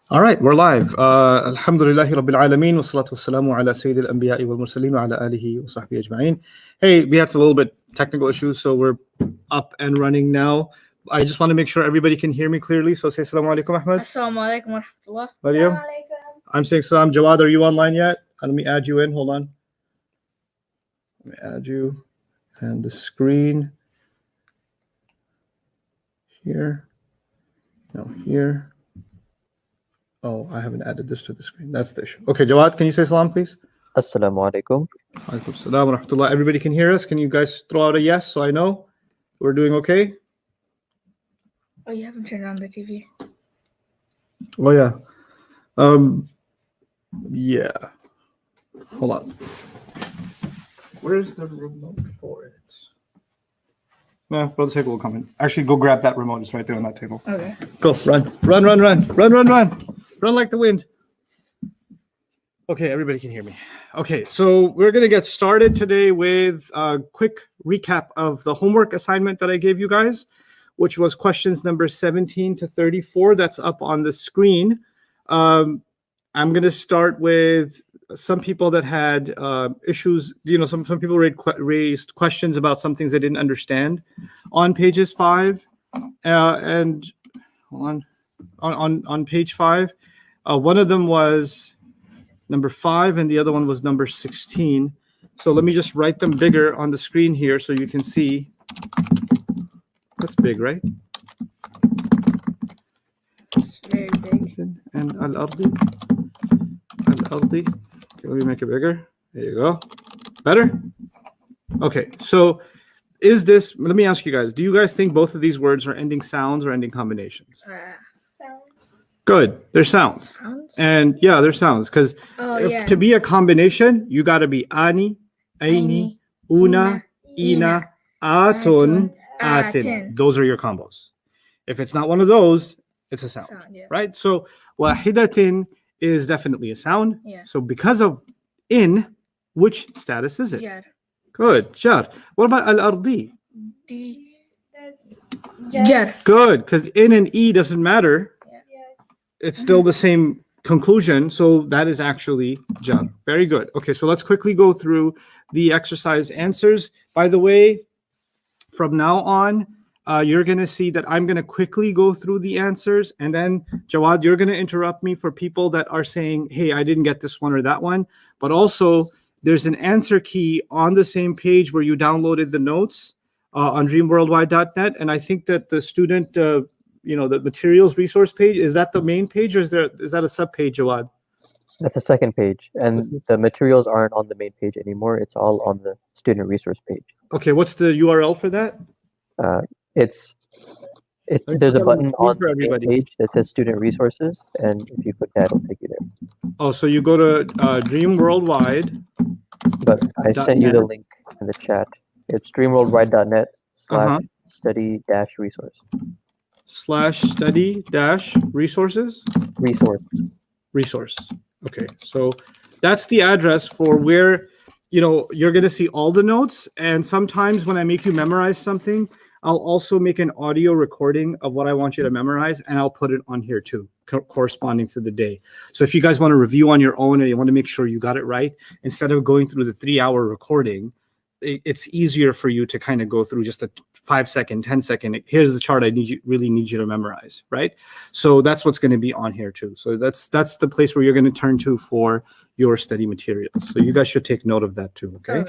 All right, we're live. Alhamdulillahi Rabbil Alameen, wa salatu wassalamu ala Sayyidil Anbiya'i wal Mursaleen wa ala alihi wa sahbihi ajma'in. Hey, we had a little bit technical issues, so we're up and running now. I just want to make sure everybody can hear me clearly, so say Assalamu alaikum, Ahmed. Assalamu alaikum wa rahmatullah. Maryam? I'm saying salam. Jawad, are you online yet? Let me add you in. Hold on. Let me add you. And the screen. Here. No, here. Oh, I haven't added this to the screen. That's the issue. Okay, Jawad, can you say salam, please? Assalamu alaikum. Alaikum salam wa rahmatullah. Everybody can hear us? Can you guys throw out a yes so I know we're doing okay? Oh, you haven't turned on the TV. Oh, yeah. Yeah. Hold on. Where's the remote for it? No, Brother Seiko will come in. Actually, go grab that remote. It's right there on that table. Okay. Go, run. Run, run, run. Run, run, run. Run like the wind. Okay, everybody can hear me. Okay, so we're going to get started today with a quick recap of the homework assignment that I gave you guys, which was questions number 17 to 34. That's up on the screen. I'm going to start with some people that had issues. You know, some people raised questions about some things they didn't understand on pages 5 and hold on page 5. One of them was number 5 and the other one was number 16. So let me just write them bigger on the screen here so you can see. That's big, right? It's very big. And al-ardi. Al-ardi. Okay, let me make it bigger. There you go. Better? Okay, so let me ask you guys, do you guys think both of these words are ending sounds or ending combinations? Sounds. Good, they're sounds. And yeah, they're sounds, because to be a combination, you got to be ani, aini, una, ina, atun, atin. Those are your combos. If it's not one of those, it's a sound, right? So wahidatin is definitely a sound. Yeah. So because of in, which status is it? Jar. Good, jar. What about al-ardi? That's jar. Good, because in and e doesn't matter. It's still the same conclusion, so that is actually jar. Very good. Okay, so let's quickly go through the exercise answers. By the way, from now on, you're going to see that I'm going to quickly go through the answers, and then Jawad, you're going to interrupt me for people that are saying, hey, I didn't get this one or that one. But also, there's an answer key on the same page where you downloaded the notes on dreamworldwide.net, and I think that the student the materials resource page, is that the main page or is that a sub page, Jawad? That's the second page, and the materials aren't on the main page anymore. It's all on the student resource page. Okay, what's the URL for that? There's a button on the main page that says student resources, and if you click that, it'll take you there. Oh, so you go to Dream Worldwide. But I sent you the link in the chat. It's dreamworldwide.net/study-resource. /study-resources? Resource. Okay, so that's the address for where, you're going to see all the notes. And sometimes when I make you memorize something, I'll also make an audio recording of what I want you to memorize, and I'll put it on here too, corresponding to the day. So if you guys want to review on your own and you want to make sure you got it right, instead of going through the 3-hour recording, it's easier for you to kind of go through just a 5-second, 10-second. Here's the chart I really need you to memorize, right? So that's what's going to be on here too. So that's the place where you're going to turn to for your study materials. So you guys should take note of that too, okay?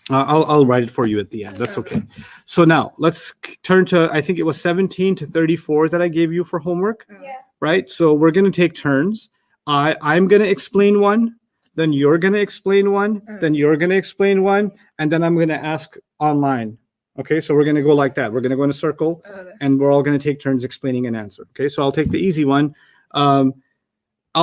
I'll write it for you at the end. That's okay. So now let's turn to, I think it was 17 to 34 that I gave you for homework, right? So we're going to take turns. I'm going to explain one. Then you're going to explain one, then you're going to explain one, and then I'm going to ask online. Okay, so we're going to go like that. We're going to go in a circle, and we're all going to take turns explaining an answer. Okay, so I'll take the easy one. I'll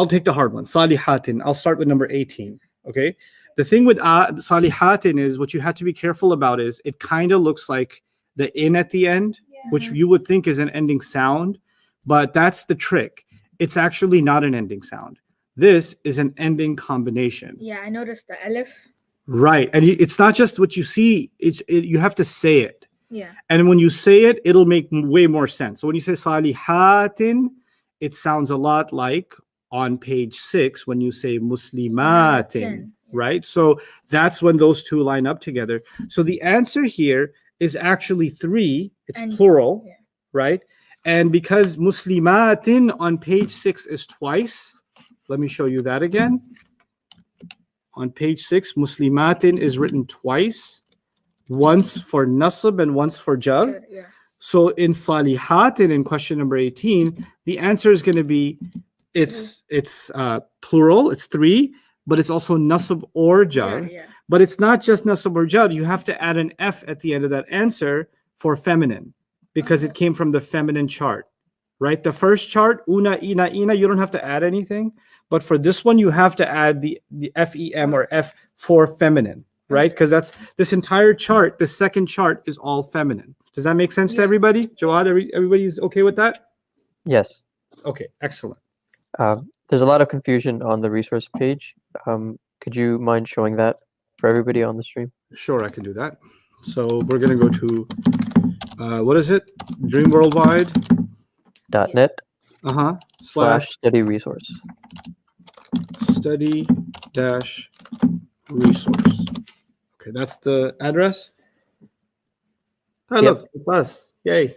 take the hard one. Salihatin. I'll start with number 18. Okay, the thing with salihatin is what you have to be careful about is it kind of looks like the in at the end, which you would think is an ending sound, but that's the trick. It's actually not an ending sound. This is an ending combination. Yeah, I noticed the alif. Right. And it's not just what you see. You have to say it. Yeah. And when you say it, it'll make way more sense. So when you say salihatin, it sounds a lot like on page 6 when you say muslimatin, Matin, right? So that's when those two line up together. So the answer here is actually 3. It's And- plural, yeah. right? And because muslimatin on page 6 is twice, let me show you that again. On page 6, muslimatin is written twice, once for nasab and once for jar. Good, yeah. So in salihatin, in question number 18, the answer is going to be it's plural, it's 3, but it's also nasab or jar. Yeah. But it's not just nasab or jar. You have to add an F at the end of that answer for feminine, because it came from the feminine chart, right? The first chart, una, ina, you don't have to add anything. But for this one, you have to add the FEM or F for feminine, right? Because that's this entire chart, the second chart is all feminine. Does that make sense to Yeah. everybody? Jawad, everybody's okay with that? Yes. Okay, excellent. There's a lot of confusion on the resource page. Could you mind showing that for everybody on the stream? Sure, I can do that. So we're going to go to, what is it? Dream Worldwide. .net Slash study resource. study dash resource. Okay, that's the address. Oh, Yep. look, it's us. Yay.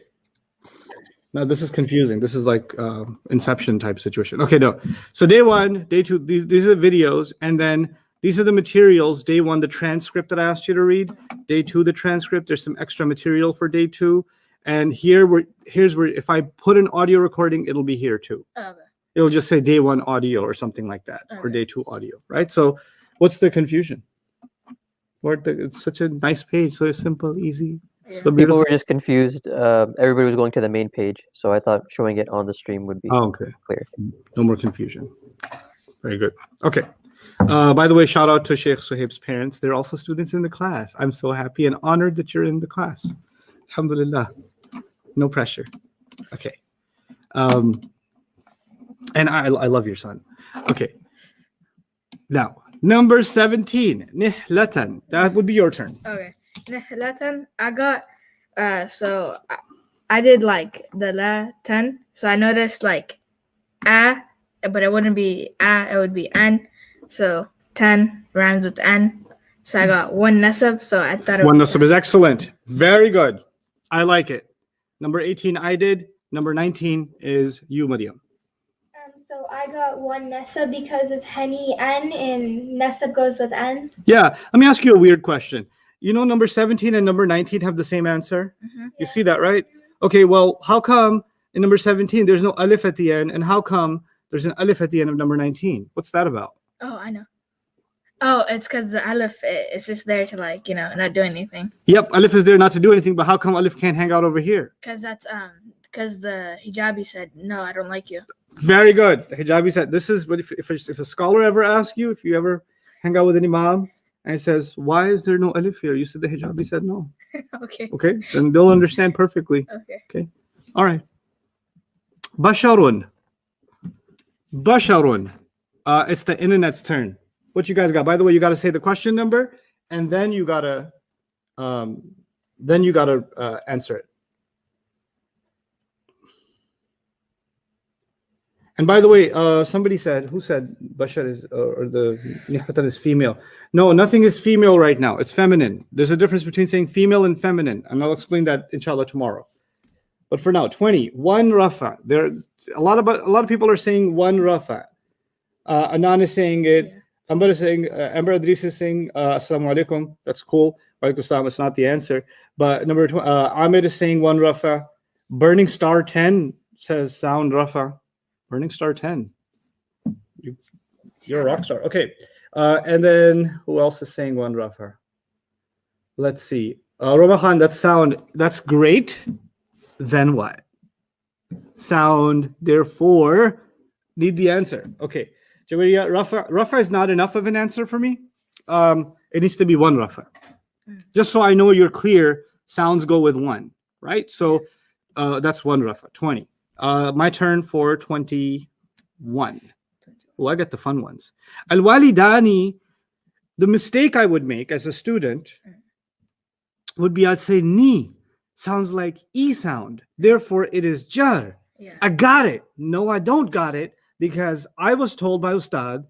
Now this is confusing. This is like Inception type situation. Okay, no. So day 1, day 2, these are the videos, and then these are the materials. Day 1, the transcript that I asked you to read. Day 2, the transcript. There's some extra material for day 2. And here's where if I put an audio recording, it'll be here too. Okay. It'll just say day 1 audio or something like that, or Okay. day 2 audio, right? So what's the confusion? It's such a nice page, so it's simple, easy. Yeah. So People beautiful. were just confused. Everybody was going to the main page, so I thought showing it on the stream would be Oh, okay. clear. No more confusion. Very good. Okay. By the way, shout out to Sheikh Suhaib's parents. They're also students in the class. I'm so happy and honored that you're in the class. Alhamdulillah. No pressure. Okay. And I love your son. Okay. Now, number 17, nihlatan. That would be your turn. Okay. Latin, I got so I did like the Latin. So I noticed like but it wouldn't be it would be an. So 10 rhymes with n. So I got 1 nasab. So I thought it One was nasab is excellent. Very good. I like it. Number 18, I did. Number 19 is you, Mariam. So I got 1 Nessa because it's Henny N and Nessa goes with N. Yeah. Let me ask you a weird question. You know, number 17 and number 19 have the same answer. Mhm. You see that, right? Okay. Well, how come in number 17 there's no alif at the end, and how come there's an alif at the end of number 19? What's that about? Oh, I know. Oh, it's because the aleph it's just there to like not do anything. Yep, alif is there not to do anything, but how come alif can't hang out over here? Because that's because the hijabi said no, I don't like you. Very good. The hijabi said this is what if a scholar ever asks you, if you ever hang out with an imam and he says, why is there no alif here? You said the hijabi said no. Okay. Okay, then they'll understand perfectly. Okay. All right. Basharun. It's the internet's turn. What you guys got? By the way, you got to say the question number, and then you gotta answer it. And by the way, somebody said, who said Bashar is or the Nihatan is female? No, nothing is female right now. It's feminine. There's a difference between saying female and feminine, and I'll explain that inshallah tomorrow. But for now, 20, 1 rafa. There, a lot of people are saying 1 rafa. Anan is saying it. Yeah. Amber is saying. Amber Adris is saying Assalamu alaikum. That's cool. Walaikum assalam. It's not the answer. But number 2, Ahmed is saying 1 rafa. Burning Star 10 says sound rafa. Burning Star 10. You're a rock star. Okay. And then who else is saying 1 rafa? Let's see. Romahan, that sound. That's great. Then what? Sound, therefore, need the answer. Okay. Jawariya, Rafa is not enough of an answer for me. It needs to be 1 Rafa. Just so I know you're clear, sounds go with 1, right? So that's 1 Rafa, 20. My turn for 21. Oh, I get the fun ones. Al-Walidani, the mistake I would make as a student would be I'd say ni. Sounds like E sound. Therefore, it is jar. Yeah. I got it. No, I don't got it, because I was told by Ustadh,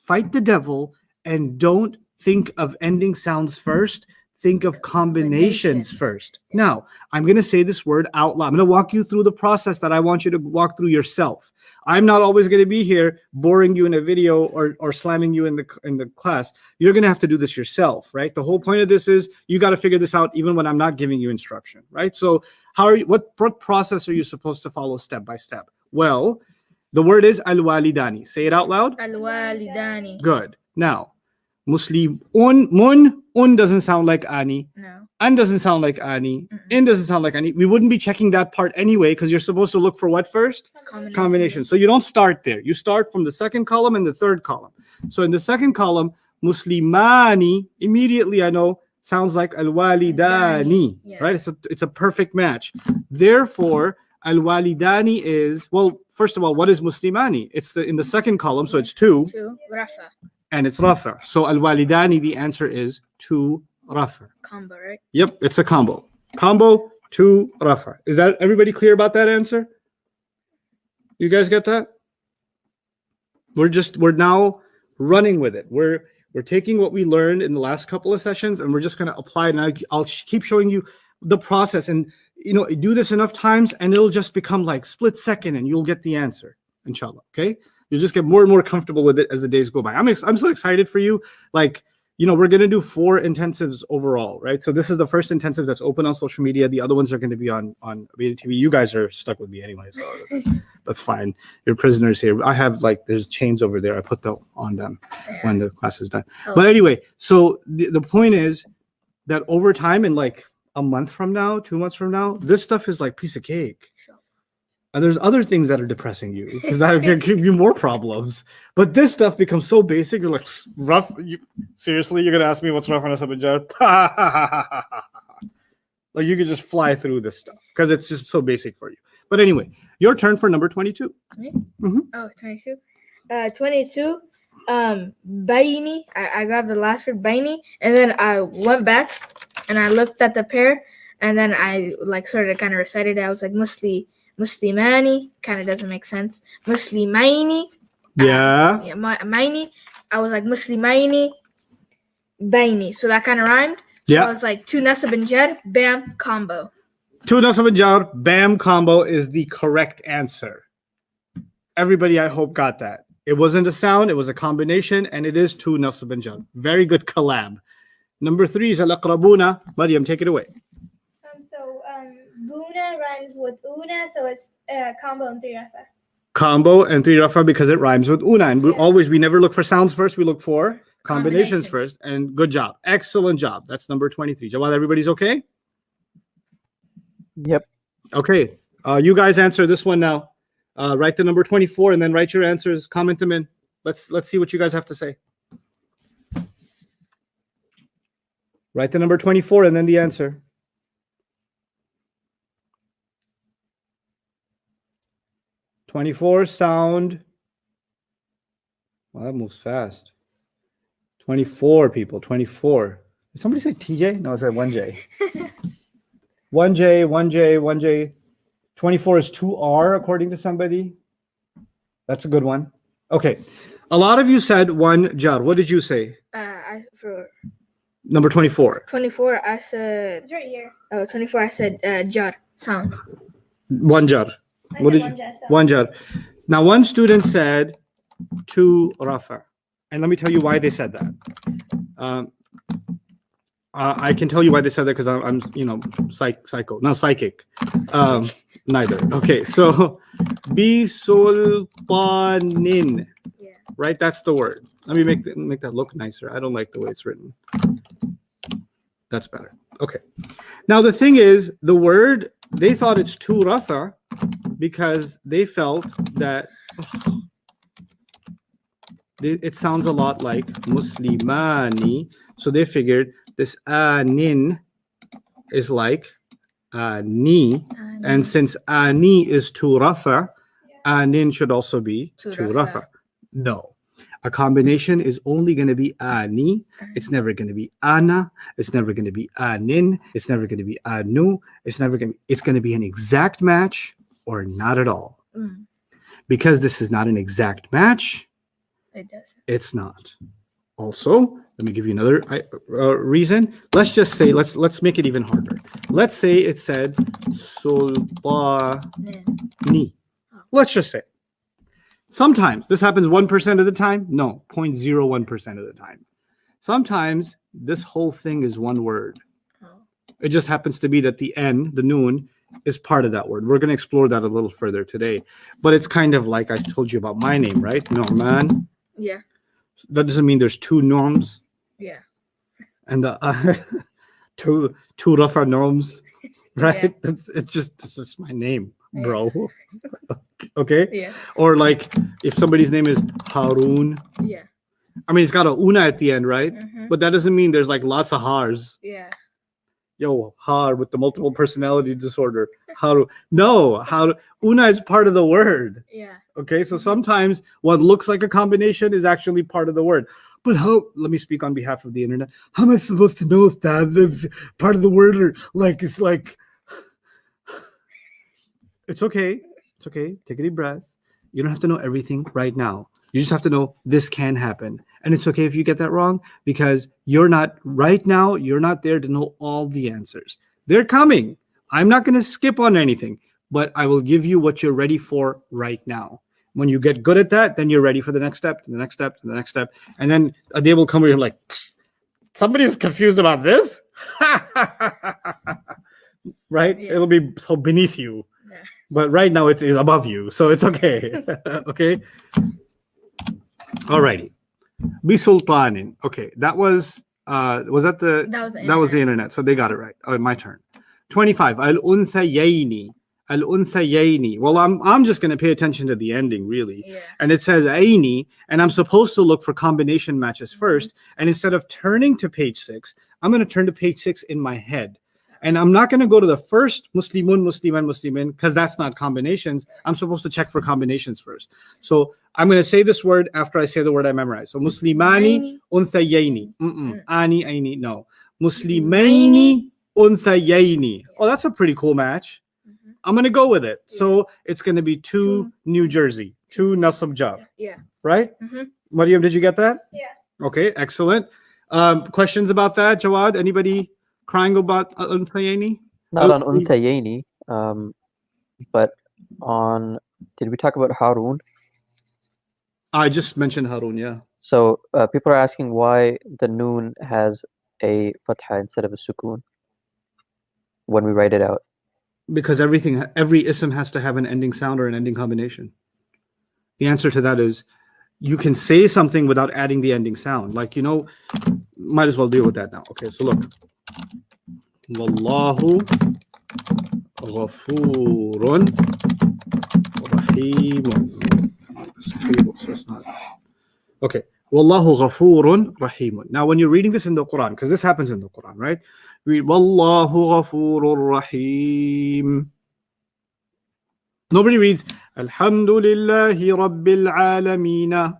fight the devil and don't think of ending sounds first. Think of combinations first. Now, I'm going to say this word out loud. I'm going to walk you through the process that I want you to walk through yourself. I'm not always going to be here boring you in a video or slamming you in the class. You're going to have to do this yourself, right? The whole point of this is you got to figure this out even when I'm not giving you instruction, right? So what process are you supposed to follow step by step? Well, the word is al-walidani. Say it out loud. Al-walidani. Good. Now, mun doesn't sound like ani. No. An doesn't sound like ani. In doesn't sound like ani. We wouldn't be checking that part anyway, because you're supposed to look for what first? Combination. So you don't start there. You start from the second column and the third column. So in the second column, muslimani, immediately I know sounds like al-walidani, Yeah. right? It's a perfect match. Therefore, al-walidani is, well, first of all, what is muslimani? It's in the second column, so it's 2. 2 rafa. And it's rafa. So al-walidani, the answer is 2 rafa. Combo, right? Yep, it's a combo. Combo 2 rafa. Is that everybody clear about that answer? You guys get that? We're now running with it. We're taking what we learned in the last couple of sessions, and we're just going to apply it. And I'll keep showing you the process, and do this enough times and it'll just become like split second and you'll get the answer, inshallah. Okay, you'll just get more and more comfortable with it as the days go by. I'm so excited for you. Like, we're going to do 4 intensives overall, right? So this is the first intensive that's open on social media. The other ones are going to be on bayyinahTV. You guys are stuck with me anyway, so that's fine. You're prisoners here. I have there's chains over there. I put them on them when the class is done. But anyway, so the point is that over time, in a month from now, 2 months from now, this stuff is like piece of cake. And there's other things that are depressing you because that can give you more problems. But this stuff becomes so basic. You're like, rough. Seriously, you're gonna ask me what's rough on Nasab and Jar? Like you could just fly through this stuff because it's just so basic for you. But anyway, your turn for number 22. Mm-hmm. Oh, 22. 22. Bayini. I grabbed the last word, bayini, and then I went back and I looked at the pair, and then I sort of kind of recited it. I was like, Muslimani, kind of doesn't make sense. Muslimaini. Yeah. Maini. I was like Muslimaini, Baini. So that kind of rhymed. So yeah. I was like 2 nasab and jar, bam, combo. 2 nasab and jar, bam, combo is the correct answer. Everybody, I hope, got that. It wasn't a sound, it was a combination, and it is 2 nasab and jar. Very good collab. Number 3 is al-aqrabuna. Maryam, take it away. Buna rhymes with una, so it's combo and 3 rafa. Combo and 3 rafa because it rhymes with una. And we never look for sounds first, we look for combinations first. And good job. Excellent job. That's number 23. Jawad, everybody's okay? Yep. Okay. You guys answer this one now. Write the number 24 and then write your answers. Comment them in. Let's see what you guys have to say. Write the number 24 and then the answer. Sound. Well, that moves fast. 24 people. 24. Did somebody say TJ? No, it said 1J. 1J. 24 is 2R according to somebody. That's a good one. Okay. A lot of you said 1 jar. What did you say? For number 24. 24, I said. It's right here. Oh, 24, I said jar sound. 1 jar. What did you? 1 jar. Now, one student said 2 rafa, and let me tell you why they said that. I can tell you why they said that because I'm psychic. Neither. Okay, so bi sultanin. Yeah. Right, that's the word. Let me make that look nicer. I don't like the way it's written. That's better. Okay. Now the thing is, the word, they thought it's 2 rafa because they felt that it sounds a lot like muslimani. So they figured this anin is like ani. And since ani is 2 rafa, anin should also be 2 rafa. No. A combination is only going to be ani. It's never going to be ana. It's never going to be anin. It's never going to be anu. It's going to be an exact match or not at all. Mm. Because this is not an exact match, It doesn't. it's not. Also, let me give you another reason. Let's just say, let's make it even harder. Let's say it said sultani. Let's just say. Sometimes this happens 1% of the time. No, 0.01% of the time. Sometimes this whole thing is one word. Oh. It just happens to be that the N, the noon, is part of that word. We're going to explore that a little further today. But it's kind of like I told you about my name, right? Nouman. Yeah. That doesn't mean there's two norms. Yeah. And two Rafa norms, right? Yeah. It's just my name, bro. Okay? Yeah. Or like if somebody's name is Harun. Yeah. I mean, it's got a una at the end, right? Mm-hmm. But that doesn't mean there's like lots of Hars. Yeah. Yo, Har with the multiple personality disorder. Haru. No, una is part of the word. Yeah. Okay, so sometimes what looks like a combination is actually part of the word. But how, let me speak on behalf of the internet. How am I supposed to know if that's part of the word or like, it's like, it's okay. It's okay. Take a deep breath. You don't have to know everything right now. You just have to know this can happen. And it's okay if you get that wrong because you're not, right now, you're not there to know all the answers. They're coming. I'm not going to skip on anything, but I will give you what you're ready for right now. When you get good at that, then you're ready for the next step, the next step, the next step. And then a day will come where you're like, somebody's confused about this? Right? Yeah. It'll be so beneath you. Yeah. But right now it is above you. So it's okay. Okay? Alrighty. Bisultanin. Okay, that was that the That was the internet. So they got it right. Oh, my turn. 25. Al-unthayaini. Al-unthayaini. Well, I'm just going to pay attention to the ending, really. Yeah. And it says aini, and I'm supposed to look for combination matches first. And instead of turning to page 6, I'm going to turn to page 6 in my head. And I'm not going to go to the first Muslimun, Musliman, Muslimin, because that's not combinations. I'm supposed to check for combinations first. So I'm going to say this word after I say the word I memorized. So Muslimani, unthayaini. Ani, aini, no. Muslimaini, unthayaini. Oh, that's a pretty cool match. Mm-hmm. I'm going to go with it. So it's going to be 2 New Jersey, 2 Nasab Job. Yeah. Right? Mm-hmm. Mariam, did you get that? Yeah. Okay, excellent. Questions about that, Jawad? Anybody crying about unthayaini? Not on Untayeni, but on, did we talk about Harun? I just mentioned Harun, yeah. So people are asking why the noon has a fatha instead of a sukoon when we write it out. Because every ism has to have an ending sound or an ending combination. The answer to that is you can say something without adding the ending sound. Like, might as well deal with that now. Okay, so look. Wallahu ghafurun rahimun. This table, so it's not. Okay. Wallahu ghafurun rahimun. Now, when you're reading this in the Quran, because this happens in the Quran, right? Read Wallahu ghafurur rahim. Nobody reads Alhamdulillahi Rabbil Alameen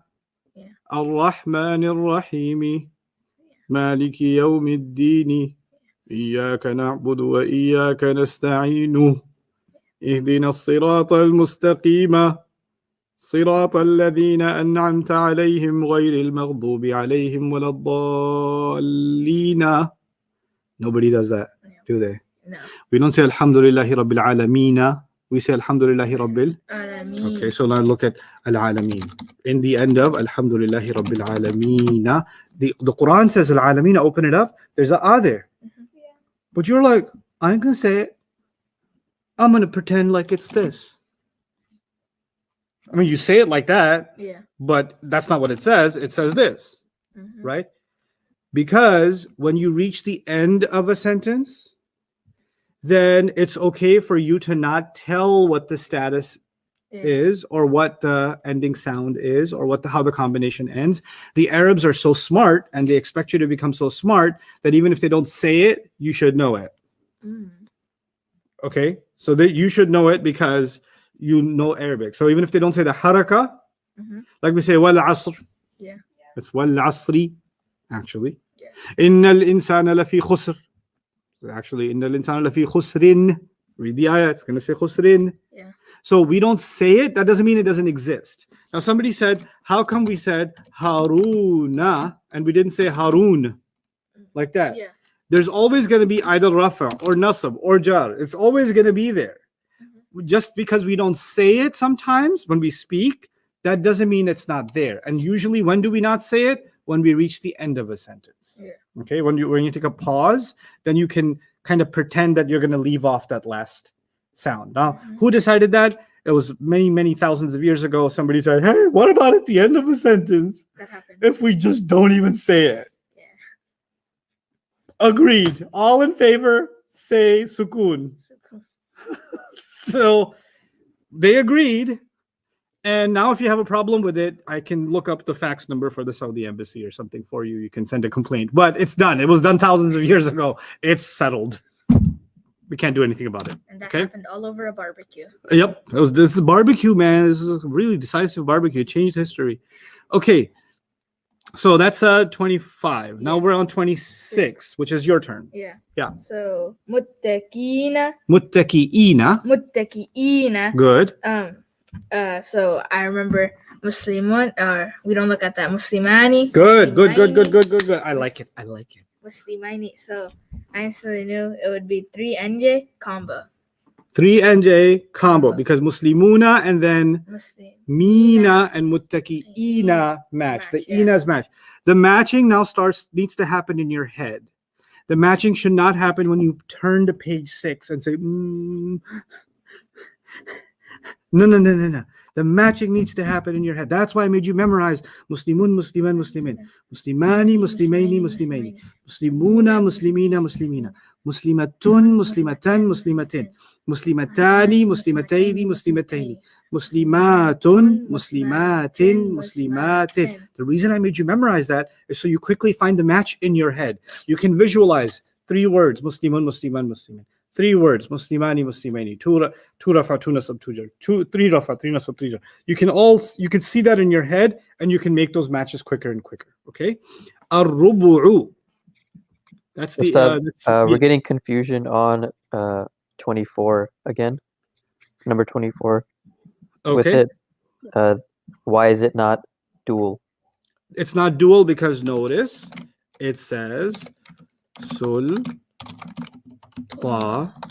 Ar-Rahmanir Rahim Maliki Yawmiddin إياك نعبد وإياك نستعين اهدنا الصراط المستقيم صراط الذين أنعمت عليهم غير المغضوب عليهم ولا الضالين. Nobody does that, do they? No. We don't say Alhamdulillahi Rabbil Alameen. We say Alhamdulillahi Rabbil. Okay, so now look at Al-Alameen. In the end of Alhamdulillahi Rabbil Alameen, the Quran says Al-Alameen, open it up, there's a A there. But you're like, I ain't gonna say it. I'm gonna pretend like it's this. I mean, you say it like that, Yeah. but that's not what it says. It says this, Mm-hmm. right? Because when you reach the end of a sentence, then it's okay for you to not tell what the status is or what the ending sound is or how the combination ends. The Arabs are so smart and they expect you to become so smart that even if they don't say it, you should know it. Mm. Okay, so that you should know it because you know Arabic. So even if they don't say the haraka, like we say wal asr, Yeah. it's wal asri actually. Yeah. Innal insana lafi khusr. Actually, innal insana lafi khusrin. Read the ayah, it's going to say khusrin. Yeah. So we don't say it. That doesn't mean it doesn't exist. Now somebody said, how come we said Haruna and we didn't say Harun like that? Yeah. There's always going to be either rafa or nasab or jar. It's always going to be there. Just because we don't say it sometimes when we speak, that doesn't mean it's not there. And usually when do we not say it? When we reach the end of a sentence. Yeah. Okay, when you take a pause, then you can kind of pretend that you're going to leave off that last sound. Now, who decided that? It was many, many thousands of years ago. Somebody said, hey, what about at the end of a sentence That happened. if we just don't even say it? Yeah. Agreed. All in favor, say sukun. So cool. So they agreed. And now if you have a problem with it, I can look up the fax number for the Saudi embassy or something for you. You can send a complaint. But it's done. It was done thousands of years ago. It's settled. We can't do anything about it. And that Okay? happened all over a barbecue. Yep. This is barbecue, man. This is a really decisive barbecue. It changed history. Okay. So that's 25. Now Yeah. we're on 26, which is your turn. Yeah. Yeah. So muttaqina. Muttaqiina. Good. So I remember Muslimun, we don't look at that. Muslimani. Good. Muslimaini, I like it. I like it. Muslimaini. So I instantly knew it would be 3 NJ combo. 3 NJ combo because Muslimuna and then Muslim. Mina and Muttaqiina match. The Yeah. Ina's match. The matching now needs to happen in your head. The matching should not happen when you turn to page 6 and say, No. The matching needs to happen in your head. That's why I made you memorize Muslimun, Musliman, Muslimin. Muslimani, Muslimaini, Muslimaini. Muslimuna, Muslimina, Muslimina. Muslimatun, Muslimatan, Muslimatin. Muslimatani, Muslimataini, Muslimataini. Muslimatun, Muslimatin, Muslimatin. The reason I made you memorize that is so you quickly find the match in your head. You can visualize 3 words, Muslimun, Musliman, Muslimin. 3 words, Muslimani, Muslimaini. 2 rafa, 2 nasab, 2 jar. 3 rafa, 3 nasab, 3 jar. You can see that in your head and you can make those matches quicker and quicker. Okay? Ar-rubu'u. That's the Ustad, we're getting confusion on 24 again. Number 24. With okay. it. Why is it not dual? It's not dual because notice it says sul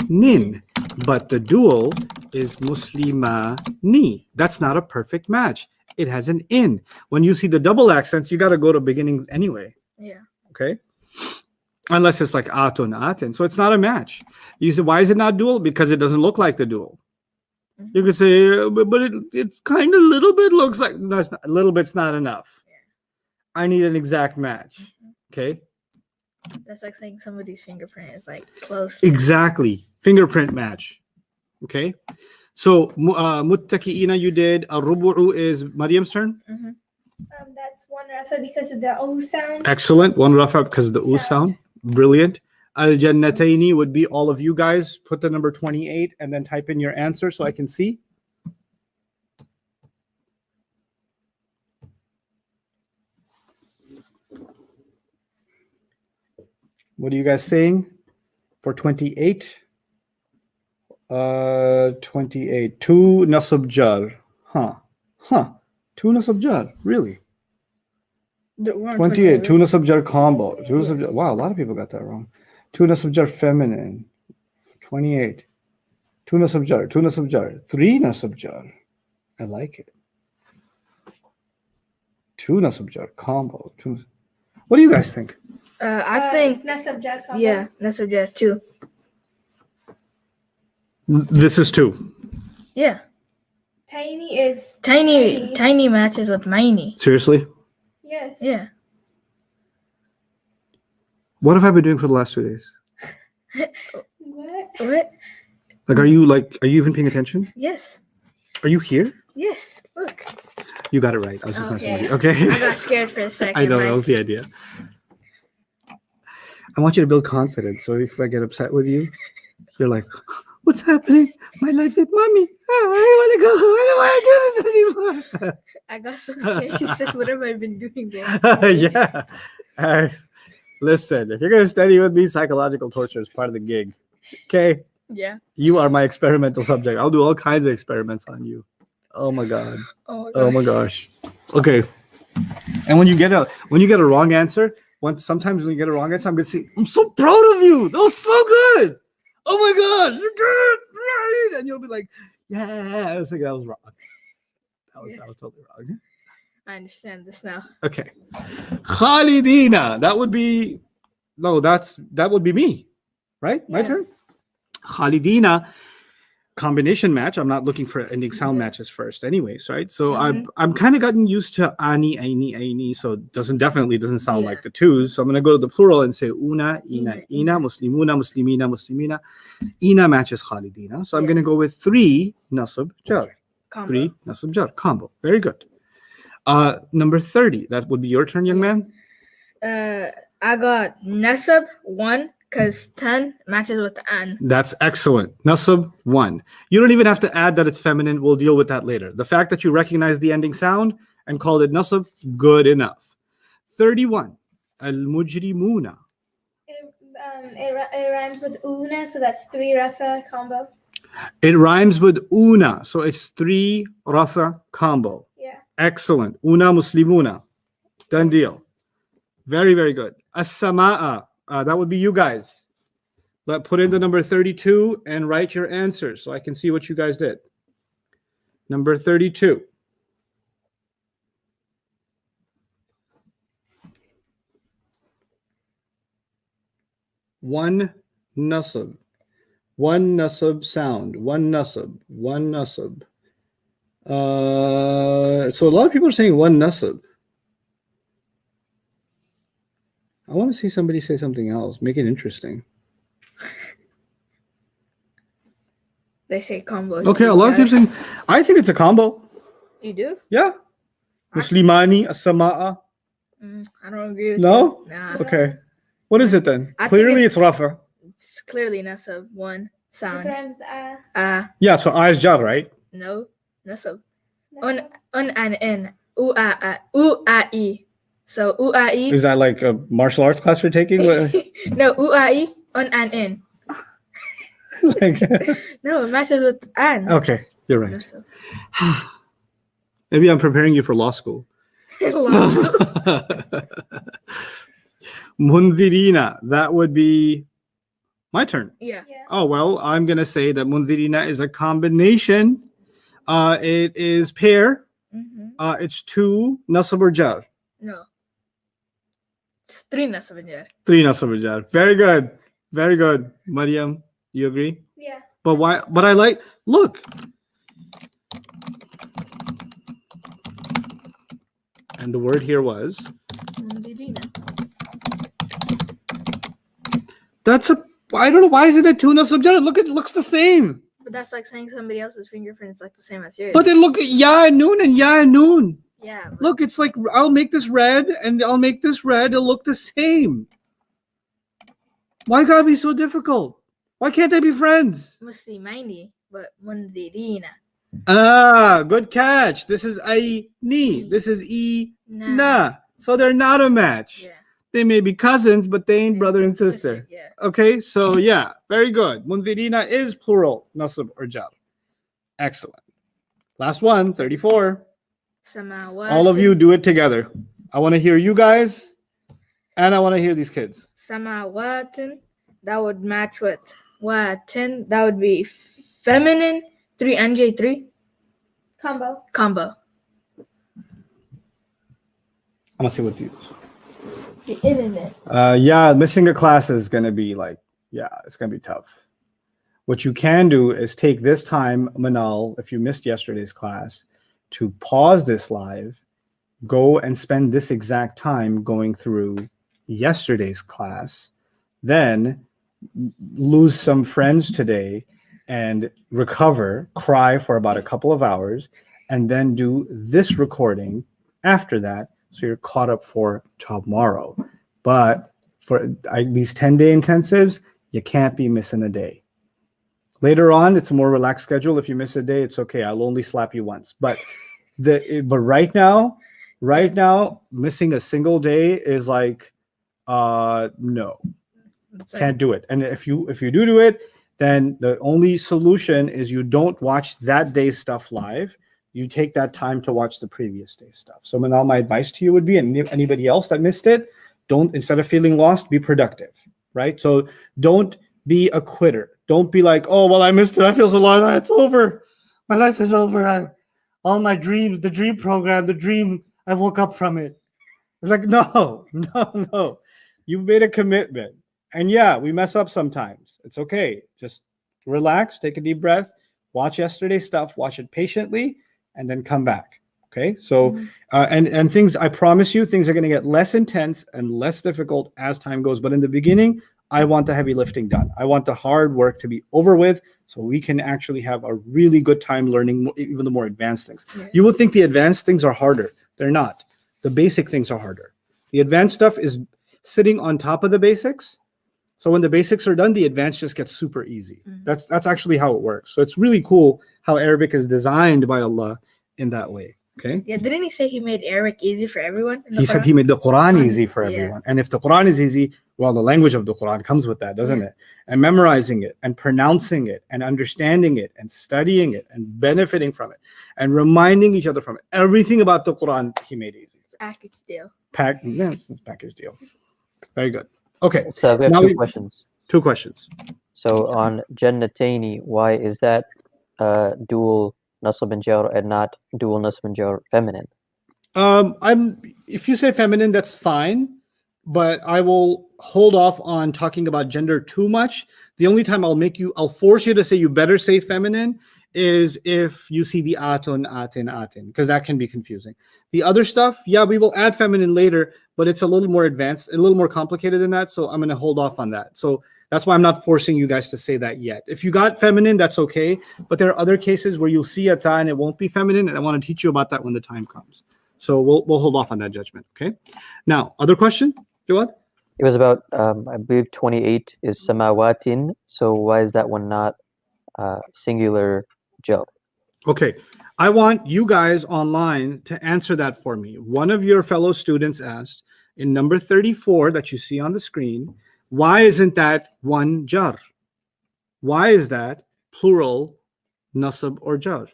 nin, but the dual is muslimani. That's not a perfect match. It has an in. When you see the double accents, you got to go to beginning anyway. Yeah. Okay. Unless it's like atun, atin. So it's not a match. You say, why is it not dual? Because it doesn't look like the dual. You could say, but it's kind of a little bit looks like, no, it's not, a little bit's not enough. I need an exact match. Okay. That's like saying somebody's fingerprint is like close. Exactly. Fingerprint match. Okay. So muttaqiina you did. Ar-rubu'u is Mariam's turn. That's 1 rafa because of the O sound. Excellent. 1 rafa because of the U sound. Brilliant. Al-jannataini would be all of you guys. Put the number 28 and then type in your answer so I can see. What are you guys saying for 28? 28. 2 nasab jar. Huh. 2 nasab jar. Really? 28. 2 nasab jar combo. 2 nasab jar. Wow, a lot of people got that wrong. 2 nasab jar feminine. 28. 2 nasab jar. 2 nasab jar. 3 nasab jar. I like it. 2 nasab jar combo. What do you guys think? I think Nasab jar combo. yeah, nasab jar 2. This is 2. Yeah. Tiny is Tiny matches with miny. Seriously? Yes. Yeah. What have I been doing for the last 2 days? What? Like, are you even paying attention? Yes. Are you here? Yes. Look. You got it right. I was just messing with you. I Okay. got scared for a second. I know, like, that was the idea. I want you to build confidence. So if I get upset with you, you're like, what's happening? My life with mommy. Oh, I want to go. I don't want to do this anymore. I got so scared. You said, what have I been doing there? Yeah. Listen, if you're going to study with me, psychological torture is part of the gig. Okay? Yeah. You are my experimental subject. I'll do all kinds of experiments on you. Oh my god. Oh my Oh god. my gosh. Okay. And when you get a wrong answer, sometimes when you get a wrong answer, I'm gonna say, I'm so proud of you. That was so good. Oh my gosh, you're good. Right. And you'll be like, yeah. I was like, that was wrong. That was totally wrong. I understand this now. Okay. Khalidina. That would be me. Right? My Yeah. turn. Khalidina. Combination match. I'm not looking for ending sound matches first anyways, right? So I'm kind of gotten used to ani, aini, aini, so it definitely doesn't sound like the twos. So I'm gonna go to the plural and say una, ina, muslimuna, muslimina, muslimina. Ina matches Khalidina. So I'm gonna go with 3 nasab jar. Combo. 3 nasab jar combo. Very good. Number 30. That would be your turn, young man. I got nasab 1 because 10 matches with the an. That's excellent. Nasab 1. You don't even have to add that it's feminine. We'll deal with that later. The fact that you recognize the ending sound and called it nasab, good enough. 31. Al-mujrimuna. It rhymes with una, so that's 3 rafa combo. It rhymes with una, so it's 3 rafa combo. Yeah. Excellent. Una muslimuna. Done deal. Very, very good. As-sama'a. That would be you guys. But put in the number 32 and write your answers so I can see what you guys did. Number 32. One nasab. One nasab sound. One nasab. One nasab. So a lot of people are saying one nasab. I want to see somebody say something else. Make it interesting. They say combo. Okay, a lot of people saying, I think it's a combo. You do? Yeah. Muslimani, as-sama'a. I don't agree with No? you. Nah. Okay. What is it then? I think Clearly it's rafa. It's clearly nasab 1 It sound. rhymes with Yeah, so I is jar, right? No. Nasab. nasab. Un and in. U-a-i. So u-a-i. Is that like a martial arts class you're taking? No, u-a-i. Un and in. Like, No, it matches with an. okay, you're right. Nasab. Maybe I'm preparing you for law school. Mundirina, that would be my turn. Yeah. Yeah. Oh, well, I'm going to say that mundirina is a combination. It is pair. It's 2 nasab or jar. No. It's 3 nasab and jar. 3 nasab or jar. Very good. Very good. Mariam, you agree? Yeah. But why? But I like, look. And the word here was, that's a, I don't know, why isn't it 2 nasab jar? Look, it looks the same. But that's like saying somebody else's fingerprint's like the same as yours. But then look at ya and noon and ya and noon. yeah. But Look, it's like I'll make this red and I'll make this red. It'll look the same. Why gotta be so difficult? Why can't they be friends? Muslimaini, but mundirina. Ah, good catch. This is ni. This is na. So they're not a match. Yeah. They may be cousins, but they ain't brother and sister. Yeah. Okay, so yeah, very good. Mundirina is plural, nasab or jar. Excellent. Last one, 34. Samawat. All of you do it together. I want to hear you guys, and I want to hear these kids. Samawatun. That would match with watin. That would be feminine. 3 NJ3 Combo. combo. I want to see what you. The internet. Yeah, missing a class is gonna be like, yeah, it's gonna be tough. What you can do is take this time, Manal, if you missed yesterday's class, to pause this live, go and spend this exact time going through yesterday's class, then lose some friends today and recover, cry for about a couple of hours, and then do this recording after that, so you're caught up for tomorrow. But for these 10-day intensives, you can't be missing a day. Later on, it's a more relaxed schedule. If you miss a day, it's okay. I'll only slap you once. But right now, missing a single day is like, no, It's like- can't do it. And if you do it, then the only solution is you don't watch that day's stuff live. You take that time to watch the previous day's stuff. So now my advice to you would be, and anybody else that missed it, don't, instead of feeling lost, be productive, right? So don't be a quitter. Don't be like, oh, well, I missed it. I feel so lost. It's over. My life is over. All my dreams, the dream program, I woke up from it. It's like, no. You've made a commitment. And yeah, we mess up sometimes. It's okay. Just relax, take a deep breath, watch yesterday's stuff, watch it patiently, and then come back. Okay. So, and things, I promise you, things are going to get less intense and less difficult as time goes. But in the beginning, I want the heavy lifting done. I want the hard work to be over with so we can actually have a really good time learning even the more advanced things. Yeah. You will think the advanced things are harder. They're not. The basic things are harder. The advanced stuff is sitting on top of the basics. So when the basics are done, the advanced just gets super easy. That's actually how it works. So it's really cool how Arabic is designed by Allah in that way. Okay. Yeah. Didn't he say he made Arabic easy for everyone? He said he made the Quran easy for everyone. And if the Quran is easy, well, the language of the Quran comes with that, doesn't it? And memorizing it and pronouncing it and understanding it and studying it and benefiting from it and reminding each other from it. Everything about the Quran, he made easy. It's a package deal. It's a package deal. Very good. Okay. So we have Now two questions. Two questions. So on Jannataini, why is that dual nasab and jar and not dual nasab and jar feminine? If you say feminine, that's fine, but I will hold off on talking about gender too much. The only time I'll force you to say you better say feminine is if you see the atun, atin, because that can be confusing. The other stuff, yeah, we will add feminine later, but it's a little more advanced, a little more complicated than that. So I'm going to hold off on that. So that's why I'm not forcing you guys to say that yet. If you got feminine, that's okay. But there are other cases where you'll see a ta and it won't be feminine. And I want to teach you about that when the time comes. So we'll hold off on that judgment. Okay. Now, other question, Jawad? It was about, I believe 28 is samawatin. So why is that one not singular jar? Okay. I want you guys online to answer that for me. One of your fellow students asked in number 34 that you see on the screen, why isn't that one jar? Why is that plural nasab or jar?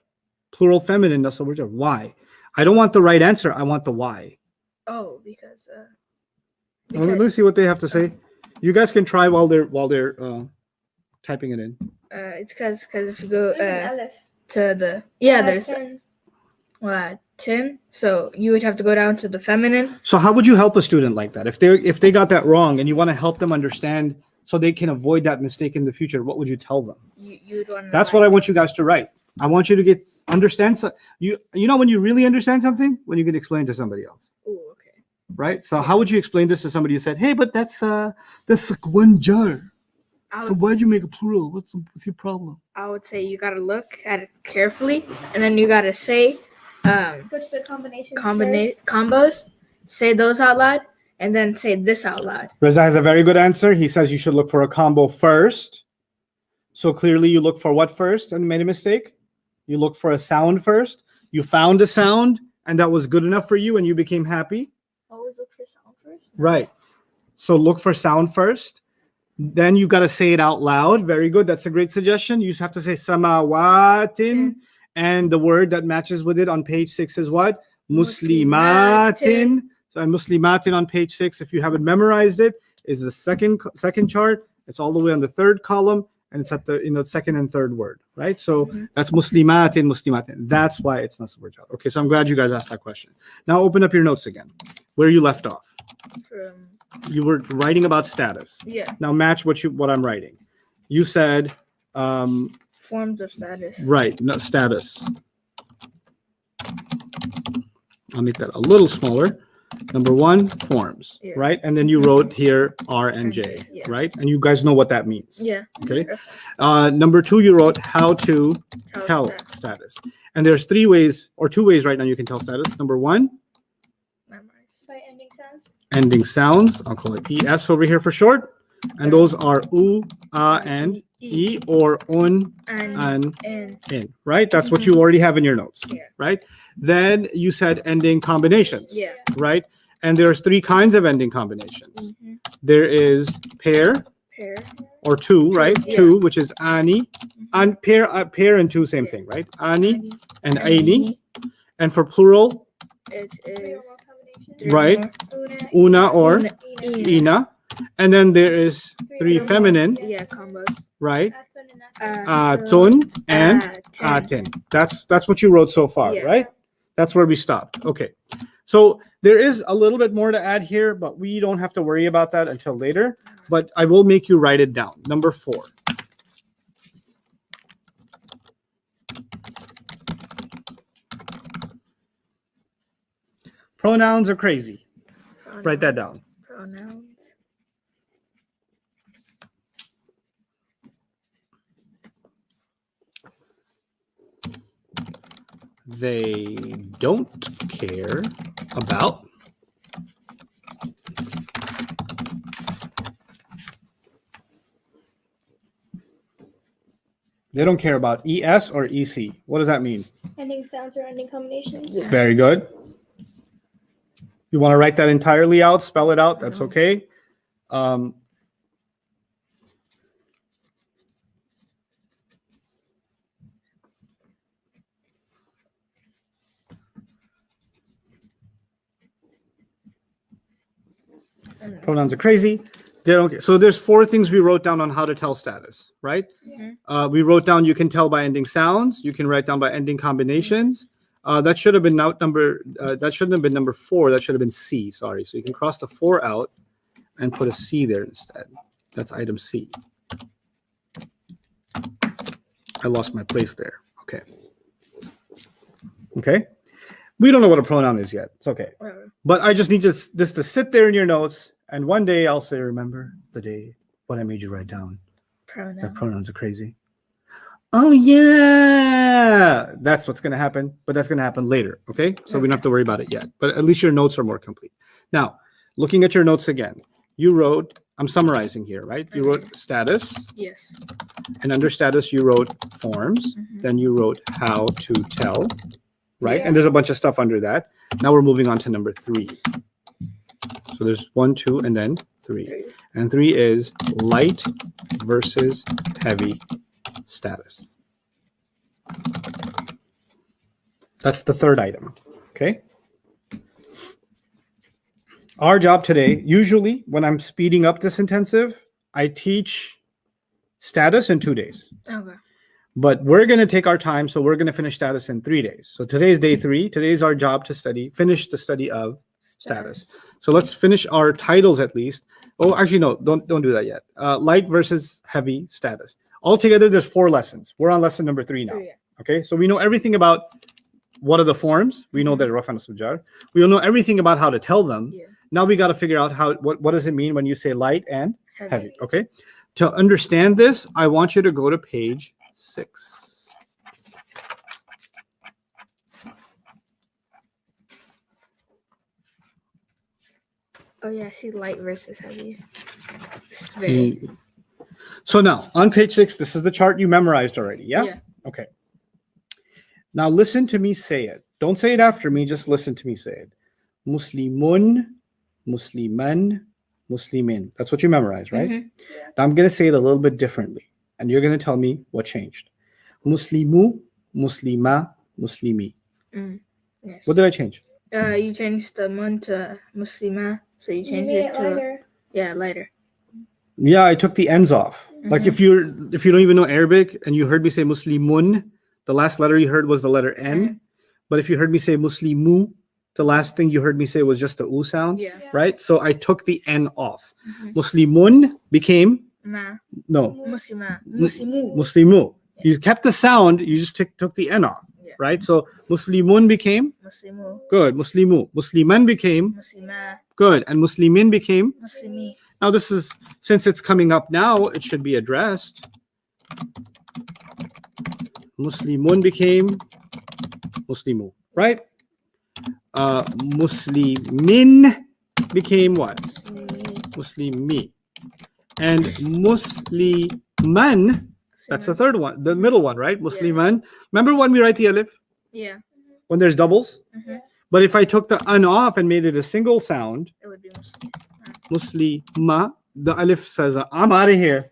Plural feminine nasab or jar? Why? I don't want the right answer. I want the why. Oh, because well, let me see what they have to say. You guys can try while they're typing it in. It's because if you go Aleph. to the there's 10. So you would have to go down to the feminine. So how would you help a student like that? If they got that wrong and you want to help them understand so they can avoid that mistake in the future, what would you tell them? You'd want to That's what I want you guys to write. I want you to understand. You know when you really understand something? When you can explain to somebody else. Oh, okay. Right? So how would you explain this to somebody who said, hey, but that's like one jar. So why'd you make a plural? What's your problem? I would say you got to look at it carefully, and then you got to say What's the combination? combos, say those out loud, and then say this out loud. Reza has a very good answer. He says you should look for a combo first. So clearly you look for what first and made a mistake? You look for a sound first. You found a sound, and that was good enough for you, and you became happy. Always look for sound first. Right. So look for sound first. Then you got to say it out loud. Very good. That's a great suggestion. You just have to say samawatin, and the word that matches with it on page 6 is what? Muslimatin. So and Muslimatin on page 6, if you haven't memorized it, is the second chart. It's all the way on the third column, and it's at the second and third word, right? So that's Muslimatin. That's why it's nasab or jar. Okay, so I'm glad you guys asked that question. Now open up your notes again, where you left off. You were writing about status. Yeah. Now match what I'm writing. You said forms of status. Right. No, status. I'll make that a little smaller. Number 1, forms. Yeah. Right. And then you wrote here R and J. Yeah. Right. And you guys know what that means. Yeah. Okay. Number 2, you wrote how to tell status. And there's 3 ways or 2 ways right now you can tell status. Number 1. By ending sounds. Ending sounds. I'll call it ES over here for short. And those are U, A, and E, or un and in. Right? That's what you already have in your notes. Yeah. Right? Then you said ending combinations. Yeah. Right? And there's 3 kinds of ending combinations. There is pair, pair. or two, right? Yeah. Two, which is ani. And pair and two, same thing, right? Ani and aini. And for plural, It is right? Una or ina. And then there is three feminine, Yeah, combos. right? Atun, Tun and atin. atin. That's what you wrote so far, Yeah. right? That's where we stopped. Okay. So there is a little bit more to add here, but we don't have to worry about that until later. But I will make you write it down. Number 4. Pronouns are crazy. Write that down. Pronouns. They don't care about ES or EC. What does that mean? Ending sounds or ending combinations. Yeah. Very good. You want to write that entirely out, spell it out, that's okay. Pronouns are crazy. They don't care. So there's 4 things we wrote down on how to tell status, right? We wrote down you can tell by ending sounds. You can write down by ending combinations. That should have been number. That shouldn't have been number 4. That should have been C. Sorry. So you can cross the 4 out and put a C there instead. That's item C. I lost my place there. Okay. Okay. We don't know what a pronoun is yet. It's okay. But I just need this to sit there in your notes. And one day I'll say, remember the day when I made you write down that pronouns are crazy. Oh, yeah. That's what's going to happen. But that's going to happen later. Okay. So we don't have to worry about it yet. But at least your notes are more complete. Now, looking at your notes again, you wrote, I'm summarizing here, right? You wrote status. Yes. And under status, you wrote forms. Then you wrote how to tell. Right? Yeah. And there's a bunch of stuff under that. Now we're moving on to number 3. So there's 1, 2, and then 3. And 3 is light versus heavy status. That's the 3rd item. Okay. Our job today, usually when I'm speeding up this intensive, I teach status in 2 days. Okay. But we're going to take our time, so we're going to finish status in 3 days. So today's day 3. Today's our job to finish the study of status. So let's finish our titles at least. Oh, actually, no, don't do that yet. Light versus heavy status. Altogether, there's 4 lessons. We're on lesson number 3 now. Okay, so we know everything about what are the forms. We know that Raf and Sujar. We don't know everything about how to tell them. Yeah. Now we got to figure out what does it mean when you say light and heavy. Okay, to understand this, I want you to go to page 6. Oh yeah, I see light versus heavy. So now on page 6, this is the chart you memorized already. Yeah? Okay. Now listen to me say it. Don't say it after me. Just listen to me say it. Muslimun, Musliman, Muslimin. That's what you memorized, right? Now I'm going to say it a little bit differently. And you're going to tell me what changed. Muslimu, Muslima, Muslimi. Yes. What did I change? You changed the mun to Muslima, so you changed it to lighter. Lighter. Yeah, I took the ends off. Like if you don't even know Arabic and you heard me say Muslimun, the last letter you heard was the letter N. But if you heard me say Muslimu, the last thing you heard me say was just the U sound. Right? So I took the N off. Muslimun became Muslima. Muslimu. Muslimu. You kept the sound, you just took the N off. Right? So Muslimun became Muslimu. good. Muslimu. Musliman became Muslima. good. And Muslimin became Muslimi. now this is, since it's coming up now, it should be addressed. Muslimun became Muslimu, right? Muslimin became what? Muslimi. And Musliman, that's the third one, the middle one, right? Musliman. Remember when we write the alif? Yeah. When there's doubles? But if I took the an off and made it a single sound, It would be Muslima. Muslima, the alif says, I'm out of here.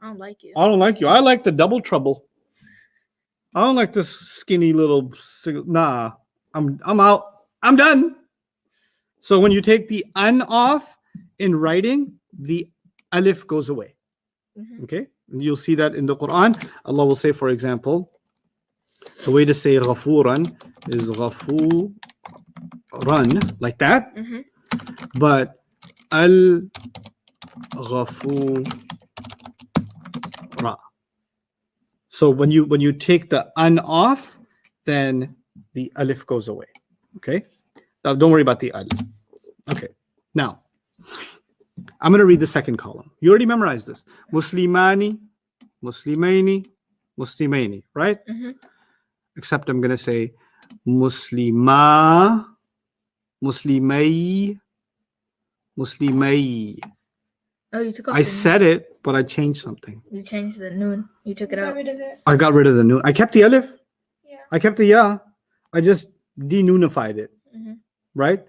I don't like you. I don't like you. I like the double trouble. I don't like this skinny little. Nah, I'm out. I'm done. So when you take the an off in writing, the alif goes away. Mhm. Okay, and you'll see that in the Quran. Allah will say, for example, the way to say ghafuran is ghafuran, like that, Mhm. but al ghafura. So when you take the an off, then the alif goes away. Okay, now don't worry about the al. Okay, now I'm going to read the second column. You already memorized this. Muslimani, Muslimaini, Muslimaini, right? Mhm. Except I'm going to say Muslima, Muslimai, Muslimai. Oh, you took off. I said it, but I changed something. You changed the noon. You took it Got out. rid of it. I got rid of the noon. I kept the alif. Yeah. I kept the ya. I just denunified it, Mhm. right?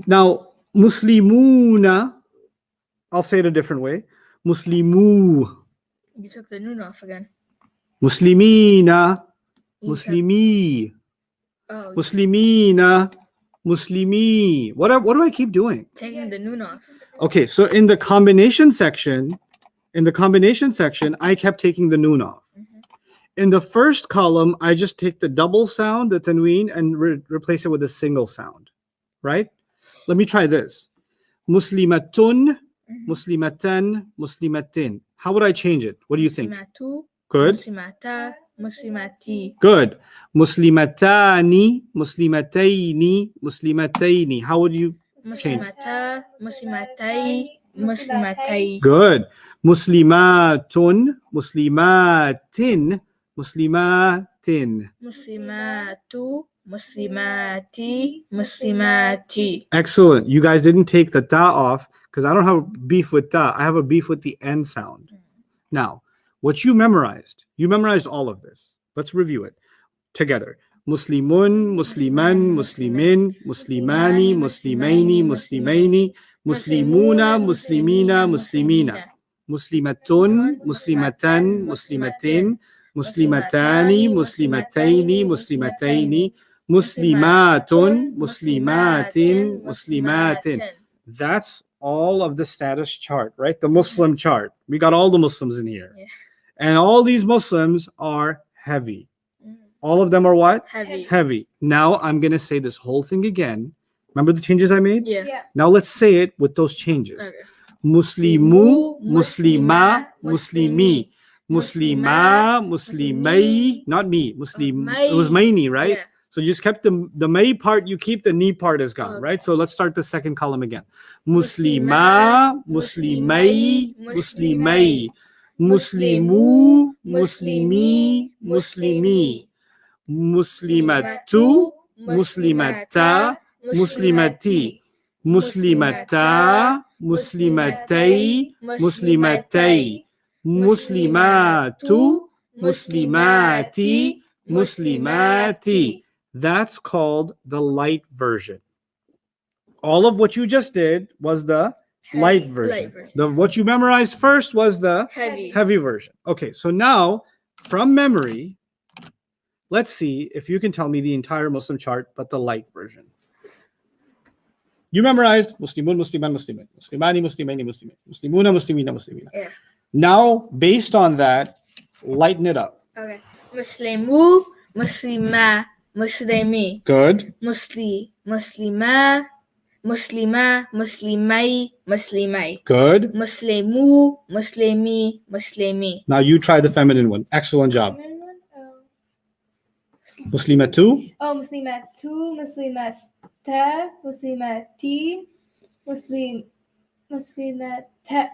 Now, Muslimuna, I'll say it a different way. Muslimu, You took the noon off again. Muslimina, You kept- Muslimi, Oh, Muslimina, Muslimi. What do I keep doing? taking the noon off. Okay, so in the combination section, I kept taking the noon off. Mhm. In the first column, I just take the double sound, the tanween, and replace it with a single sound, right? Let me try this. Muslimatun, Mhm. Muslimatan, Muslimatin. How would I change it? What do you think? Muslimatu, Good. Muslimata, Muslimati. Good. Muslimatani, Muslimataini, Muslimataini. How would you change it? Muslimata, Muslimatai, Muslimatai. Good. Muslimatun, Muslimatin, Muslimatin. Muslimatu, Muslimati, Muslimati. Excellent. You guys didn't take the ta off because I don't have a beef with ta. I have a beef with the n sound. Now, what you memorized all of this. Let's review it together. Muslimun, Musliman, Muslimin, Muslimani, Muslimaini, Muslimaini, Muslimuna, Muslimina, Muslimina, Muslimatun, Muslimatan, Muslimatin, Muslimatani, Muslimataini, Muslimataini, Muslimatun, Muslimatin, Muslimatin. That's all of the status chart, right? The Muslim chart. We got all the Muslims in here. Yeah. And all these Muslims are heavy. Mm. All of them are what? Heavy. Heavy. Now I'm going to say this whole thing again. Remember the changes I made? Yeah. Yeah. Now let's say it with those changes. Okay. Muslimu, Muslima, Muslimi. Muslima, Muslimai, not me. Muslim. It was maini, right? Yeah. So you just kept the may part, you keep the ni part is gone, Okay. right? So let's start the second column again. Muslima, Muslimai, Muslimai. Muslimu, Muslimi, Muslimi. Muslimatu, Muslimata, Muslimati. Muslimata, Muslimatai, Muslimatai. Muslimatu, Muslimati, Muslimati. That's called the light version. All of what you just did was the light version. What you memorized first was the heavy version. Okay, so now from memory, let's see if you can tell me the entire Muslim chart, but the light version. You memorized Muslimun, Musliman, Muslimin, Muslimani, Muslimaini, Muslimin, Muslimuna, Muslimina, Muslimina. Yeah. Now, based on that, lighten it up. Okay. Muslimu, Muslima, Muslimi. Good. Muslima, Muslima, Muslimai, Muslimai. Good. Muslimu, Muslimi, Muslimi. Now you try the feminine one. Excellent job. Muslimatu. Oh, Muslimatu, Muslimata, Muslimati,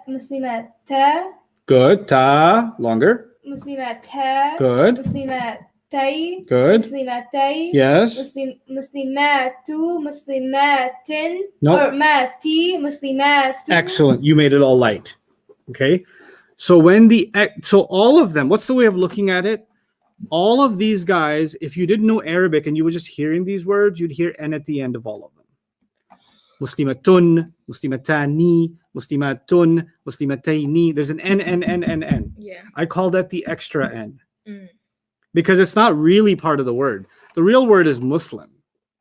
Muslimata, Good. Ta. Longer. Muslimata. Good. Muslimatai. Good. Muslimatai. Yes. Muslimatu, Muslimatin. No. Or mati, Muslimatu. Excellent. You made it all light. Okay. So so all of them, what's the way of looking at it? All of these guys, if you didn't know Arabic and you were just hearing these words, you'd hear N at the end of all of them. Muslimatun, muslimatani, muslimatun, muslimataini. There's an N. Yeah. I call that the extra N Mm. because it's not really part of the word. The real word is Muslim.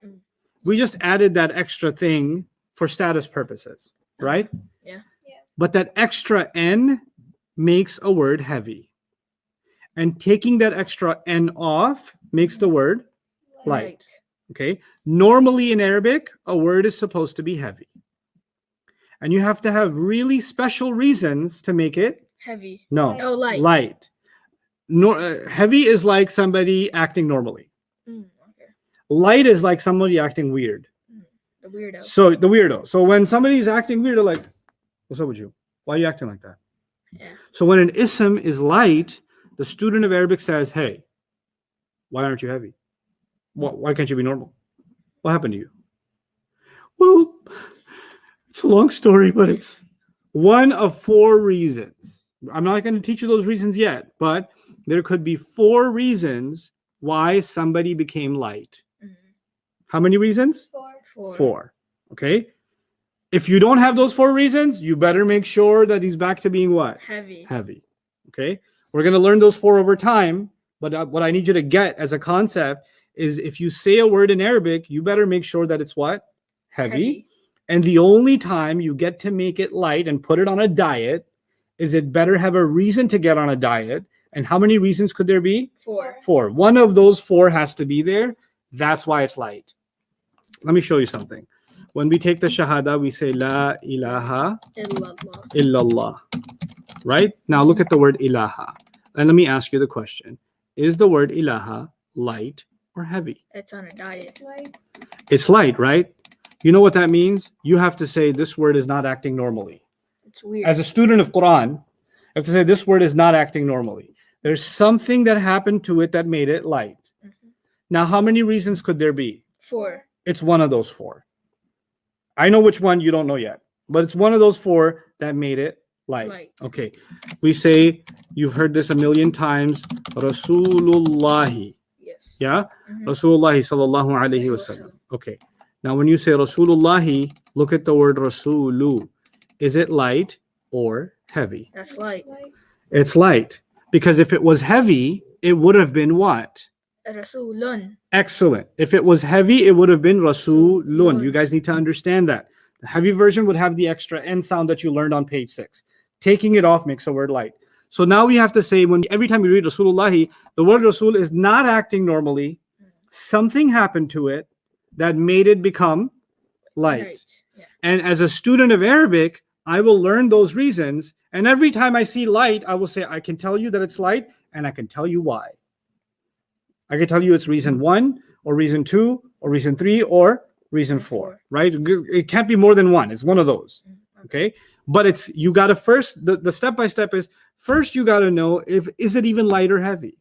Mm. We just added that extra thing for status purposes, right? Yeah. But that extra N makes a word heavy. And taking that extra N off makes the word light. Okay. Normally in Arabic, a word is supposed to be heavy. And you have to have really special reasons to make it Heavy. no, Oh, light. light. Heavy is like somebody acting normally. Okay. Light is like somebody acting weird. The weirdo. So the weirdo. So when somebody's acting weird, they're like, what's up with you? Why are you acting like that? Yeah. So when an ism is light, the student of Arabic says, hey, why aren't you heavy? Why can't you be normal? What happened to you? Well, it's a long story, but it's one of 4 reasons. I'm not going to teach you those reasons yet, but there could be 4 reasons why somebody became light. How many reasons? 4. 4. Okay. If you don't have those 4 reasons, you better make sure that he's back to being what? Heavy. Heavy. Okay. We're going to learn those 4 over time. But what I need you to get as a concept is if you say a word in Arabic, you better make sure that it's what? Heavy. And the only time you get to make it light and put it on a diet is it better have a reason to get on a diet. And how many reasons could there be? 4. 4. One of those 4 has to be there. That's why it's light. Let me show you something. When we take the Shahada, we say La ilaha Illallah. illallah. Right? Now look at the word ilaha. And let me ask you the question. Is the word ilaha light or heavy? It's on a diet. It's light, right? You know what that means? You have to say this word is not acting normally. It's weird. As a student of Quran, you have to say this word is not acting normally. There's something that happened to it that made it light. Now, how many reasons could there be? 4. It's one of those 4. I know which one you don't know yet, but it's one of those 4 that made it light. Okay. We say, you've heard this a million times, Rasulullahi. Yes. Yeah? Rasulullahi sallallahu alayhi wasallam. Okay. Now, when you say Rasulullahi, look at the word Rasulu. Is it light or heavy? That's light. It's light. Because if it was heavy, it would have been what? Rasulun. Excellent. If it was heavy, it would have been Rasulun. You guys need to understand that. The heavy version would have the extra N sound that you learned on page 6. Taking it off makes a word light. So now we have to say, every time we read Rasulullahi, the word Rasul is not acting normally. Something happened to it that made it become light. Yeah. And as a student of Arabic, I will learn those reasons. And every time I see light, I will say, I can tell you that it's light, and I can tell you why. I can tell you it's reason 1, or reason 2, or reason 3, or reason 4, right? It can't be more than 1. It's one of those, okay? But you got to first, the step-by-step is, first you got to know is it even light or heavy,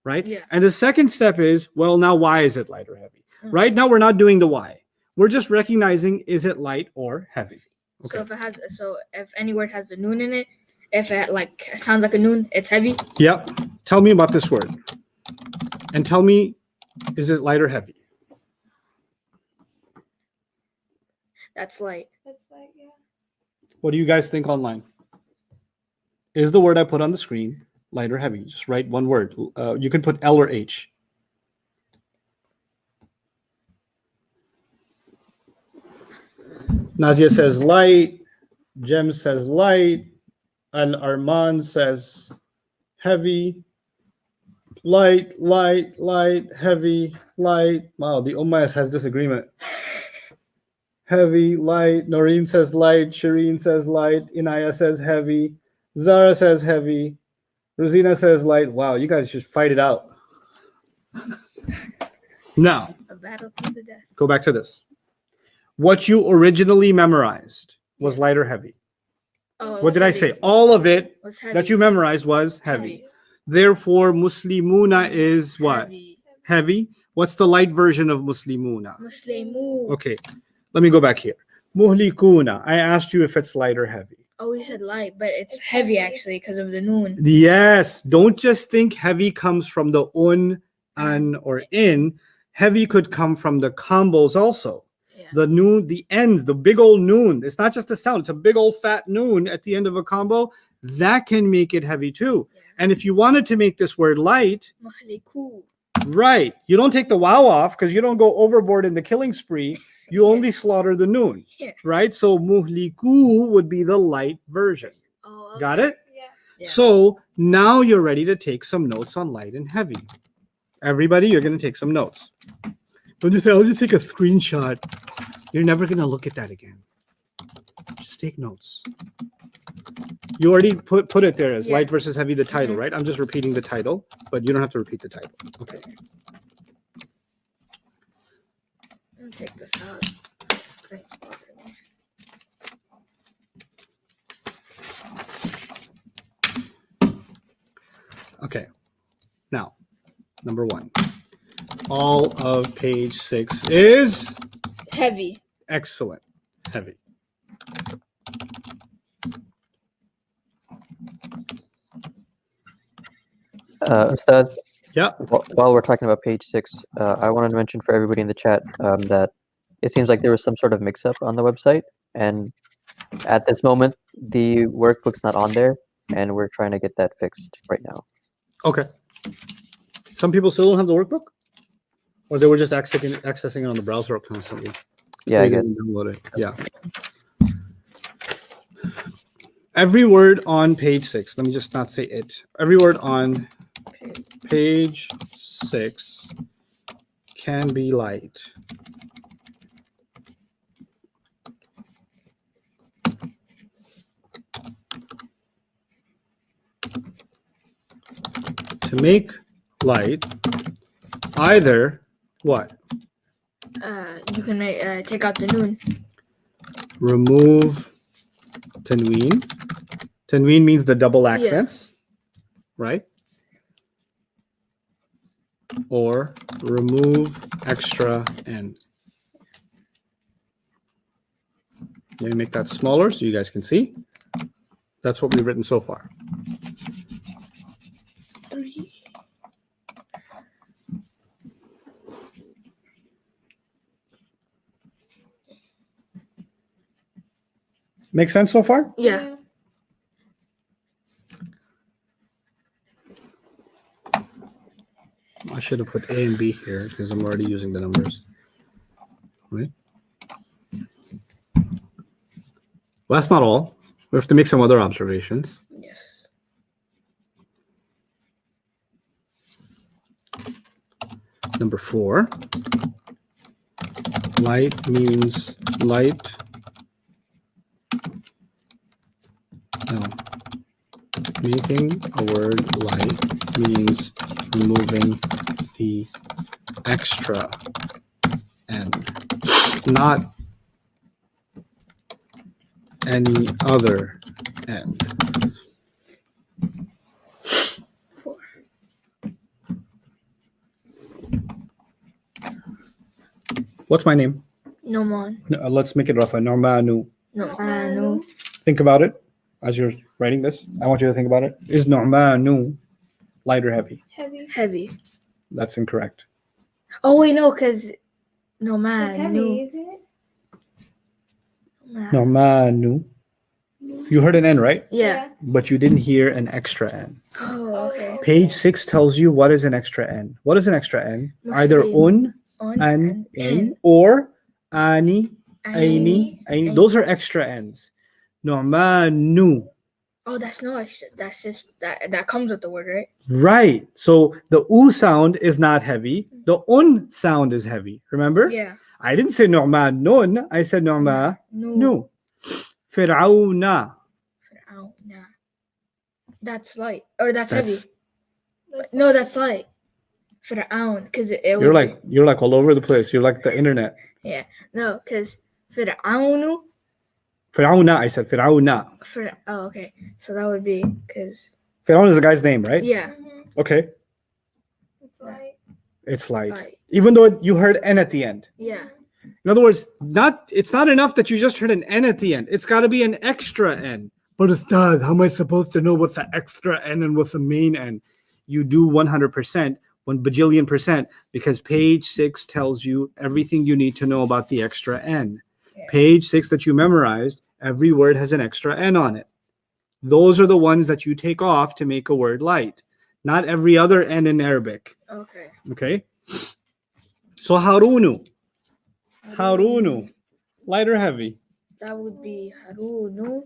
right? Yeah. And the second step is, well, now why is it light or heavy? Right now we're not doing the why. We're just recognizing, is it light or heavy? Okay. So if any word has a noon in it, if it sounds like a noon, it's heavy. Yep. Tell me about this word. And tell me, is it light or heavy? That's light. Yeah. What do you guys think online? Is the word I put on the screen light or heavy? Just write one word. You can put L or H. Nazia says light. Jem says light. Al-Arman says heavy. Light, heavy, light. Wow, the Ummah has disagreement. Heavy, light. Noreen says light. Shireen says light. Inaya says heavy. Zara says heavy. Rosina says light. Wow, you guys should fight it out. Now, A battle to the death. go back to this. What you originally memorized was light or heavy? Oh, What did I say? All of it Was heavy. that you memorized was heavy. Therefore, Muslimuna is what? Heavy. What's the light version of Muslimuna? Muslimu. Okay, let me go back here. Muhlikuna. I asked you if it's light or heavy. Oh, we said light, but it's heavy actually because of the noon. Yes. Don't just think heavy comes from the un, an, or in. Heavy could come from the combos also. Yeah. Yeah. The noon, the ends, the big old noon. It's not just a sound, it's a big old fat noon at the end of a combo. That can make it heavy too. Yeah. And if you wanted to make this word light, Muhliku. right, you don't take the wow off because you don't go overboard in the killing spree. You only slaughter the noon, Yeah. right? So muhliku would be the light version. Oh, okay. Got it? Yeah. Yeah. So now you're ready to take some notes on light and heavy. Everybody, you're going to take some notes. Don't just say, I'll just take a screenshot. You're never going to look at that again. Just take notes. You already put it there as Yeah. light versus heavy, the title, right? I'm just repeating the title, but you don't have to repeat the title. Okay. I'm gonna take this out. This thing's bothering me. Okay. Now, number 1. All of page 6 is Heavy. excellent. Heavy. Ustadh, Yeah. while we're talking about page 6, I wanted to mention for everybody in the chat that it seems like there was some sort of mix-up on the website, and at this moment, the workbook's not on there, and we're trying to get that fixed right now. Okay. Some people still don't have the workbook? Or they were just accessing it on the browser constantly? Yeah, I They guess. didn't download it. Yeah. Every word on page 6, let me just not say it. Every word on page 6 can be light. To make light, either what? You can make take out the noon. Remove tanween. Tanween means the double accents, right? Or remove extra n. Let me make that smaller so you guys can see. That's what we've written so far. 3. Make sense so far? Yeah. I should have put A and B here because I'm already using the numbers. Right? Well, that's not all. We have to make some other observations. Yes. Number 4. Light means light. No. Making a word light means removing the extra n, not any other n. 4. What's my name? Nouman. Let's make it Rafa. Normanu. No. Think about it as you're writing this. I want you to think about it. Is Normanu light or heavy? Heavy. Heavy. That's incorrect. Oh wait, no, because no It's man. heavy, isn't it? Normanu. You heard an N, right? Yeah. But you didn't hear an extra N. Oh, okay. Page 6 tells you what is an extra N. What is an extra N? Either Muslim. un, On an, and in, or ani, Aini. aini. Those are extra N's. Normanu. Oh, that's no extra. That's just that comes with the word, right? Right. So the U sound is not heavy. The un sound is heavy. Remember? Yeah. I didn't say Normanun. I said Normanu. No. Fir'auna. Oh, nah. That's light. Or that's heavy. That's, No, that's light. Fir'aun, because it you're like all over the place. You're like the internet. no, because Fir'aunu. Fir'auna. I said Fir'auna. Oh, okay. So that would be because Fir'aun is the guy's name, right? yeah. Okay. It's like It's light. Light. Even though you heard N at the end. Yeah. In other words, it's not enough that you just heard an N at the end. It's got to be an extra N. But Ustadh, how am I supposed to know what's the extra N and what's the main N? You do 100%, 1 bajillion%, because page 6 tells you everything you need to know about the extra N. Yeah. Page 6 that you memorized, every word has an extra N on it. Those are the ones that you take off to make a word light. Not every other N in Arabic. Okay. Okay? So Harunu. Harunu. Light or heavy? That would be Harunu.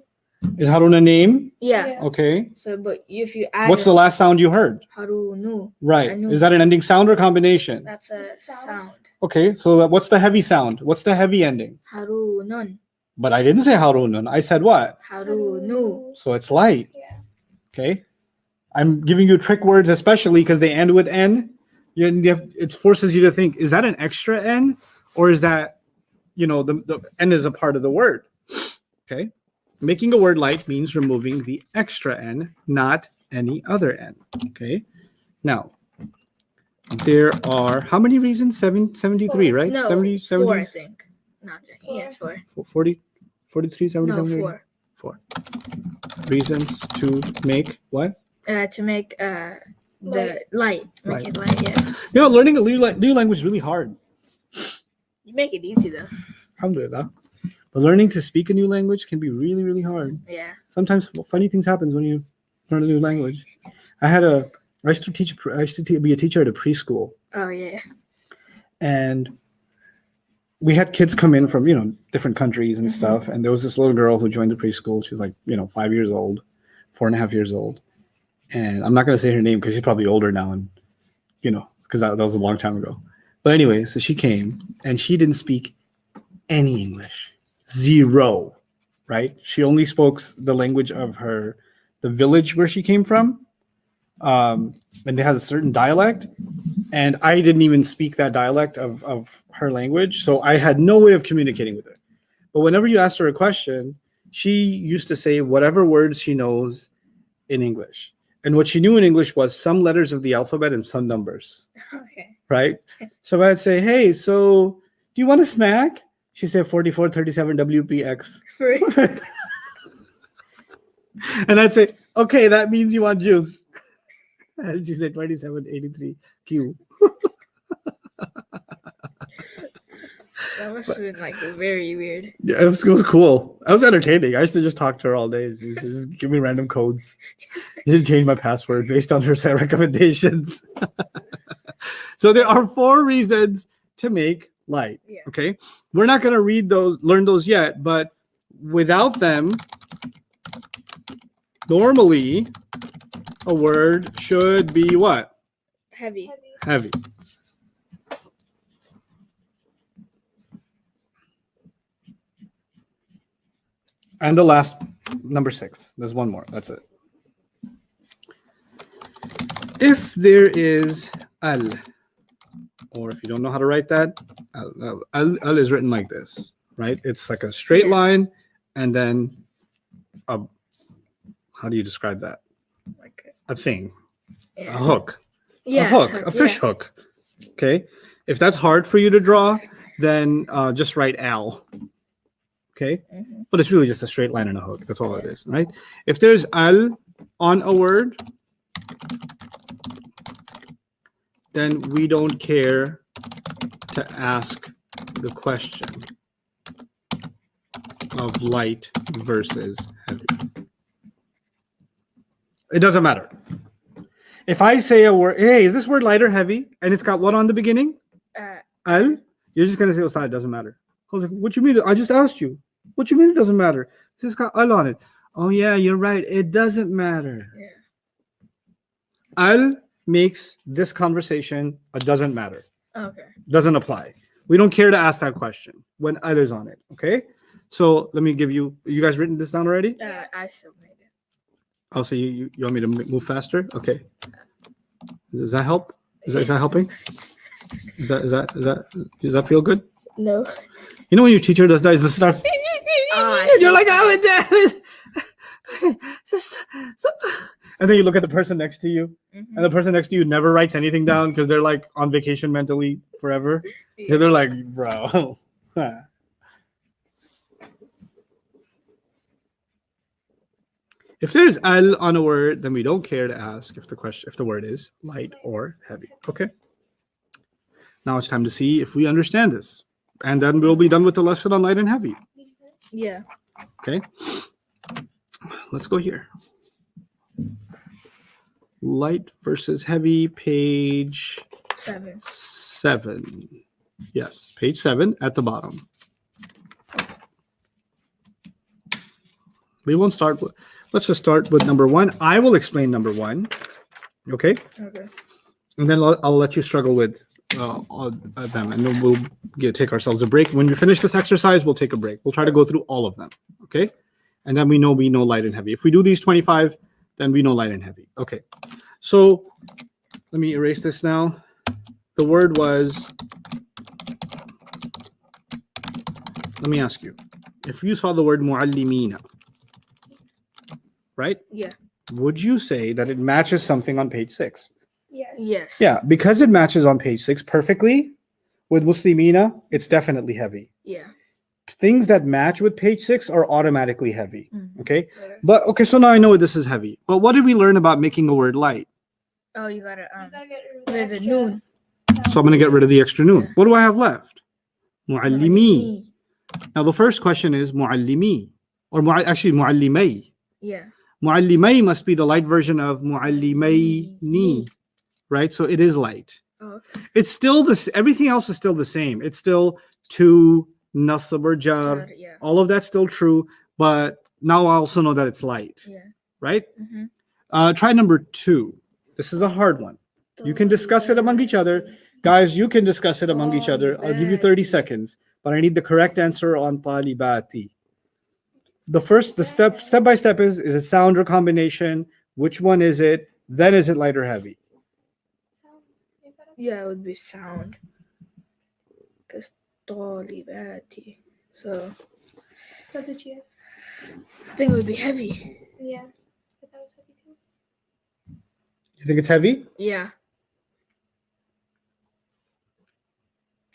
Is Harun a name? Yeah. Yeah. Okay. So, but if you add What's the last sound you heard? Harunu, Right. Anu. Is that an ending sound or combination? that's a sound. Okay. So what's the heavy sound? What's the heavy ending? Harunun. But I didn't say Harunun. I said what? Harunu. So it's light. Yeah. Okay. I'm giving you trick words, especially because they end with N. It forces you to think, is that an extra N? Or is that, the N is a part of the word? Okay. Making a word light means removing the extra N, not any other N. Okay. Now, there are how many reasons? 73, right? No, 70, 4, I think. Not yes, 4. 40, 43, 70, No, 70, 4. 4 reasons to make what? To make the light. Make Light. it light, yeah. Learning a new language is really hard. You make it easy though. Alhamdulillah. But learning to speak a new language can be really, really hard. Yeah. Sometimes funny things happen when you learn a new language. I used to be a teacher at a preschool, Oh yeah. and we had kids come in from different countries and stuff. And there was this little girl who joined the preschool. She's like 5 years old, 4.5 years old, and I'm not going to say her name because she's probably older now, and because that was a long time ago. But anyway, so she came and she didn't speak any English. Zero, right? She only spoke the language of the village where she came from, and they had a certain dialect, and I didn't even speak that dialect of her language, so I had no way of communicating with her. But whenever you asked her a question, she used to say whatever words she knows in English, and what she knew in English was some letters of the alphabet and some numbers, Okay. right? So I'd say, hey, so do you want a snack? She said 4437 WPX. Free. And I'd say, okay, that means you want juice. And she said 2783Q. That must have been like very weird. Yeah, it was cool. I was entertaining. I used to just talk to her all day. She used to just give me random codes. She didn't change my password based on her recommendations. So there are 4 reasons to make light. Yeah. Okay. We're not going to learn those yet, but without them, normally a word should be what? Heavy. Heavy. And the last, number 6. There's one more. That's it. If there is al, or if you don't know how to write that, al is written like this, right? It's like a straight line, and then how do you describe that? Like A thing, yeah. a hook, Yeah. a hook, a fish yeah. hook. Okay. If that's hard for you to draw, then just write al. Okay. Mhm. But it's really just a straight line and a hook. That's all it is, right? If there's al on a word, then we don't care to ask the question of light versus heavy. It doesn't matter. If I say a word, hey, is this word light or heavy? And it's got what on the beginning? Al? You're just going to say, Ustadh, it doesn't matter. I was like, what you mean? I just asked you. What you mean it doesn't matter? It's just got al on it. Oh, yeah, you're right. It doesn't matter. Yeah. Al makes this conversation a doesn't matter. Okay. Doesn't apply. We don't care to ask that question when al is on it. Okay. So let me give you guys written this down already? I still made it. Oh, so you want me to move faster? Okay. Does that help? Is that helping? Does that feel good? No. You know when your teacher does that, is this start, and you're like, oh, just, and then you look at the person next to you, Mhm. and the person next to you never writes anything down because they're like on vacation mentally forever. Yeah, they're like, bro. If there's al on a word, then we don't care to ask if the word is light or heavy. Okay. Now it's time to see if we understand this. And then we'll be done with the lesson on light and heavy. Yeah. Okay. Let's go here. Light versus heavy, page 7. Yes, page 7 at the bottom. We won't start with, let's just start with number 1. I will explain number 1. Okay. Okay. And then I'll let you struggle with all of them, and then we'll take ourselves a break. When we finish this exercise, we'll take a break. We'll try to go through all of them. Okay. And then we know light and heavy. If we do these 25, then we know light and heavy. Okay. So let me erase this now. The word was, let me ask you, if you saw the word muallimina, right? Yeah. Would you say that it matches something on page 6? Yes. Yes. Yeah, because it matches on page 6 perfectly with muslimina, it's definitely heavy. Yeah. Things that match with page 6 are automatically heavy. Mhm. Okay. Okay. But okay, so now I know this is heavy. But what did we learn about making a word light? Oh, you gotta You gotta get rid of the there's a extra noon. So I'm going to get rid of the extra noon. Yeah. What do I have left? Muallimi. Muallimi. Now the first question is muallimi, or actually muallimay. Yeah. Muallimay must be the light version of muallimayni, right? So it is light. Oh, okay. It's still this. Everything else is still the same. It's still to nasab or jar. Yeah. All of that's still true, but now I also know that it's light, Yeah. right? Mm-hmm. Try number 2. This is a hard one. You can discuss it among each other. Guys, you can discuss it among each other. I'll give you 30 seconds, but I need the correct answer on talibati. The step by step is it sound or combination? Which one is it? Then is it light or heavy? Yeah, it would be sound. Because talibati. So What did you? I think it would be heavy. Yeah. But that was heavy too. You think it's heavy? Yeah.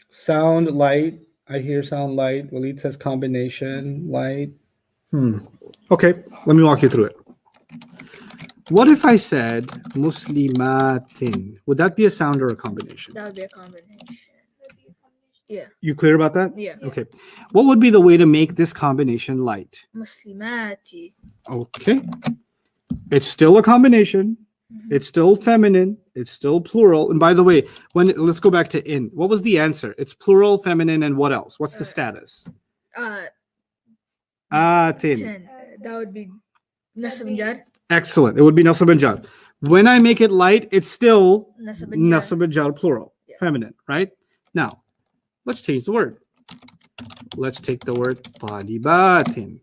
Sound, light. I hear sound, light. Walid says combination, light. Okay, let me walk you through it. What if I said muslimatin? Would that be a sound or a combination? That would be a combination. Yeah. You clear about that? Yeah. Okay. What would be the way to make this combination light? Muslimati. Okay. It's still a combination. It's still feminine. It's still plural. And by the way, let's go back to in. What was the answer? It's plural, feminine, and what else? What's the status? Atin. 10. That would be nasab and jar. Excellent. It would be nasab and jar. When I make it light, it's still Nasab and jar. nasab and jar plural, Yeah. feminine, right? Now, let's change the word. Let's take the word talibatin.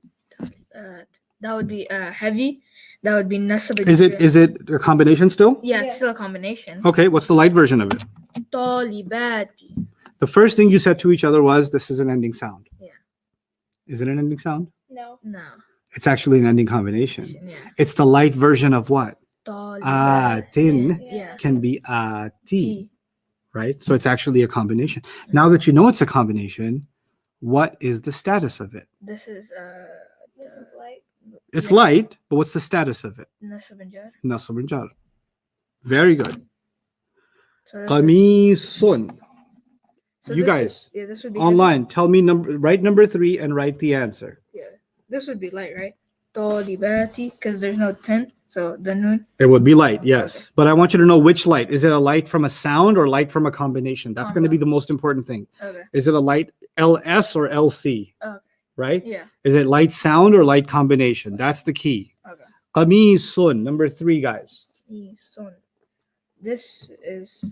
That would be heavy. That would be nasab and Is jar. it a combination still? Yeah, it's Yes. still a combination. Okay, what's the light version of it? Talibati. The first thing you said to each other was, this is an ending sound. Yeah. Is it an ending sound? No. No. It's actually an ending combination. Yeah. It's the light version of what? Talibati. Atin Yeah. can be ati, T. right? So it's actually a combination. Now that you know it's a combination, what is the status of it? This is This is light. It's Yeah. light, but what's the status of it? nasab and jar. Nasab and jar. Very good. So this Qamisun. so You this guys, yeah, this would be online, tell me write number 3 and write the answer. Yeah, this would be light, right? Talibati, because there's no 10, so the noon. It would be light, yes. Okay. But I want you to know which light. Is it a light from a sound or light from a combination? That's going to be the most important thing. Okay. Is it a light LS or LC? Okay. Right? Yeah. Is it light sound or light combination? That's the key. Okay. Qamisun, number 3, guys. Sun. This is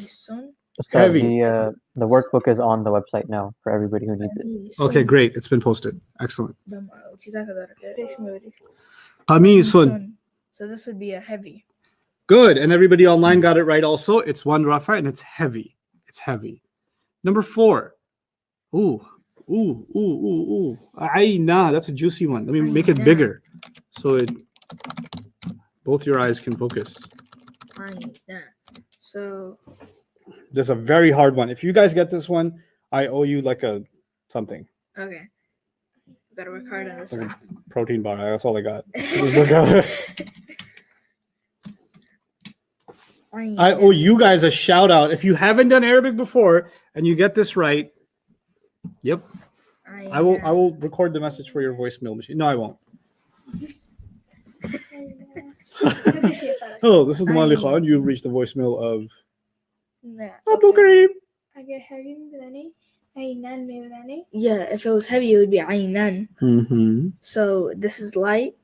Sun. So Heavy. the workbook is on the website now for everybody who needs it. Okay, great. It's been posted. Excellent. Qamisun. Qamisun. So this would be a heavy. Good. And everybody online got it right also. It's 1 rafa and it's heavy. It's heavy. Number 4. Ooh. Aina. That's a juicy one. Let me make it Aina. bigger so both your eyes can focus. So This is a very hard one. If you guys get this one, I owe you like a something. okay. Gotta work hard on this Like one. a protein bar. That's all I got. I owe you guys a shout out. If you haven't done Arabic before and you get this right, yep, I will record the message for your voicemail machine. No, I won't. Hello, this is Nouman Ali Khan. You've reached the voicemail of Abdul Kareem. Yeah, if it was heavy, it would be aynan. Mm-hmm. So this is light.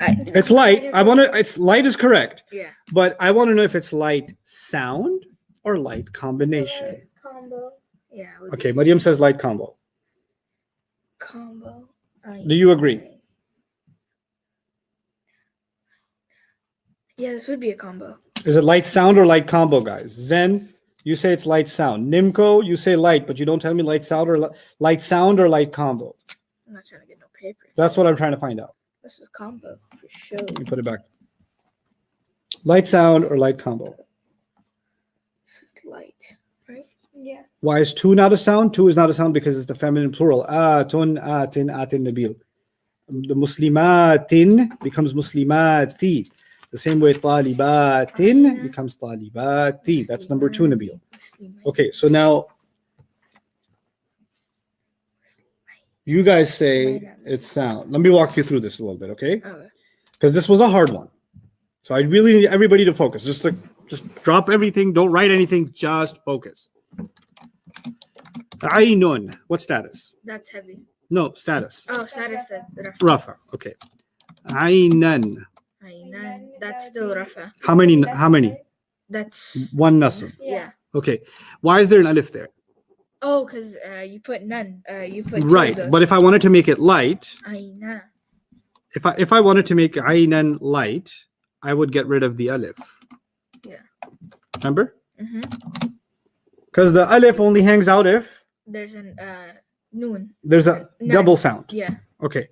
It's light. It's light is correct. Yeah. But I want to know if it's light sound or light combination. Combo. Yeah. it would Okay, be Mariam says light combo. Combo. Do you agree? Yeah, this would be a combo. Is it light sound or light combo, guys? Zen, you say it's light sound. Nimco, you say light, but you don't tell me light sound or light combo. I'm not trying to get no paper. That's what I'm trying to find out. This is combo for sure. Let me put it back. Light sound or light combo. This is light, right? Yeah. Why is two not a sound? Two is not a sound because it's the feminine plural. Atun, atin, atin, nabil. The muslimatin becomes muslimati. The same way talibatin becomes talibati. That's number 2, Nabil. Okay, so now you guys say it's sound. Let me walk you through this a little bit, okay? Okay. Because this was a hard one. So I really need everybody to focus. Just drop everything. Don't write anything. Just focus. Ainun. What status? That's heavy. No, status. Oh, status. Rafa. Okay. Ainan. Aynan. That's still rafa. How many? That's One nasr. yeah. Okay. Why is there an alif there? Oh, because you put none. You put Right. tilde. But if I wanted to make it light, Ayna. if I wanted to make ainan light, I would get rid of the alif. Yeah. Remember? Mm-hmm. Because the alif only hangs out if There's an noon. there's a Nun. double sound. Yeah. Okay.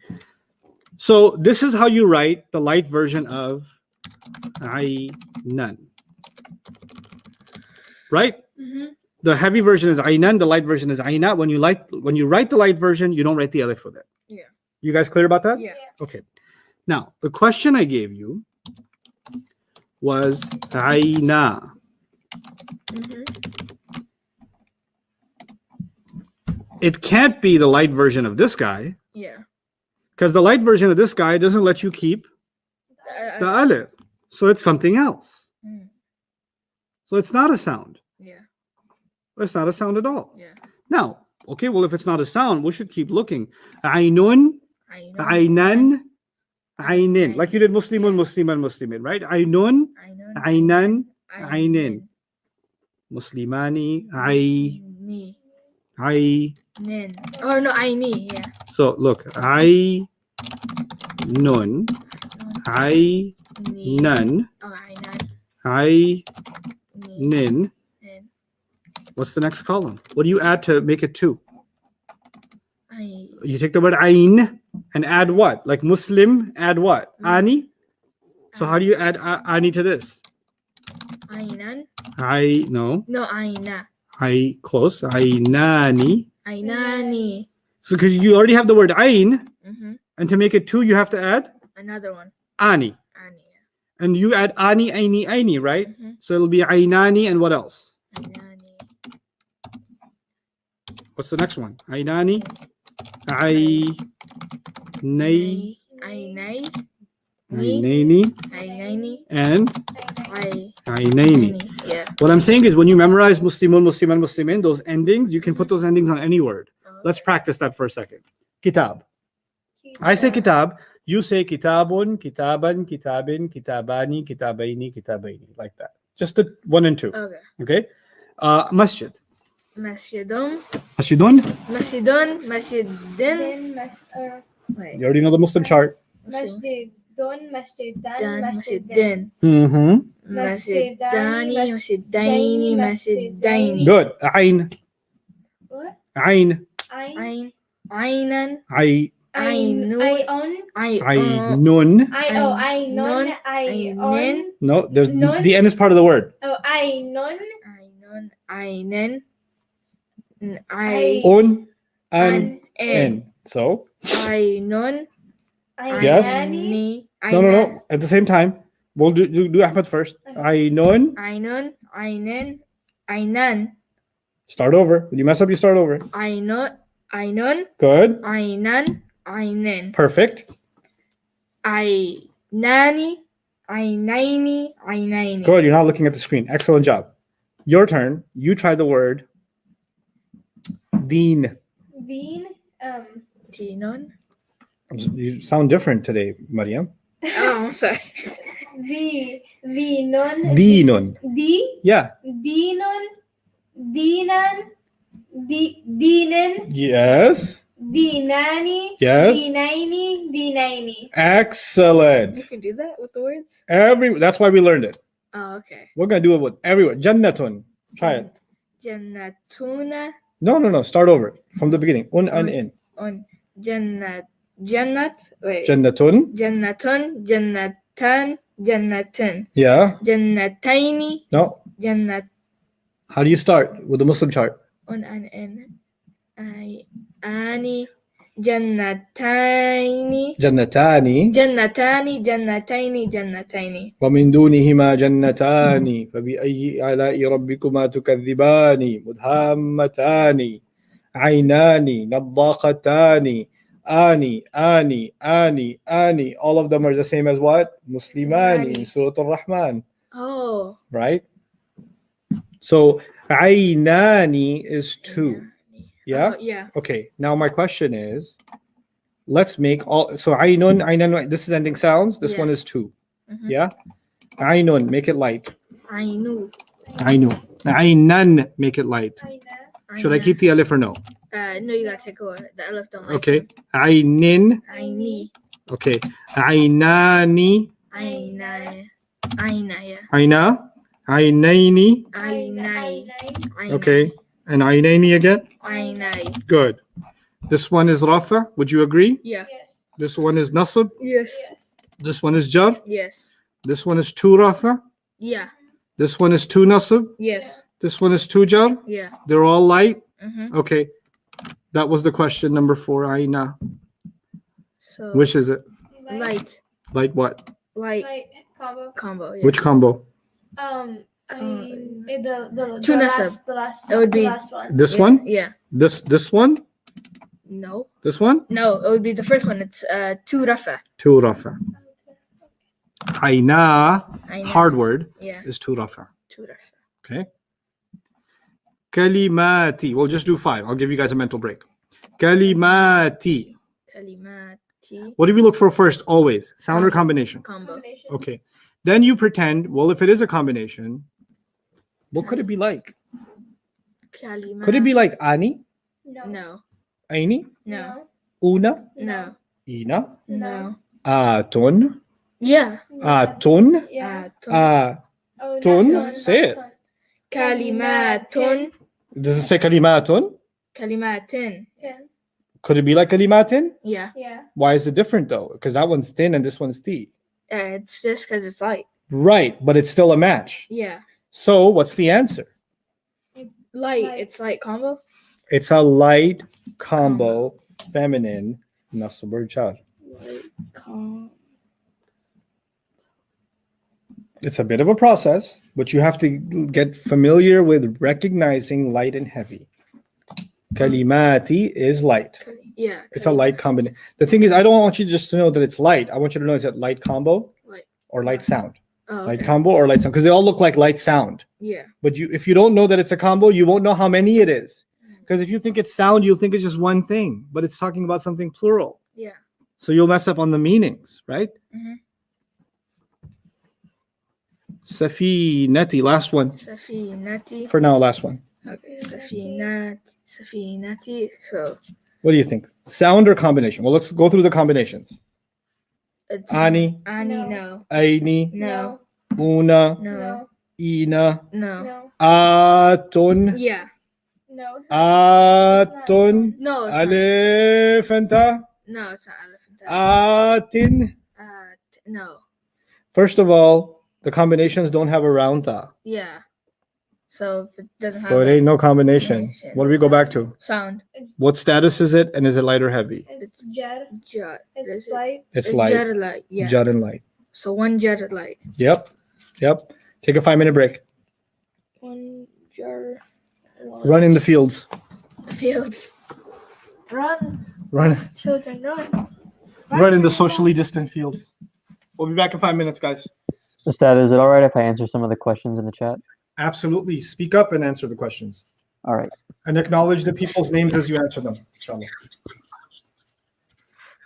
So this is how you write the light version of ainan. Right? Mm-hmm. The heavy version is ainan, the light version is aina. When you write the light version, you don't write the alif with it. Yeah. You guys clear about that? Yeah. Okay. Now, the question I gave you was aina. Mm-hmm. It can't be the light version of this guy Yeah. because the light version of this guy doesn't let you keep the alif. So it's something else. Mm. So it's not a sound. Yeah. It's not a sound at all. Yeah. Now, okay, well, if it's not a sound, we should keep looking. Ainun, ainan, ainin. Like you did muslimun, musliman, muslimin, right? Ainun, ainan, ainin. Muslimani, Ni. Nin. Oh no, aini. Yeah. So look, ainun, Ni. ainan, Oh, ainan. ainin. Nin. What's the next column? What do you add to make it 2? Ai. You take the word ain and add what? Like Muslim, add what? Ani? So how do you add ani to this? Ainan. No. No, aina. Close. Ainani. Ainani. So because you already have the word ain, Mm-hmm. and to make it 2, you have to add Another one. ani. Ani. And you add ani, aini, aini, right? Mm-hmm. So it'll be ainani and what else? Ainani. What's the next one? Ainani. Ainai. Ainai. Ainaini. Ainaini. And Ai. ainaini. Yeah. What I'm saying is when you memorize Muslimun, Musliman, Muslimin, those endings, you can put those endings on any word. Let's practice that for a second. Kitab. I say kitab. You say kitabun, kitaban, kitabin, kitabani, kitabaini, kitabaini. Like that. Just the 1 and 2. Okay. Okay? Masjid. Masjidum. Masjidun. Masjidun. Masjidin. Then Wait. You already know the Muslim chart. masjidun, masjidan, Dan. masjidin. Masjidin. Mm-hmm. Masjidani. Masjidaini. Masjidaini. Good. Ain. What? Ain. Ain. Ainan. Ainun. Ainun. Ainon. Aion. No, Nun. the N is part of the word. Oh, Ainon. Ainen. I. Un. An. N. So Ainun. Yes. Aini. no. At the same time, we'll do Ahmed first. Ainun. Ainun. Ainen. Ainan. Start over. When you mess up, you start over. Ainun. Ainun. Good. Ainan. Ainen. Perfect. Ainani. Ainaini. Ainaini. Good. You're not looking at the screen. Excellent job. Your turn. You try the word deen. Veen. Tinon. You sound different today, Mariam. Oh, I'm sorry. Veenon. Deenun. D. Yeah. Deenon. Deenan. Deenan. Yes. Deenani. Yes. Deenaini. Deenaini. You Excellent. can do that with the words? That's why we learned it. Oh, okay. We're gonna do it with every word. Jannatun. Try it. Jannatuna. No. Start over from the beginning. And in. On Jannat. Wait. Jannatun. Jannatun. Jannatan. Jannatin. Yeah. Jannataini. No. Jannat. How do you start with the Muslim chart? On an in. Ani. Jannataini. Jannatani. Jannatani. Jannataini. Jannataini. ومن دونهما جنتان فبأي آلاء ربكما تكذبان مدهامتان عينان نضاقتان آني. All of them are the same as what? Muslimani. Surah Al-Rahman. Oh. Right? So Aynani is 2. Yeah? Oh, yeah. Okay. Now my question is, let's make all. So Aynun. This is ending sounds. This Yeah. one is 2. Mhm. Yeah? Aynun, make it light. Ainu. Aynan, make it light. Should I keep the alif or no? No, you gotta take away the alif. Don't like Okay. Aynin. Aini. Okay. Aynani. Ainaya. Ainaya. Ayna. Aynaini. Ainai. Okay. And aynaini again? Ainai. Good. This one is rafa. Would you agree? Yeah. Yes. This one is nasab. Yes. Yes. This one is jar. Yes. This one is 2 rafa. Yeah. This one is 2 nasab. Yes. This one is 2 jar. Yeah. They're all light. Mm-hmm. Okay. That was the question number 4. Ayna. So Which is it? light. Light what? Light Light combo. combo. Yeah. Which combo? The Two nasab. last, the last. It would the be- last one. This Yeah. one? Yeah. This one? No. This one? No, it would be the first one. It's 2 rafa. 2 rafa. Ayna, Aina. hard word, Yeah. is 2 rafa. 2 rafa. Okay. Kalimati. We'll just do 5. I'll give you guys a mental break. Kalimati. Kalimati. What do we look for first? Always. Sound or Combo. combination? Combo. Combination. Okay. Then you pretend, well, if it is a combination, what could it be like? Kalima. Could it be like ani, No. No. aini, No. una, No. ina, No. atun, Yeah. atun, Yeah. Oh, Tun? not tun, Say not it. tun. Kalimatun. Does it say kalimatun? Kalimatin. Tin. Could it be like kalimatin? Yeah. Yeah. Why is it different though? Because that one's thin and this one's t. It's just because it's light. Right, but it's still a match. Yeah. So what's the answer? Light. Light. It's light combo. It's a light combo, feminine nasb or jar. Light combo. It's a bit of a process, but you have to get familiar with recognizing light and heavy. Kalimati is light. Yeah. It's a light combination. The thing is, I don't want you just to know that it's light. I want you to know it's a light combo Light. or light sound. Oh, Light okay. combo or light sound, because they all look like light sound. Yeah. But if you don't know that it's a combo, you won't know how many it is. Because if you think it's sound, you'll think it's just one thing, but it's talking about something plural. Yeah. So you'll mess up on the meanings, right? Mhm. Safinati, last one. Safinati. For now, last one. Okay. Safinati. So What do you think? Sound or combination? Well, let's go through the combinations. it's Ani, Ani. No. No. aini, No. una, No. ina, No. No. atun, Yeah. No. It's not. atun, No. It's not. alifanta, No. It's not elephant. atin. No. First of all, the combinations don't have a round ta. Yeah. So if it doesn't So have it ain't that no combination. combination. What do we go back to? sound, What status is it, and is it light or heavy? It's jar. jar. It's light. It's It's light. jar light. Yeah. Jar and light. So one jar light. Yep. Take a 5-minute break. One jar. Run in the fields. The fields. Run, Run children, run. in the socially distant field. We'll be back in 5 minutes, guys. Ustadh, is it all right if I answer some of the questions in the chat? Absolutely. Speak up and answer the questions. All right. And acknowledge the people's names as you answer them. Inshallah.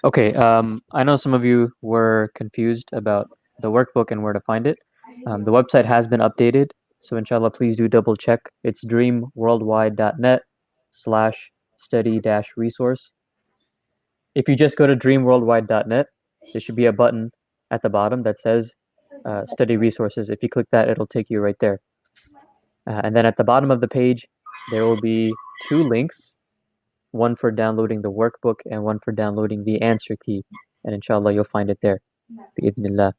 Okay. I know some of you were confused about the workbook and where to find it. The website has been updated, so inshallah, please do double check. It's dreamworldwide.net/study-resource. If you just go to dreamworldwide.net, there should be a button at the bottom that says study resources. If you click that, it'll take you right there. And then at the bottom of the page, there will be 2 links, one for downloading the workbook and one for downloading the answer key. And inshallah, you'll find it there. Bi-idhnillah.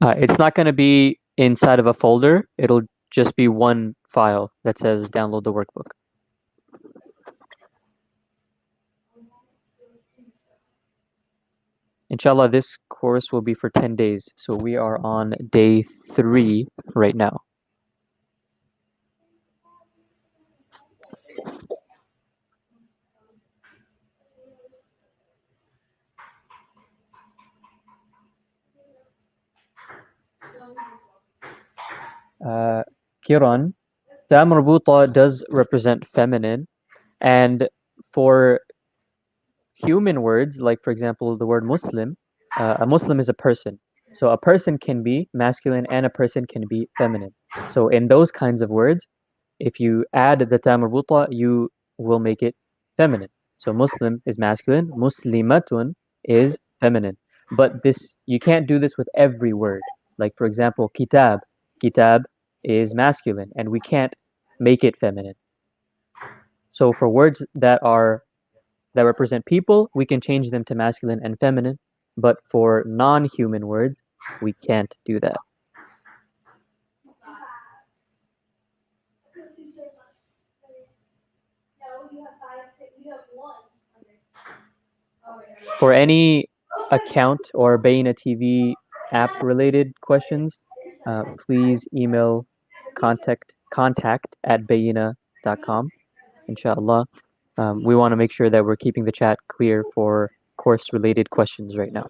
It's not going to be inside of a folder. It'll just be one file that says download the workbook. Inshallah, this course will be for 10 days. So we are on day 3 right now. Kiran, ta marbuta does represent feminine, and for human words, like for example the word Muslim, a Muslim is a person. So a person can be masculine and a person can be feminine. So in those kinds of words, if you add the ta marbuta, you will make it feminine. So Muslim is masculine, Muslimatun is feminine. But this, you can't do this with every word. Like for example, kitab. Kitab is masculine and we can't make it feminine. So for words that represent people, we can change them to masculine and feminine, but for non-human words, we can't do that. For any account or bayyinahTV app related questions, please email contact@bayyinah.com. Inshallah. We want to make sure that we're keeping the chat clear for course related questions right now.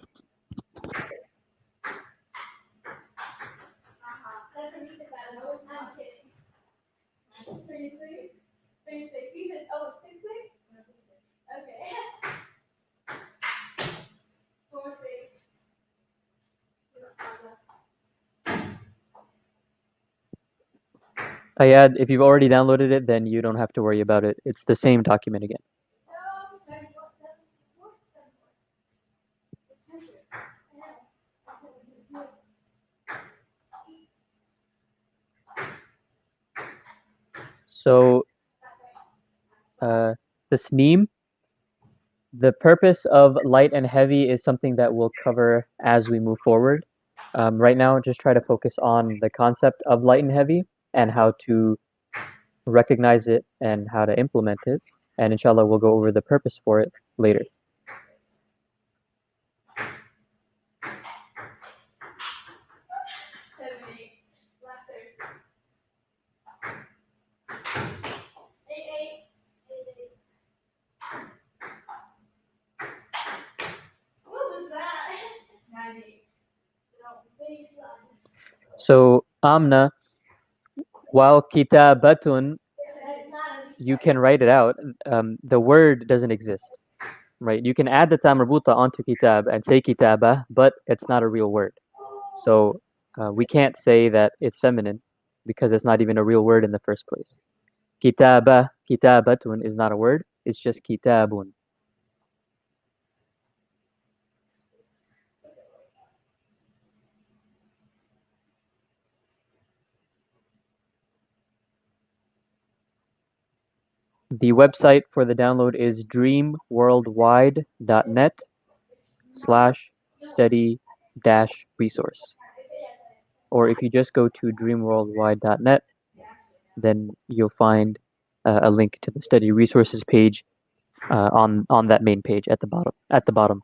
Ayad, if you've already downloaded it, then you don't have to worry about it. It's the same document again. So, Tasneem, the purpose of light and heavy is something that we'll cover as we move forward. Right now, just try to focus on the concept of light and heavy and how to recognize it and how to implement it. And inshallah, we'll go over the purpose for it later. So, Amna, while kitabatun, you can write it out, the word doesn't exist, right? You can add the ta marbuta onto kitab and say kitaba, but it's not a real word. So we can't say that it's feminine because it's not even a real word in the first place. Kitaba, kitabatun is not a word, it's just kitabun. The website for the download is dreamworldwide.net/study-resource. Or if you just go to dreamworldwide.net, then you'll find a link to the study resources page on that main page at the bottom.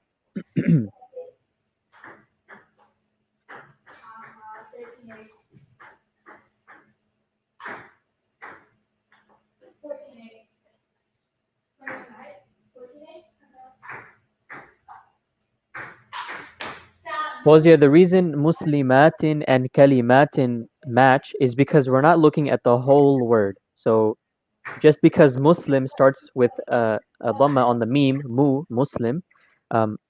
Fawzia, the reason muslimatin and kalimatin match is because we're not looking at the whole word. So just because Muslim starts with a dhamma on the meme, Muslim,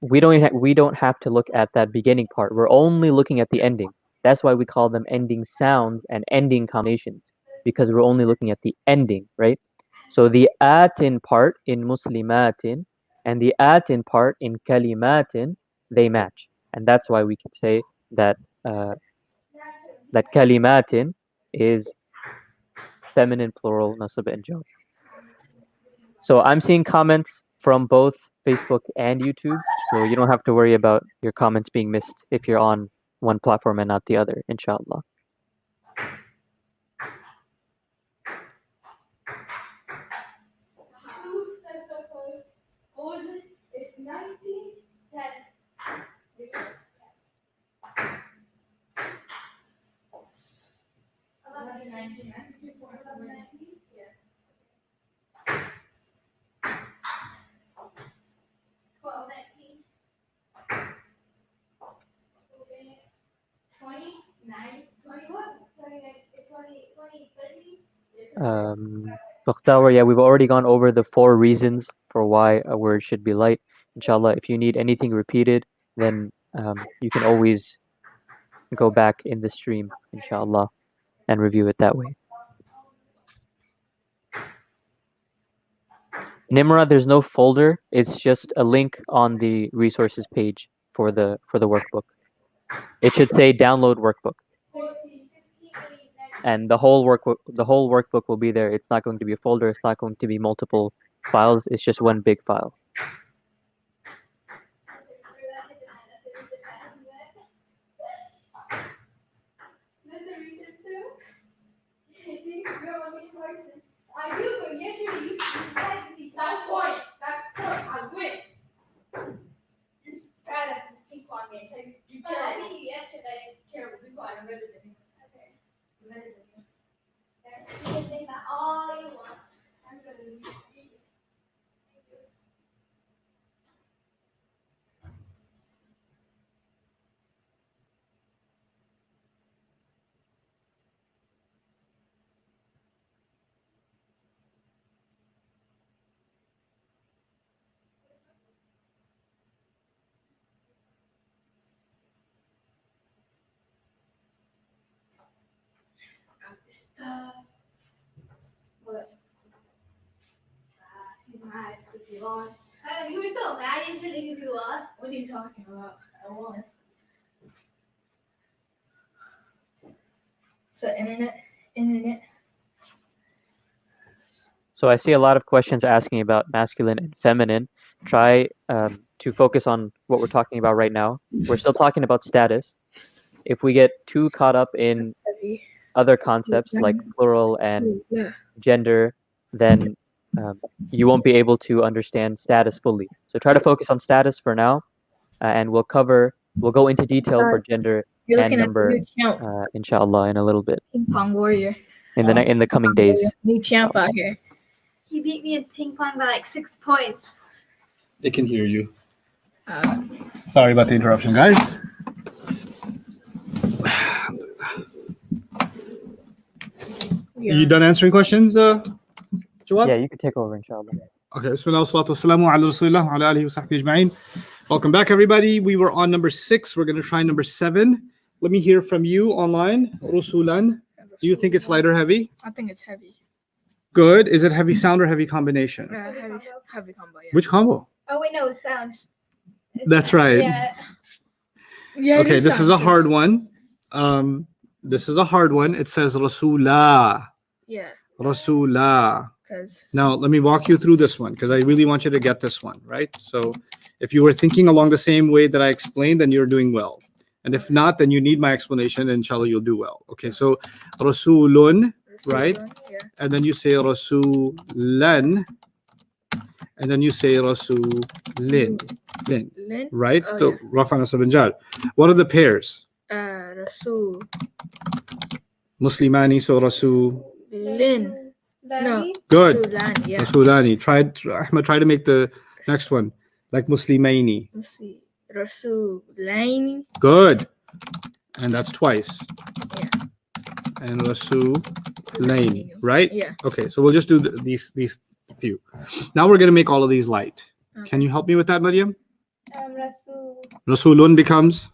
we don't have to look at that beginning part. We're only looking at the ending. That's why we call them ending sounds and ending combinations, because we're only looking at the ending, right? So the atin part in muslimatin and the atin part in kalimatin, they match. And that's why we can say that that kalimatin is feminine plural nasab and jar. So I'm seeing comments from both Facebook and YouTube, so you don't have to worry about your comments being missed if you're on one platform and not the other, inshallah. Bakhtawa, yeah, we've already gone over the 4 reasons for why a word should be light. Inshallah, if you need anything repeated, then you can always go back in the stream, inshallah, and review it that way. Nimra, there's no folder. It's just a link on the resources page for the workbook. It should say download workbook. And the whole workbook will be there. It's not going to be a folder. It's not going to be multiple files. It's just one big file. I do, but yesterday you said that's point. I win. Just bad at this ping pong game. You terrible. I beat you yesterday. Terrible. Be quiet. I'm better than you. Okay. I'm better than you. You can think that all you want. I'm better than you. What? He's mad because he lost. You were so mad yesterday because you lost. What are you talking about? I won. So internet. So I see a lot of questions asking about masculine and feminine. Try to focus on what we're talking about right now. We're still talking about status. If we get too caught up in other concepts like plural and gender, then you won't be able to understand status fully. So try to focus on status for now, and we'll go into detail for gender and number, inshallah, in a little bit. Ping pong warrior. In the coming days. New champ out here. He beat me in ping pong by like 6 points. They can hear you. Sorry about the interruption, guys. Yeah. Are you done answering questions, Jawad? Yeah, you can take over, inshallah. Okay, bismillah, salatu wassalamu ala rasulillah wa ala alihi wa sahbihi ajma'in. Welcome back, everybody. We were on number 6. We're going to try number 7. Let me hear from you online. Rusulan, do you think it's light or heavy? I think it's heavy. Good. Is it heavy sound or heavy combination? Heavy combo. Yeah. Which combo? Oh, wait, no, it sounds. That's right. Yeah. Okay, this is a hard one. This is a hard one. It says Rasulah. Yeah. Rasulah. because Now, let me walk you through this one because I really want you to get this one, right? So, if you were thinking along the same way that I explained, then you're doing well. And if not, then you need my explanation, and inshallah, you'll do well. Okay, so Rasulun, right? Yeah. And then you say Rasulan, and then you say Rasulin, Lin. right? Oh, So, Rafa Nasab and Jar. What are the pairs? Rasul. Muslimani, so Rasul. Lin. No. Good. Rasulan, yeah. Rasulani. Ahmed, try to make the next one like Muslimaini. Let's see. Rasulaini. Good. And that's twice. Yeah. And Rasulaini, right? Yeah. Okay, so we'll just do these few. Now we're going to make all of these light. Okay. Can you help me with that, Maryam? Rasul, Rasulun becomes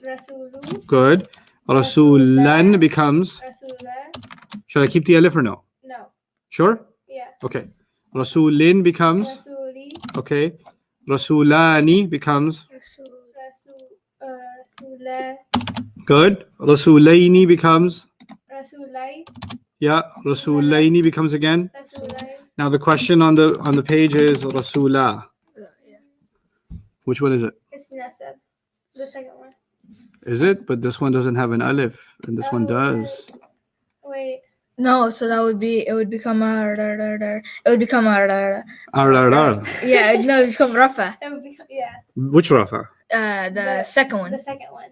Rasulu, good. Rasulan becomes. Rasulah. Should I keep the alif or no? No. Sure? Yeah. Okay. Rasulin becomes. Rasuli, Okay. Rasulani becomes. Rasulah, Good. Rasulaini becomes. Rasulai, Yeah. Rasulaini becomes again. Rasulai. Now the question on the page is Rasulah. Yeah. Which one is it? It's Nasab, the second one. Is it? But this one doesn't have an alif, and this one Oh, does. Wait. No, so that would be, it would become it would become Ar. yeah, no, it would become Rafa. It would become, yeah. Which Rafa? The second one. The second one.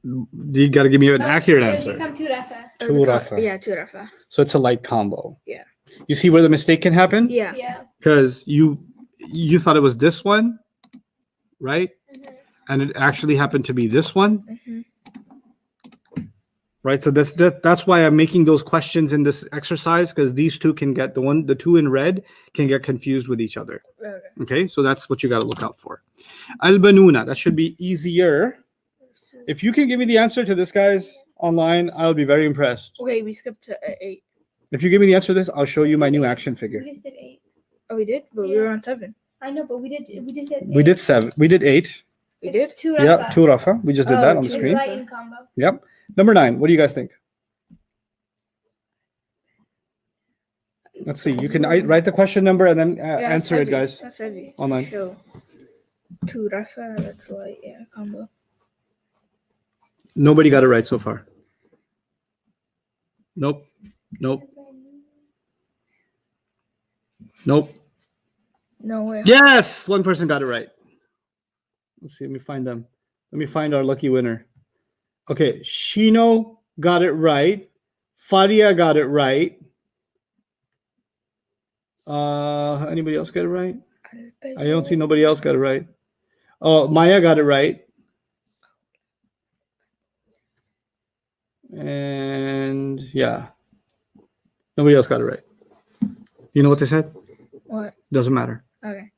You got to give me an Oh, accurate it would answer. become two Rafa. It would Two become- Rafa. Yeah, two Rafa. So it's a light combo. Yeah. You see where the mistake can happen? Yeah. Yeah. Because you thought it was this one, right? Mhm. And it actually happened to be this one, Mhm. right? So that's why I'm making those questions in this exercise, because these two can get the two in red can get confused with each other. Okay. Okay, so that's what you got to look out for. Al-Banuna, that should be easier. If you can give me the answer to this, guys, online, I'll be very impressed. Okay, we skipped to 8. If you give me the answer to this, I'll show you my new action figure. We just did 8. Oh, we did, but we Yeah. were on 7. I know, but we just did 8. We did 7. We did 8. We It's did. two Yeah, Rafa. 2 Rafa. We just did Oh, that on the two It's screen. light in combo. Yep. Number 9. What do you guys think? Let's see. You can write the question number and then Yeah, that's answer it, heavy. guys. That's heavy. Online. Show 2 Rafa. That's light. Yeah, combo. Nobody got it right so far. Nope. Nope. Nope. No way. Yes, one person got it right. Let's see. Let me find them. Let me find our lucky winner. Okay, Shino got it right. Fadia got it right. Anybody else get it right? I don't see nobody else got it right. Oh, Maya got it right. And yeah, nobody else got it right. You know what they said? What? Doesn't matter. Okay.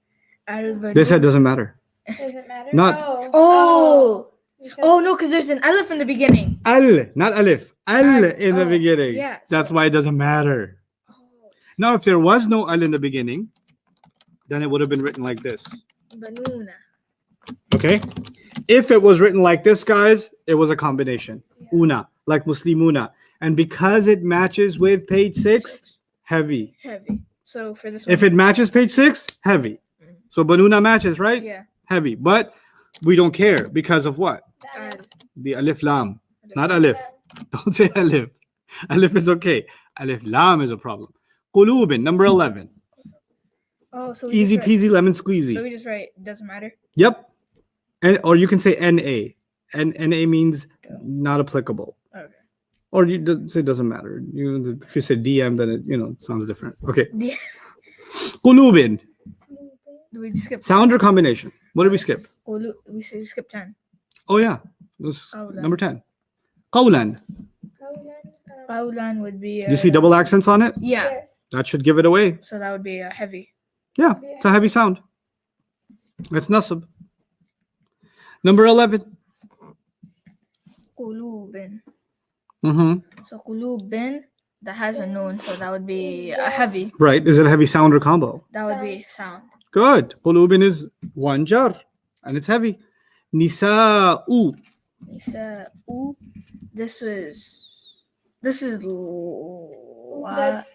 They said doesn't matter. Does it matter? Not- Oh. Because- Oh no, because there's an alif in the beginning. Al, not alif. Al in the Oh, beginning. yeah, That's why it doesn't matter. Oh. Now, if there was no al in the beginning, then it would have been written like this. Banuna. Okay? If it was written like this, guys, it was a combination. Yeah. Una, like Muslimuna. And because it matches with page 6, heavy. Heavy. So for this one. If it matches page 6, heavy. So Banuna matches, right? Yeah. Heavy. But we don't care because of what? Al. The alif lam. Not alif. Don't say alif. Alif is okay. Alif lam is a problem. Qulubin, number 11. Oh, so we Easy just write- peasy lemon squeezy. So we just write doesn't matter. Yep. And or you can say NA. And NA means not applicable. Okay. Or you say it doesn't matter. If you say DM, then it sounds different. Okay. Yeah. Qulubin. We skip. Sound or combination? What did we skip? We skip 10. Oh yeah. It was Qawlan. number 10. Qawlan. Qawlan would be. You see double accents on it? Yeah. Yes. That should give it away. So that would be heavy. Yeah, it's a heavy sound. It's nasab. Number 11. Qulubin. Mm-hmm. So qulubin, that has a noon, so that would be heavy. Right. Is it a heavy sound or combo? That would be sound. Good. Qulubin is one jar and it's heavy. Nisa'u. Nisa'u. This is That's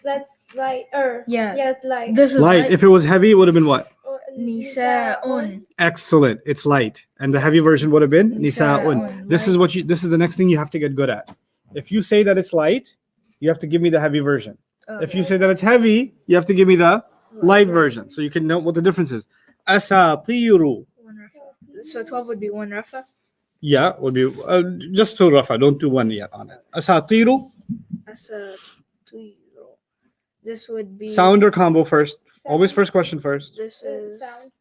light. Yeah. Yeah, it's light. This is Light. If it was heavy, it would have been what? Nisa'un. Excellent. It's light. And the heavy version would have been nisa'un. Nisa'un, This is light. what you this is the next thing you have to get good at. If you say that it's light, you have to give me the heavy version. If you say that it's heavy, you have to give me the light version. So you can know what the difference is. Asatiru. One rafa. So 12 would be one rafa. Yeah, would be just two rafa. Don't do one yet on it. Asatiru. Asatiru. This would be Sound or combo first. Always first question first. This is Sound.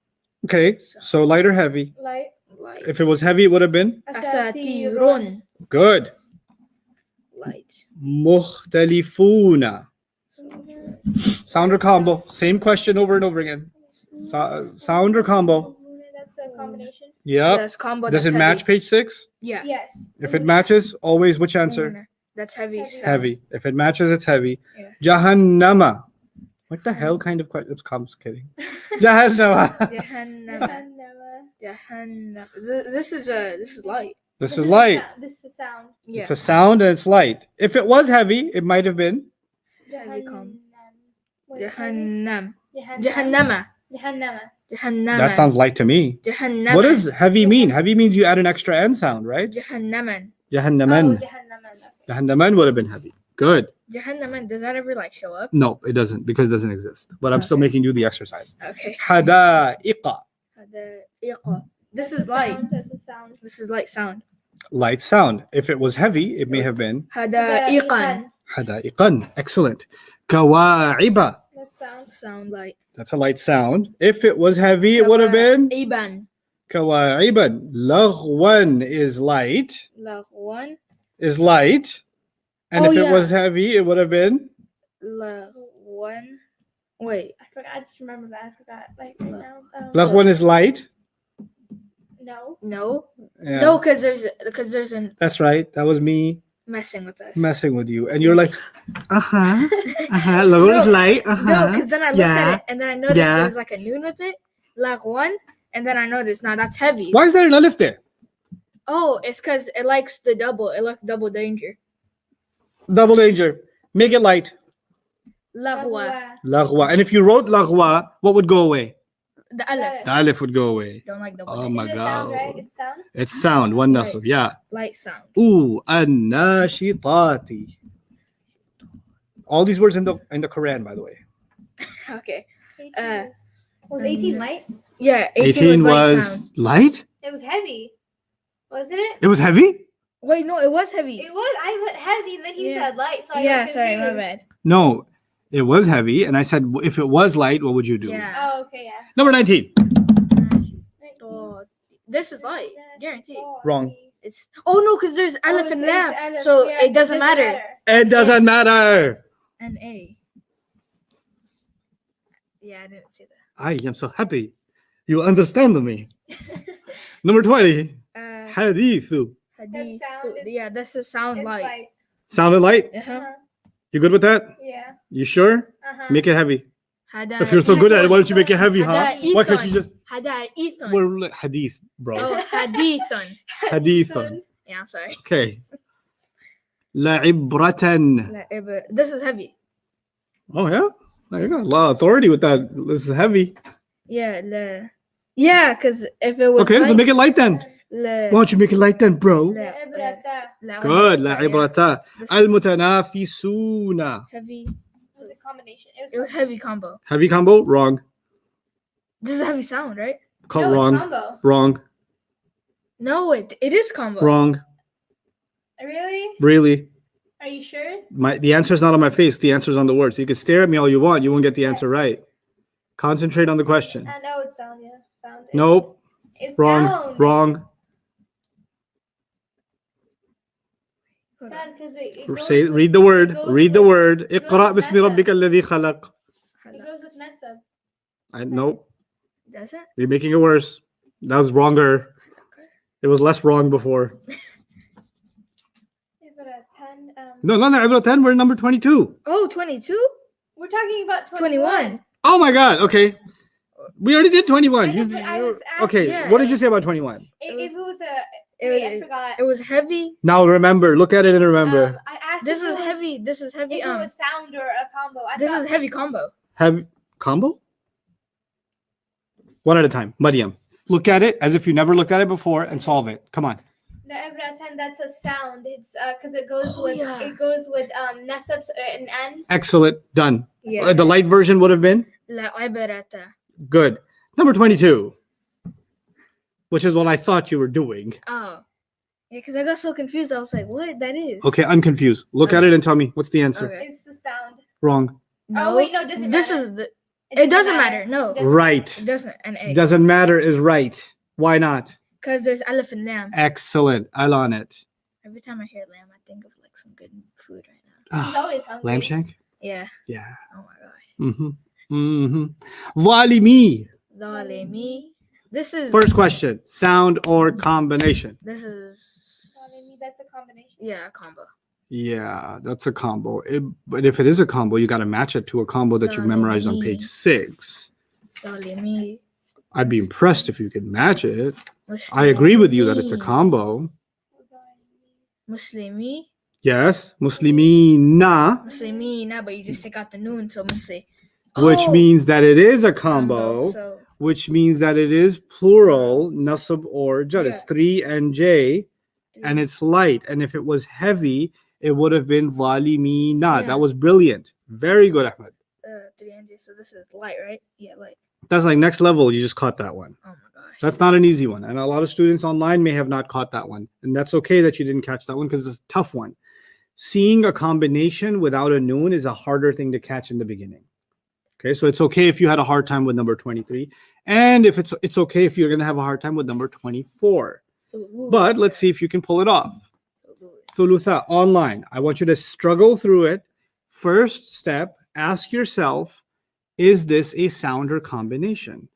Okay. So light or heavy? Light. light. If it was heavy, it would have been Asatirun. good. Light. Mukhtalifuna. Sound or combo? Same question over and over again. Sound or combo? That's a combination. Yep. Yes, combo. Does that's it match heavy. page 6? Yeah. Yes. If it matches, always which answer? That's heavy. Heavy. sound. Heavy. If it matches, it's heavy. Yeah. Jahannama. What the hell kind of question? I'm just kidding. Jahannama. Jahannam. Jahannam. This is light. This is light. This is a sound. Yeah. It's a sound and it's light. If it was heavy, it might have been. Heavy com. Wait, Jahannam. Jahannam. Jahannama. Jahannama. Jahannama. That sounds light to me. Jahannama. What does heavy mean? Heavy means you add an extra N sound, right? Jahannaman? Jahannaman. Jahannaman. Jahannaman would have been heavy. Good. Jahannaman. Does that ever like show up? No, it doesn't because it doesn't exist. But I'm still Okay. making you the exercise. Okay. Hada'iqa. This is light. That's a sound. This is light sound. Light sound. If it was heavy, it may have been Hada'iqan. hada'iqan. Excellent. Kawa'iba. That's sound. Sound light. That's a light sound. If it was heavy, it would have been Iban. kawa'iban. Laghwan is light. Laghwan. Is light. And Oh, if it yeah. was heavy, it would have been Laghwan. Wait. I forgot. I just remember that. I forgot. Like right now. Laghwan is light. No. No. Yeah. No, because there's an That's right. That was me messing with us. messing with you. And you're like, uh-huh. Uh-huh. Laghwan is light. No, Uh-huh. because then I looked at it and then I noticed there was like a noon with it. Laghwan. And then I noticed, now that's heavy. Why is there an alif there? Oh, it's because it likes the double. It likes double danger. Double danger. Make it light. Laghwa. Laghwa. And if you wrote laghwa, what would go away? The alif. The alif would go away. Don't like double Oh danger. my It's god. sound, right? It's sound. It's sound. One Right. nasab. Yeah. Light sound. Ooh, an-nashitati. All these words in the Quran, by the way. Okay. 18 was 18 light? Yeah, 18 was light was sound. light? It was heavy. Wasn't it? It was heavy? Wait, no, it was heavy. It was. I put heavy, and then he Yeah. said light. So I Yeah, got sorry, my confused. bad. No, it was heavy. And I said, if it was light, what would you do? Yeah. Oh, okay, yeah. Number 19. Oh, this is light, guaranteed. Wrong. It's no, because there's alif and lam, Aleph, so yeah, it doesn't matter. It doesn't matter. And a. Yeah, I didn't see that. I am so happy. You understand me. Number 20. Hadithu. Hadith. sound is- Yeah, this is sound It's light. light. Sounded light? Uh-huh. You good with that? Yeah. You sure? Make it heavy. Hada If you're so good at it, why don't you make it heavy, huh? Hada Why can't you just... Hada Ethan. We're like hadith, bro. Oh, hadithun. Hadithun. Yeah, I'm sorry. Okay. La'ibratan. This is heavy. Oh, yeah? There you go. A lot of authority with that. This is heavy. Yeah, yeah, because if it was Okay, light, then make it light then. Why don't you make it light then, bro? Good. La'ibrata. Al-mutanafisuna. Heavy. It was a combination. It was heavy combo. Heavy combo? Wrong. This is a heavy sound, right? Call No, wrong. it's combo. Wrong. No, it is combo. Wrong. Really? Really. Are you sure? The answer's not on my face. The answer's on the word. So you can stare at me all you want. You won't get the answer right. Concentrate on the question. I know it's sound. Yeah, sound. Nope. It's Wrong. sound. Wrong. God, 'cause it goes Say, with- read the word. it goes Read the with- word. it goes اقرأ with بسم nasab. ربك الذي خلق. It goes with nasab. Nope. Does it? You're making it worse. That was wronger. It was less wrong before. Is it a 10? No, not Ibra 10. We're number 22. Oh, 22? We're talking about 21. Oh my God. Okay. We already did 21. I know, but I was asking- Okay. Yeah. What did you say about 21? If it was a. It Wait, I was- forgot. It was heavy. Now remember. Look at it and remember. I asked asked This if is it was- heavy. This is heavy. If it was sound or a combo. This is heavy combo. Have combo? One at a time. Mariam, look at it as if you never looked at it before and solve it. Come on. No, Ibrahim, that's a sound. It's because it goes Oh, with yeah. nasab and an. Excellent. Done. Yeah. The light version would have been La ibarata. good. Number 22, which is what I thought you were doing. Oh. Yeah, because I got so confused. I was like, what? That is. Okay, I'm confused. Look at Okay. it and tell me what's the answer. Okay. It's the sound. Wrong. No. Oh wait, no, it doesn't This matter. is the. It doesn't matter. No. Right. It doesn't. An A. Doesn't matter is right. Why not? Because there's alif and lamb. Excellent. I'll on it. Every time I hear lamb, I think of like some good food right now. He's always hungry. Lamb shank? Yeah. Yeah. Oh my gosh. Mm-hmm. Mm-hmm. Zalimi. Zalimi. This is. First question. Sound or combination? This is. That's a combination. Yeah, combo. Yeah, that's a combo. But if it is a combo, you got to match it to a combo that you memorized on page 6. Zalimi. I'd be impressed if you could match it. I agree with you that it's a combo. Muslimi. Yes, Muslimina, Muslimina, but you just take out the noon, so Muslim. which means that it is a combo, So which means that it is plural, nasab or jar. It's Yeah. 3 and J, and it's light. And if it was heavy, it would have been zalimina. Yeah. That was brilliant. Very good, Ahmed. 3 and J. So this is light, right? Yeah, light. That's like next level. You just caught that one. Oh my gosh. That's not an easy one. And a lot of students online may have not caught that one. And that's okay that you didn't catch that one because it's a tough one. Seeing a combination without a noon is a harder thing to catch in the beginning. Okay, so it's okay if you had a hard time with number 23. And if it's okay if you're going to have a hard time with number 24. But let's see if you can pull it off. Thulutha online. I want you to struggle through it. First step, ask yourself, is this a sound or combination?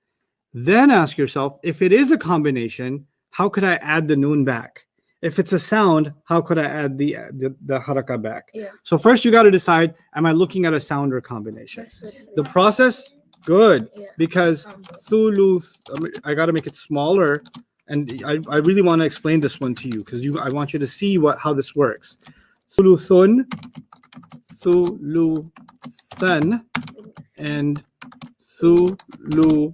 Then ask yourself, if it is a combination, how could I add the noon back? If it's a sound, how could I add the haraka back? Yeah. So first you got to decide, am I looking at a sound or combination? That's what it is. The process, good, Yeah. because Combo. Thuluth, I got to make it smaller. And I really want to explain this one to you because I want you to see how this works. Thuluthun, Thuluthan, and Thuluthin.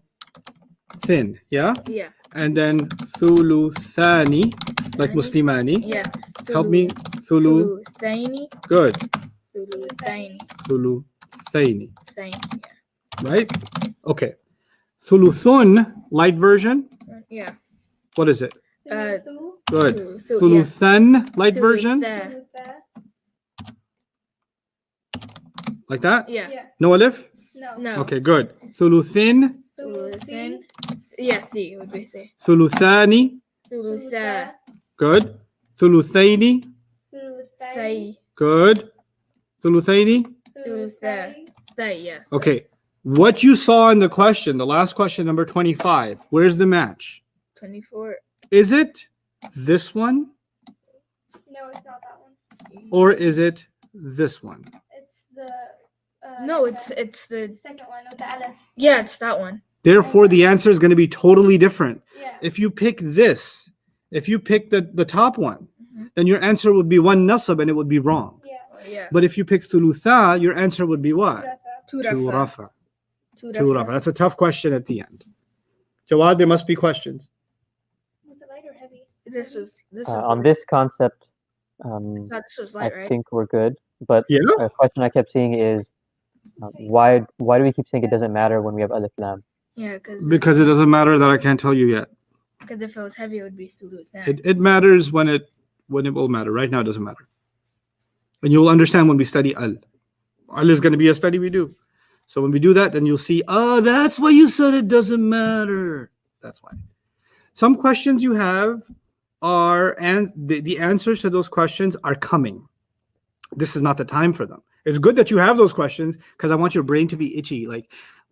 Yeah? Yeah. And then Thuluthani, like Muslimani. Yeah. Help me. Thulu. Thuluthaini. Good. Thuluthaini. Thuluthaini. Thaini. Right? Okay. Thuluthun, light version. Yeah. What is it? Thuluthu, Good. Yeah. Thuluthan, light version. Thulutha. Thulutha. Like that? Yeah. Yeah. No alif? No. No. Okay, good. Thuluthin, Thuluthin. Yes, D would be say. Thuluthani. Thulutha. Good. Thuluthaini. Thuluthai. Thai. Good. Thuluthaini. Thulutha. Thai, yeah. Okay. What you saw in the question, the last question, number 25, where's the match? 24. Is it this one No, it's not that one. or is it this one? It's the. No, the it's the second one with the aleph. yeah, it's that one. Therefore, the answer is going to be totally different. Yeah. If you pick this, if you pick the top one, Mhm. then your answer would be one nasab and it would be wrong. Yeah. Yeah. But if you pick thulutha, your answer would be what? Thulutha. Two Two rafa. rafa. Two Two rafa. That's a tough question at the end. Jawad, there must be questions. Was it light or heavy? This was On this concept, this was I light, right? think we're good. But Yeah. a question I kept seeing is, why do we keep saying it doesn't matter when we have alif lam? Yeah, Because it doesn't matter that I can't tell you yet. if it was heavy, it would be thulutha. It matters when it will matter. Right now, it doesn't matter. And you'll understand when we study al. Al is going to be a study we do. So when we do that, then you'll see, oh, that's why you said it doesn't matter. That's why. Some questions you have are, and the answers to those questions are coming. This is not the time for them. It's good that you have those questions because I want your brain to be itchy. Like,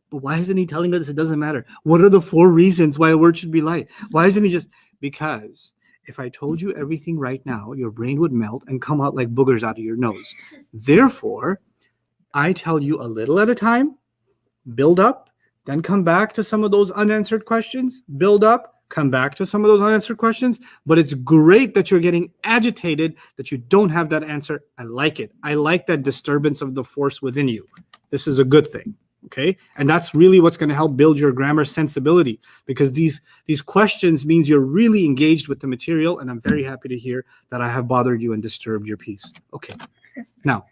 but why isn't he telling us it doesn't matter? What are the 4 reasons why a word should be light? Why isn't he just... Because if I told you everything right now, your brain would melt and come out like boogers out of your nose. Therefore, I tell you a little at a time, build up, then come back to some of those unanswered questions, build up, come back to some of those unanswered questions, but it's great that you're getting agitated that you don't have that answer. I like it. I like that disturbance of the force within you. This is a good thing. Okay. And that's really what's going to help build your grammar sensibility, because these questions means you're really engaged with the material. And I'm very happy to hear that I have bothered you and disturbed your peace. Okay. Now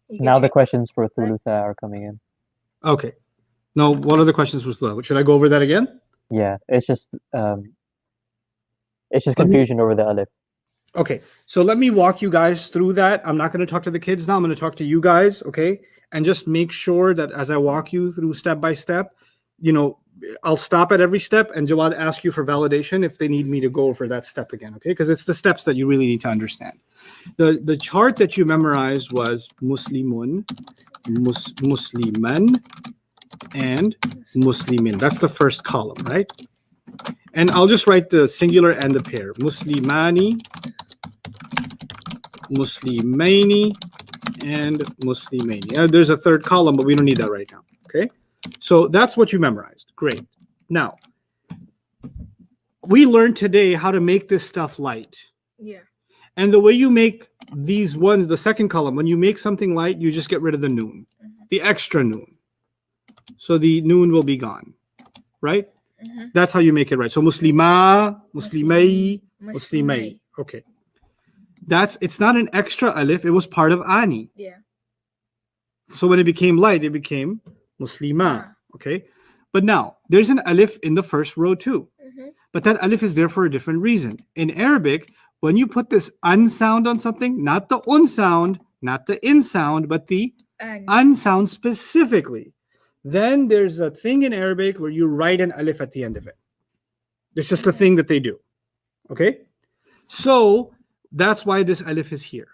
the questions for Thulutha are coming in. Okay. Now, what are the questions for Thulutha? Should I go over that again? Yeah, it's just confusion over the alif. Okay, so let me walk you guys through that. I'm not going to talk to the kids now. I'm going to talk to you guys, okay? And just make sure that as I walk you through step by step, I'll stop at every step and Jawad ask you for validation if they need me to go over that step again, okay? Because it's the steps that you really need to understand. The chart that you memorized was Muslimun, Musliman, and Muslimin. That's the first column, right? And I'll just write the singular and the pair. Muslimani, Muslimaini, and Muslimaini. There's a third column, but we don't need that right now, okay? So that's what you memorized. Great. Now, we learned today how to make this stuff light. Yeah. And the way you make these ones, the second column, when you make something light, you just get rid of the noon, the extra noon. So the noon will be gone, right? That's how you make it right. So Muslima, Muslimai, Muslimai. Okay. It's not an extra alif. It was part of ani. Yeah. So when it became light, it became Muslima. Okay. But now there's an alif in the first row too. But that alif is there for a different reason. In Arabic, when you put this un sound on something, not the un sound, not the in sound, but the un sound specifically, then there's a thing in Arabic where you write an alif at the end of it. It's just a thing that they do. Okay? So that's why this alif is here.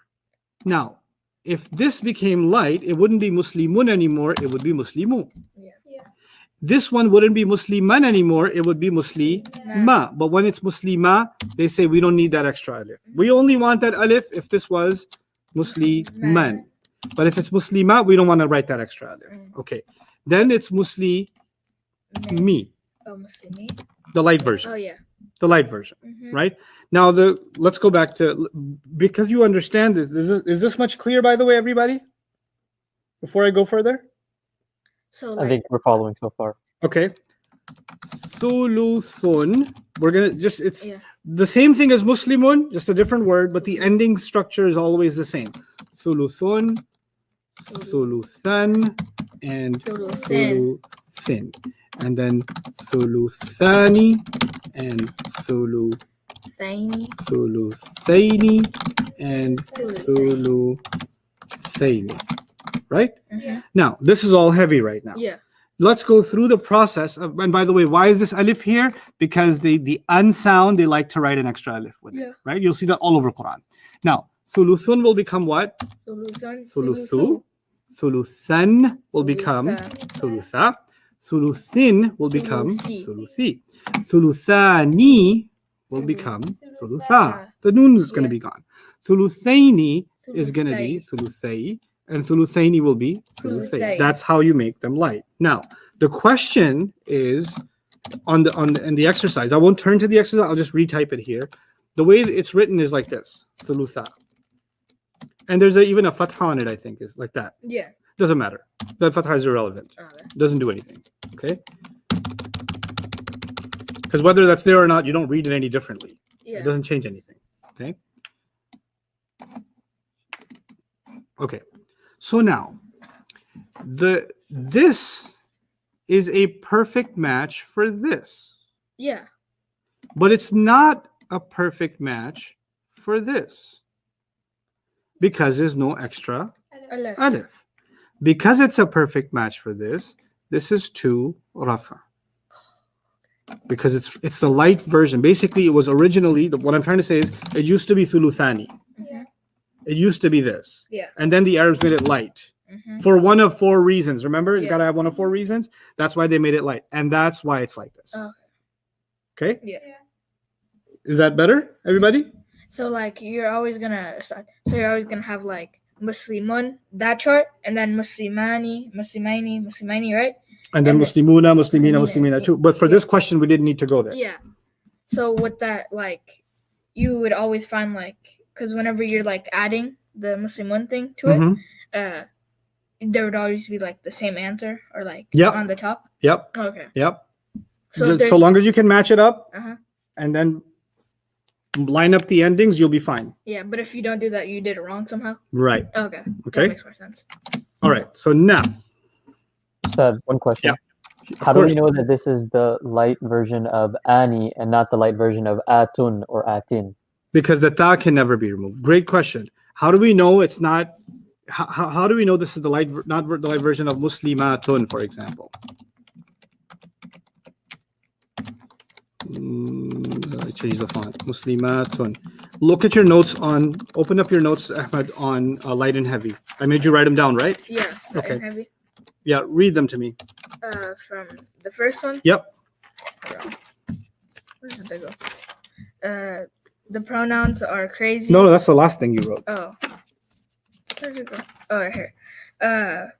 Now, if this became light, it wouldn't be Muslimun anymore, it would be Muslimu. Yeah. This one wouldn't be Musliman anymore, it would be Muslima. But when it's Muslima, they say we don't need that extra alif. We only want that alif if this was Musliman. But if it's Muslima, we don't want to write that extra alif. Okay. Then it's Muslimi. Oh, Muslimi. The light version. Oh, yeah. The light version, right? Now, let's go back to, because you understand this. Is this much clear, by the way, everybody? Before I go further? So I think we're following so far. Okay. Thuluthun. We're going to it's the same thing as Muslimun, just a different word, but the ending structure is always the same. Thuluthun, Thuluthan, and Thuluthin. And then Thuluthani and Thuluthaini and Thuluthaini. Right? Now, this is all heavy right now. Yeah. Let's go through the process of, and by the way, why is this alif here? Because the unsound, they like to write an extra alif with it, right? You'll see that all over Quran. Now, Thuluthun will become what? Thuluthu. Thuluthan will become Thulutha. Thuluthin will become Thuluthi. Thuluthani will become Thulutha. The noon is going to be gone. Thuluthaini is going to be Thuluthai. And Thuluthaini will be Thuluthai. That's how you make them light. Now, the question is on the exercise. I won't turn to the exercise. I'll just retype it here. The way it's written is like this: Thulutha. And there's even a fatha on it. I think is like that. Yeah. Doesn't matter. That fatha is irrelevant. Doesn't do anything. Okay. Because whether that's there or not, you don't read it any differently. Yeah. It doesn't change anything. Okay. Okay. So now, this is a perfect match for this. Yeah. But it's not a perfect match for this. Because there's no extra alif. Because it's a perfect match for this, this is 2 rafa. Because it's the light version. Basically, it was originally, what I'm trying to say is, it used to be Thuluthani. It used to be this. Yeah. And then the Arabs made it light. For one of 4 reasons. Remember? You got to have one of 4 reasons. That's why they made it light. And that's why it's like this. Okay? Yeah. Is that better, everybody? So like you're always gonna have like Muslimun, that chart, and then Muslimani, right? And then Muslimuna, Muslimina too. But for this question, we didn't need to go there. Yeah. So with that, like, you would always find like, because whenever you're like adding the Muslimun thing to Mhm. it, there would always be like the same answer or like Yep. on the top. Yep. Okay. Yep. So So, there's- long as you can match it up Uh-huh. and then line up the endings, you'll be fine. Yeah, but if you don't do that, you did it wrong somehow. Right. Okay. Okay. That makes more sense. All right. So now, Ustad, one question. Yeah, How do we know that this is the light version of ani and not the light version of atun or atin? because the ta can never be removed. Great question. How do we know it's not? How do we know this is the light, not the light version of muslimatun, for example? I change the font. Muslimatun. Look at your notes on. Open up your notes, Ahmed, on light and heavy. I made you write them down, right? Yeah. Okay. And heavy. Yeah. Read them to me. From the first one. Yep. Where did they go? The pronouns are crazy. No, that's the last thing you wrote. Oh. Where did it go? Oh, right here.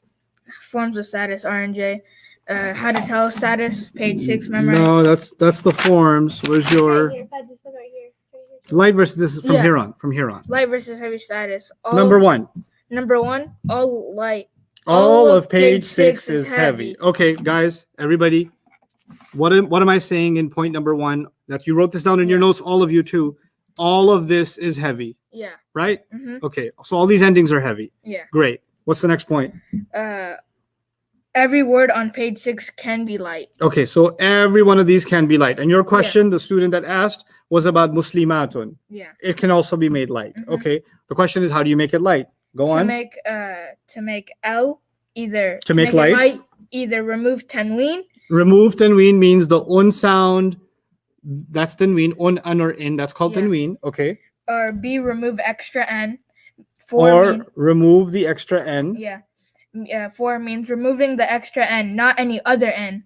Forms of status, R and J. How to tell status, page 6, memorized. No, that's the forms. Where's your Right here, Fed, just look right here. Right here. light versus? This is from Yeah. here on. From here on. Light versus heavy status. Number one. Number 1, all light. All of page 6 is heavy. Okay, guys, everybody. What am I saying in point number 1? That you wrote this down in your Yeah. notes, all of you too. All of this is heavy, Yeah. right? Mm-hmm. Okay, so all these endings are heavy. Yeah. Great. What's the next point? Every word on page 6 can be light. Okay, so every one of these can be light. And your question, the student that asked, was about muslimatun. Yeah. It can also be made light. Mhm. Okay. The question is, how do you make it light? Go on. To make L either To make it light? either remove tanween. Remove tanween means the un sound. That's tanween. Un or in. That's called Yeah. tanween. Okay. Or B, remove extra N. Or remove the extra n. Yeah. 4 means removing the extra N, not any other N.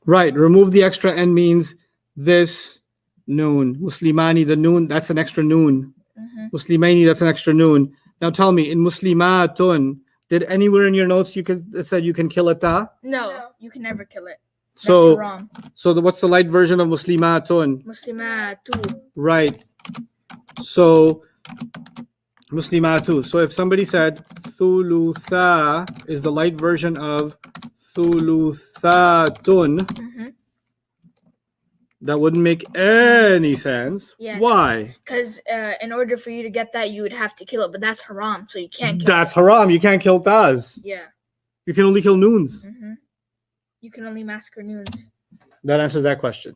Right. Remove the extra n means this noon. Muslimani, the noon, that's an extra noon. Mm-hmm. Muslimaini, that's an extra noon. Now tell me, in muslimatun, did anywhere in your notes it said you can kill a ta? No, you can never kill it. That's So wrong. what's the light version of muslimatun? Muslimatu. Right. So muslimatu. So if somebody said thulutha is the light version of thuluthatun, Mm-hmm. that wouldn't make any sense. Yeah. Why? Because in order for you to get that, you would have to kill it, but that's haram, so you can't kill That's haram. You can't kill tas. it. Yeah. You can only kill noons. Mm-hmm. You can only massacre noons. That answers that question.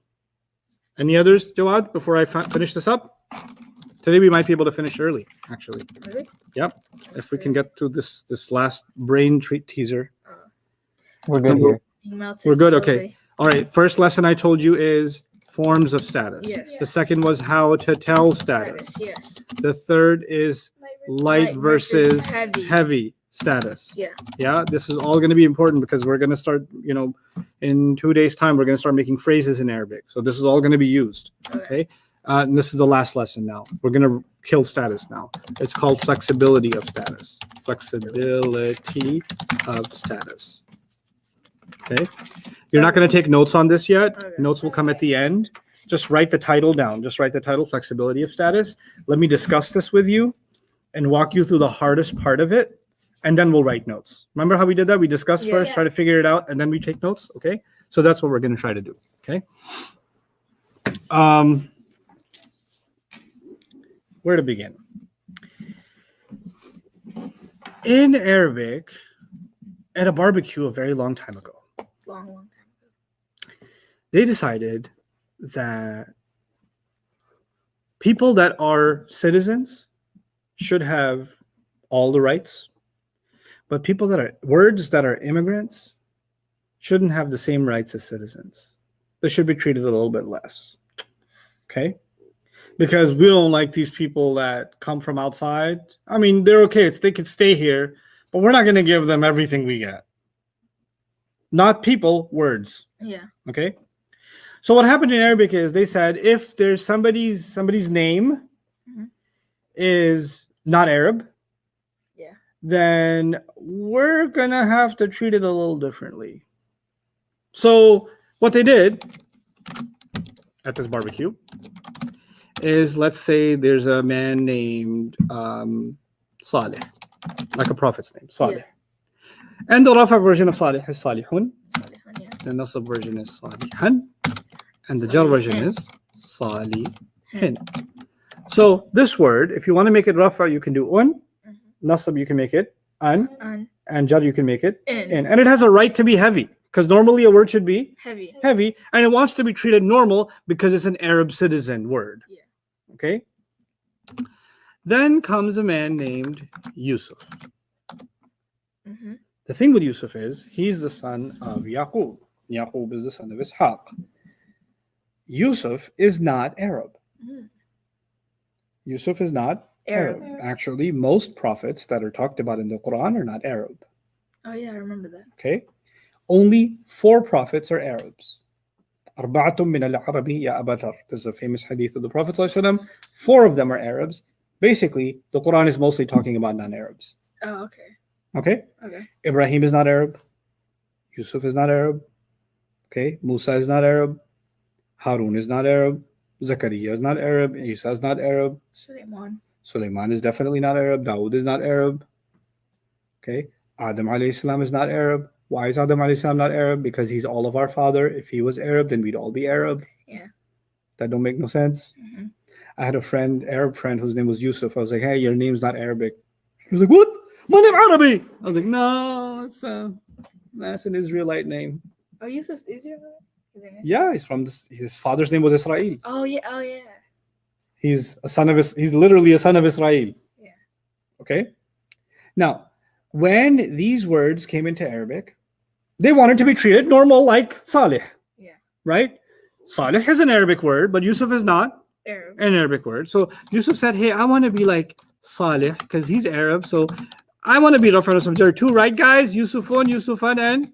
Any others, Jawad, before I finish this up? Today we might be able to finish early, actually. Really? Yep. If we can get to this last brain treat teaser. We're good here. Being melted We're good, slowly. okay. All right. First lesson I told you is forms of status. Yes. The second was how to tell status. Yes. The third is light Light versus versus heavy status. Yeah. Yeah. This is all going to be important because we're going to start, in 2 days' time, we're going to start making phrases in Arabic. So this is all going to be used. Okay. And this is the last lesson now. We're going to kill status now. It's called flexibility of status. Flexibility of status. Okay. You're not going to take notes on this yet. Okay. Notes will come at the end. Just write the title down. Just write the title, flexibility of status. Let me discuss this with you and walk you through the hardest part of it. And then we'll write notes. Remember how we did that? We discussed Yeah. first, try to figure it out, and then we take notes. Okay. So that's what we're going to try to do. Okay. Where to begin? In Arabic, at a barbecue a very long time ago, Long time. they decided that people that are citizens should have all the rights, but people that are words that are immigrants shouldn't have the same rights as citizens. They should be treated a little bit less. Okay? Because we don't like these people that come from outside. I mean, they're okay. They could stay here, but we're not going to give them everything we get. Not people, words. Yeah. Okay. So what happened in Arabic is they said if there's somebody's name Mhm. is not Arab, Yeah. then we're gonna have to treat it a little differently. So what they did at this barbecue is, let's say there's a man named Saleh, like a prophet's name, Saleh. And the Rafa version of Saleh is Salihun. Yeah. The Nasab version is Salihan. And the Jar version is Salihin. So this word, if you want to make it Rafa, you can do un. Nasab, you can make it an. And Jar, you can make it in. And it has a right to be heavy, because normally a word should be heavy, and it wants to be treated normal because it's an Arab citizen word. Yeah. Okay. Then comes a man named Yusuf. The thing with Yusuf is he's the son of Yaqub. Yaqub is the son of Ishaq. Yusuf is not Arab. Yusuf is not Arab. Actually, most prophets that are talked about in the Quran are not Arab. Oh yeah, I remember that. Okay. Only 4 prophets are Arabs. أربعة من العرب يا أبا ذر. There's a famous hadith of the Prophet ﷺ. 4 of them are Arabs. Basically, the Quran is mostly talking about non-Arabs. Oh, okay. Okay? Okay. Ibrahim is not Arab. Yusuf is not Arab. Okay? Musa is not Arab. Harun is not Arab. Zakaria is not Arab. Isa is not Arab. Sulaiman is definitely not Arab. Dawood is not Arab. Okay? Adam alayhi salam is not Arab. Why is Adam alayhi salam not Arab? Because he's all of our father. If he was Arab, then we'd all be Arab. Yeah. That don't make no sense. I had a friend, Arab friend, whose name was Yusuf. I was like, hey, your name's not Arabic. He was like, what? My name Arabic. I was like, no, that's an Israelite name. Oh, Yusuf's Israelite? Yeah, he's from his father's name was Israel. Oh yeah. He's literally a son of Israel. Yeah. Okay. Now, when these words came into Arabic, they wanted to be treated normal, like Salih. Yeah. Right? Salih is an Arabic word, but Yusuf is not Arab. an Arabic word. So Yusuf said, hey, I want to be like Salih because he's Arab. So I want to be referred to. There are 2, right, guys? Yusufun, Yusufan, and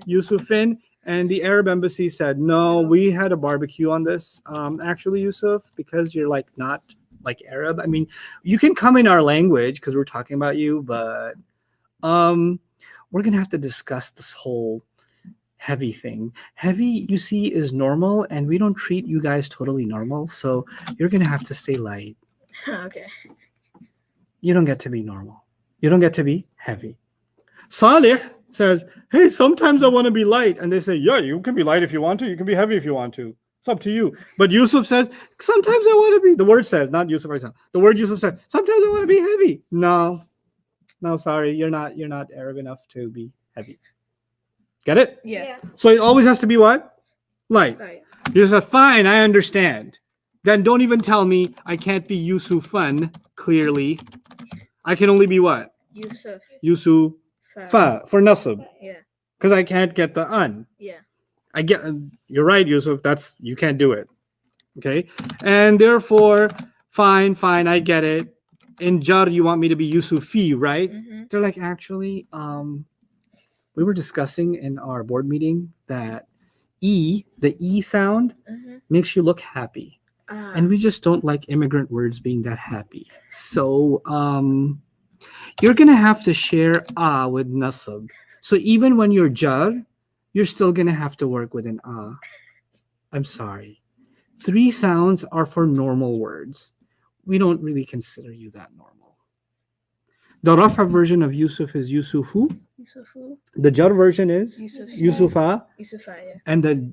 Yusufin. And the Arab embassy said, no, we had a barbecue on this. Actually, Yusuf, because you're like not like Arab. I mean, you can come in our language because we're talking about you, but we're going to have to discuss this whole heavy thing. Heavy, you see, is normal, and we don't treat you guys totally normal. So you're going to have to stay light. Okay. You don't get to be normal. You don't get to be heavy. Salih says, hey, sometimes I want to be light. And they say, yeah, you can be light if you want to. You can be heavy if you want to. It's up to you. But Yusuf says, sometimes I want to be, the word says, not Yusuf, the word Yusuf says, sometimes I want to be heavy. No, sorry, you're not Arab enough to be heavy. Get it? Yeah. So it always has to be what? Light. You said, fine, I understand. Then don't even tell me I can't be Yusufan, clearly. I can only be what? Yusuf. Fa for nasab. Yeah. Because I can't get the an. Yeah. You're right, Yusuf. You can't do it. Okay. And therefore, fine, I get it. In Jar, you want me to be Yusufi, right? They're like, actually, we were discussing in our board meeting that the E sound makes you look happy. And we just don't like immigrant words being that happy. So you're going to have to share with nasab. So even when you're jar, you're still going to have to work with an I'm sorry. 3 sounds are for normal words. We don't really consider you that normal. The Rafa version of Yusuf is Yusufu. The jar version is Yusufa. Yeah. And the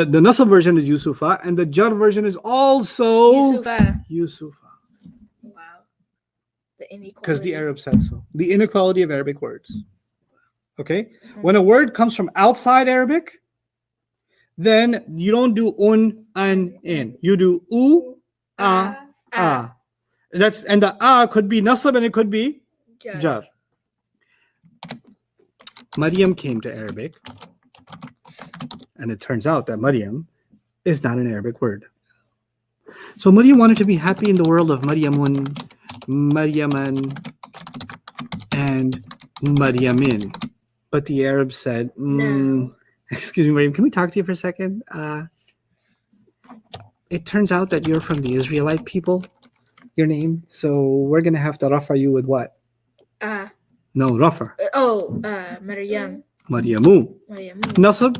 nasab version is Yusufa. And the jar version is also Yusufa. Wow. The inequality. Because the Arab said so. The inequality of Arabic words. Okay? When a word comes from outside Arabic, then you don't do un, an, in. You do u, a. And the a could be nasab and it could be jar. Maryam came to Arabic, and it turns out that Maryam is not an Arabic word. So Maryam wanted to be happy in the world of Maryamun, Maryaman, and Maryamin. But the Arabs said, No. Excuse me, Maryam, can we talk to you for a second? It turns out that you're from the Israelite people, your name. So we're going to have to rafa you with what? No, rafa. Maryam. Maryamu. Maryamu. Nasab,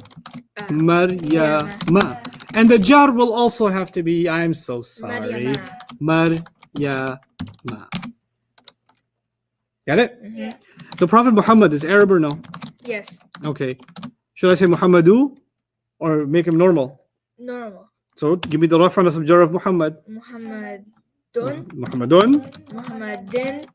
Ah, Maryama. And the jar will also have to be, I'm so sorry, Maryama. Got it? Mhm. The Prophet Muhammad is Arab or no? Yes. Okay. Should I say Muhammadu or make him normal? Normal. So give me the rafa nasab jar of Muhammad. Muhammadun. Muhammadun, Muhammadin.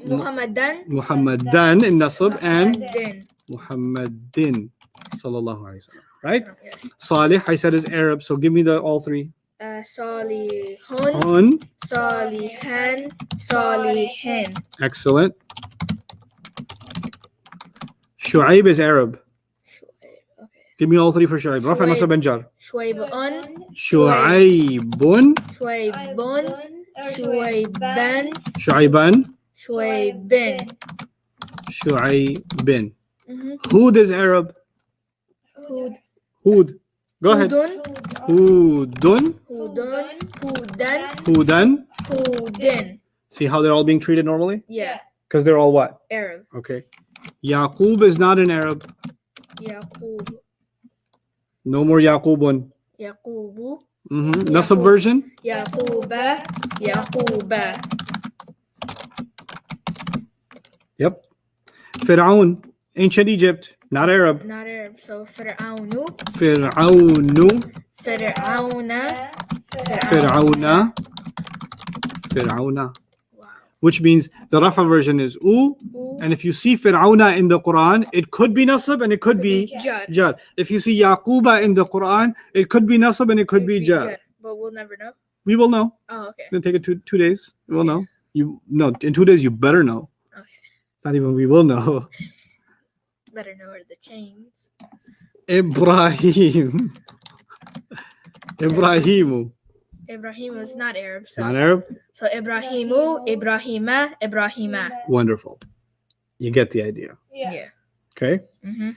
Muhammadan. Muhammadan in nasab, and Din. Muhammadin. Sallallahu Alaihi Wasallam. Right? Yes. Salih, I said is Arab, so give me the all three. Salihun. On. Salihan. Salihin. Excellent. Shu'aib is Arab. Shuaib. Okay. Give me all three for Shu'aib. Rafa nasab and jar. Shuaibun. Shu'aibun. Shuaibun. Shuaiban. Shu'aiban. Shuaibin. Shu'aibin. Mhm. Hud is Arab. Hud. Hud. Go ahead. Hudun. Hudun. Hudun. Hudan. Hudan. Hudin. See how they're all being treated normally? Yeah. Because they're all what? Arab. Okay. Yaqub is not an Arab. Yaqub. No more Yaqubun. Yaqubu. Nasab version? Yaquba. Yaquba. Yep. Fir'aun. Ancient Egypt. Not Arab. Not Arab. So Fir'aunu. Fir'aunu. Fir'auna. Fir'auna. Fir'auna. Wow. Which means the Rafa version is U. Ooh. And if you see Fir'auna in the Quran, it could be Nasab and it could be Jar. Jar. If you see Yaquba in the Quran, it could be Nasab and it could be Jar. But we'll never know. We will know. Oh, okay. It's gonna take it two days. We will know. In 2 days you better know. Okay. It's not even we will know. Better know where the chains. Ibrahim. Ibrahimu. Ibrahim is not Arab. So, Not Arab? so Ibrahimu, Ibrahima, Ibrahima. Wonderful. You get the idea. Yeah. Okay. Mm-hmm.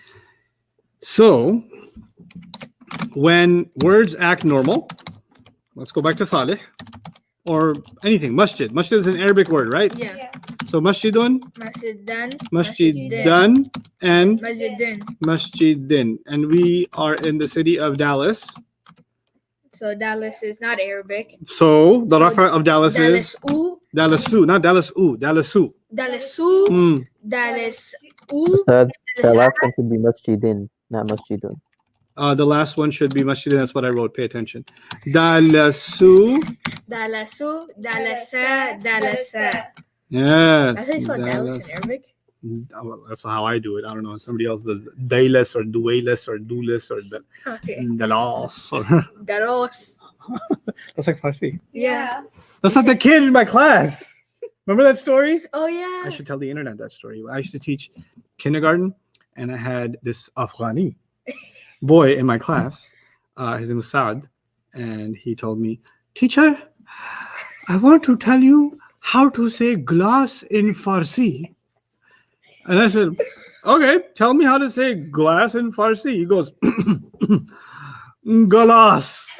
So when words act normal, let's go back to Salih or anything. Masjid. Masjid is an Arabic word, right? Yeah. So masjidun, Masjidan. masjidan, and Masjidin. masjidin. And we are in the city of Dallas. So Dallas is not Arabic. So the Rafa of Dallas is Dallasu. Dallasu, not Dallasu, Dallasu. Dallasu. Mm. Dallasu. Ustad, the last one should be masjidin, not masjidun. The last one should be masjidin. That's what I wrote. Pay attention. Dallasu. Dallasu. Dallasa. Dallasa. Yes. That's how you spell Dallas Dallas. in Arabic. Well, that's how I do it. I don't know. Somebody else does Dallas or Duelis or Dulis or Okay. Dallas. Or Dallas. that's like Farsi. Yeah. That's not the kid in my class. Remember that story? Oh yeah. I should tell the internet that story. I used to teach kindergarten, and I had this Afghani boy in my class. His name was Saad, and he told me, "Teacher, I want to tell you how to say glass in Farsi." And I said, "Okay, tell me how to say glass in Farsi." He goes, "Glass."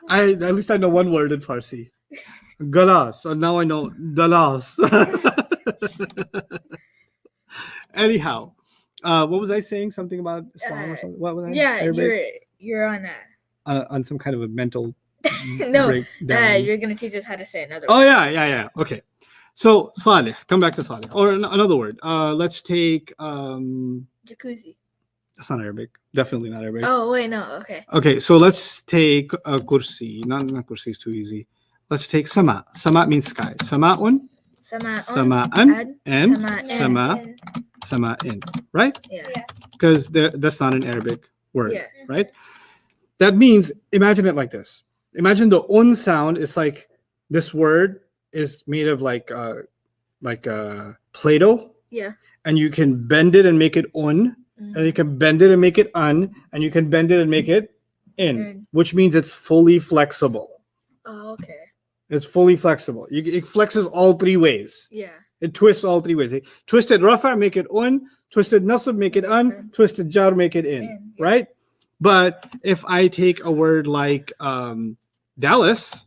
At least I know one word in Farsi. Galas. So now I know Dalas. Anyhow, what was I saying? Something about Islam or something? What was I? Yeah, Arabic? you're on a On some kind of a mental no. breakdown. You're gonna teach us how to say another Oh word. yeah. Okay. So Salih, come back to Salih. Or another word. Let's take Jacuzzi. that's not Arabic. Definitely not Arabic. Oh wait, no, okay. Okay, so let's take kursi. Not kursi is too easy. Let's take sama. Sama means sky. Sama'un, sama'an, and sama'in. Right? Yeah. Because that's not an Arabic word. Yeah. Right? That means, imagine it like this. Imagine the un sound is like this word is made of like Play-Doh, Yeah. and you can bend it and make it un, and you can bend it and make it un, and you can bend it and make it in, which means it's fully flexible. Oh, okay. It's fully flexible. It flexes all three ways. Yeah. It twists all three ways. Twisted rafa, make it un. Twisted nasab, make it un. Twisted jar, make it in. Yeah. Right? But if I take a word like Dallas,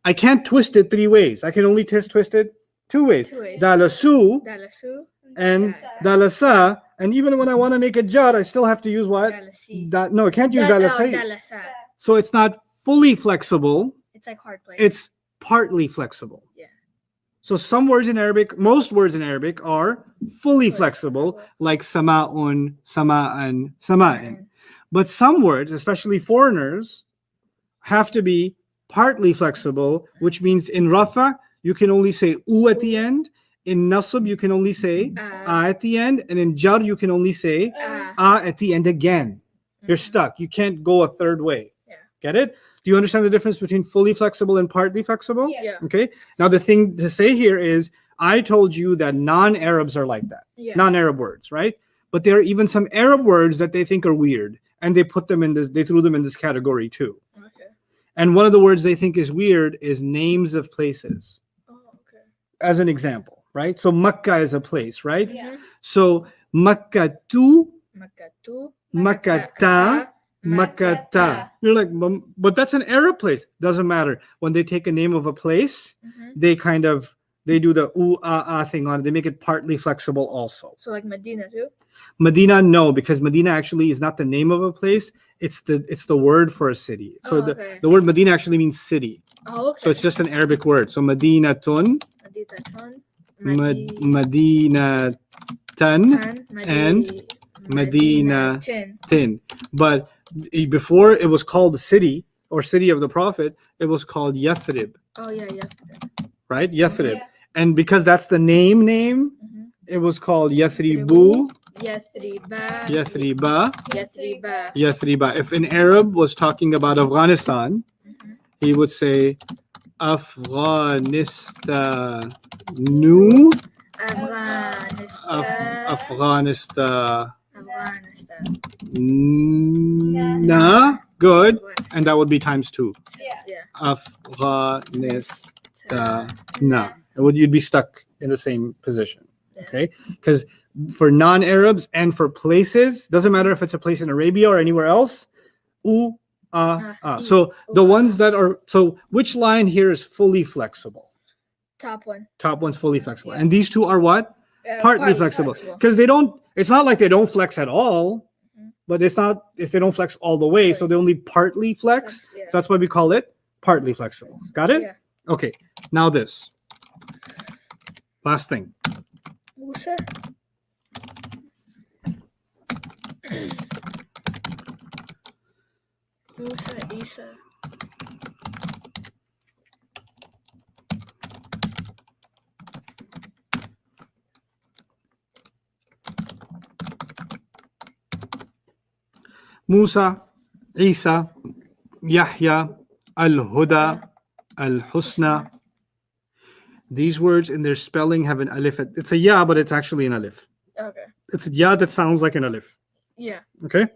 I can't twist it three ways. I can only twist it Two ways. Two ways. Dalasu Dalasu. and Dala- dalasa. And even when I want to make a jar, I still have to use what? Dalasi. No, I can't use dalasa. Dalasa. So it's not fully flexible. It's like hard plate. It's partly flexible. Yeah. So some words in Arabic, most words in Arabic are fully flexible, flexible. like sama'un, sama'an, sama'in. But some words, especially foreigners, have to be partly flexible, which means in rafa, you can only say u at the end. In nasab, you can only say a at the end. And in jar, you can only say a at the end again. You're stuck. You can't go a third way. Yeah. Get it? Do you understand the difference between fully flexible and partly flexible? Yeah. Okay. Now, the thing to say here is I told you that non-Arabs are like that. Yeah. Non-Arab words, right? But there are even some Arab words that they think are weird. And they put them in this, they threw them in this category too. Okay. And one of the words they think is weird is names of places. Oh, okay. As an example, right? So Makkah is a place, right? Yeah. So Makkatu, Makatu. Makkata, Makkata. You're like, but that's an Arab place. Doesn't matter. When they take a name of a place, they kind of, they do the thing on it. They make it partly flexible also. So like Medina too? Medina, no, because Medina actually is not the name of a place. It's the word for a city. So okay. the word Medina actually means city. Oh, okay. So it's just an Arabic word. So Madinatun, Madinatan, and Medina Tin. But before it was called the city or city of the Prophet, it was called Yathrib, Oh yeah, yeah. right? Yathrib. Yeah. And because that's the name, it was called Yathribu, Yathriba. Yathriba, Yathriba. Yathriba. If an Arab was talking about Afghanistan, he would say Afghanistan. Afghanistan. Afghanistan. Na, good. And that would be times 2. Yeah. Afghanistan. Na. You'd be stuck in the same position. Okay? Because for non-Arabs and for places, doesn't matter if it's a place in Arabia or anywhere else, So the ones that are, so which line here is fully flexible? Top one. Top one's fully flexible. And these two are what? Partly flexible. flexible. Because they don't, it's not like they don't flex at all, but it's not, if they don't flex all the way, so they only partly flex. Yeah. So that's why we call it partly flexible. Got it? Yeah. Okay. Now this. Last thing. Musa. Musa, Isa. Musa, Isa, Yahya, Al-Huda, Al-Husna. These words in their spelling have an alif. It's a ya, but it's actually an alif. Okay. It's a ya that sounds like an alif. Yeah. Okay?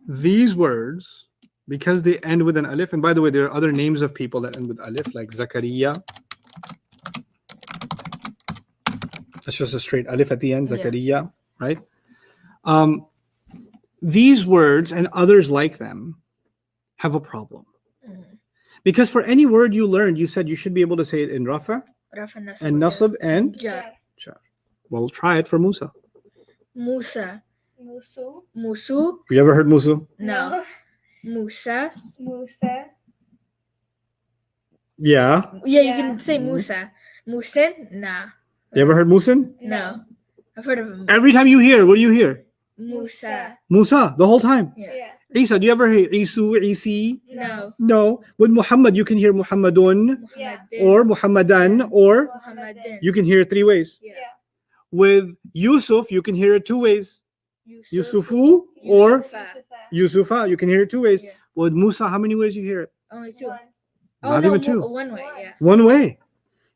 These words, because they end with an alif, and by the way, there are other names of people that end with alif, like Zakaria. That's just a straight alif at the end, Zakaria, right? These words and others like them have a problem. Because for any word you learned, you said you should be able to say it in Rafa and Nasab and Jar. Jar. Well, try it for Musa. Musa. Musu. Musu. You ever heard Musu? No. Musa. Musa. Yeah. Yeah, you can say Musa. Musin? Nah. You ever heard Musin? No. I've heard of him. Every time you hear, what do you hear? Musa. Musa, the whole time. Yeah. Yeah. Isa, do you ever hear Isu, Isi? No. No. With Muhammad, you can hear Muhammadun Yeah. Muhammadin. or Muhammadan, or Muhammadin. you can hear it 3 ways. Yeah. With Yusuf, you can hear it 2 ways. Yusuf. Yusufu or Yusufa. Yusufa, you can hear it 2 ways. Yeah. With Musa, how many ways you hear it? Only 2. One. Not even 2. One way, yeah. 1 way.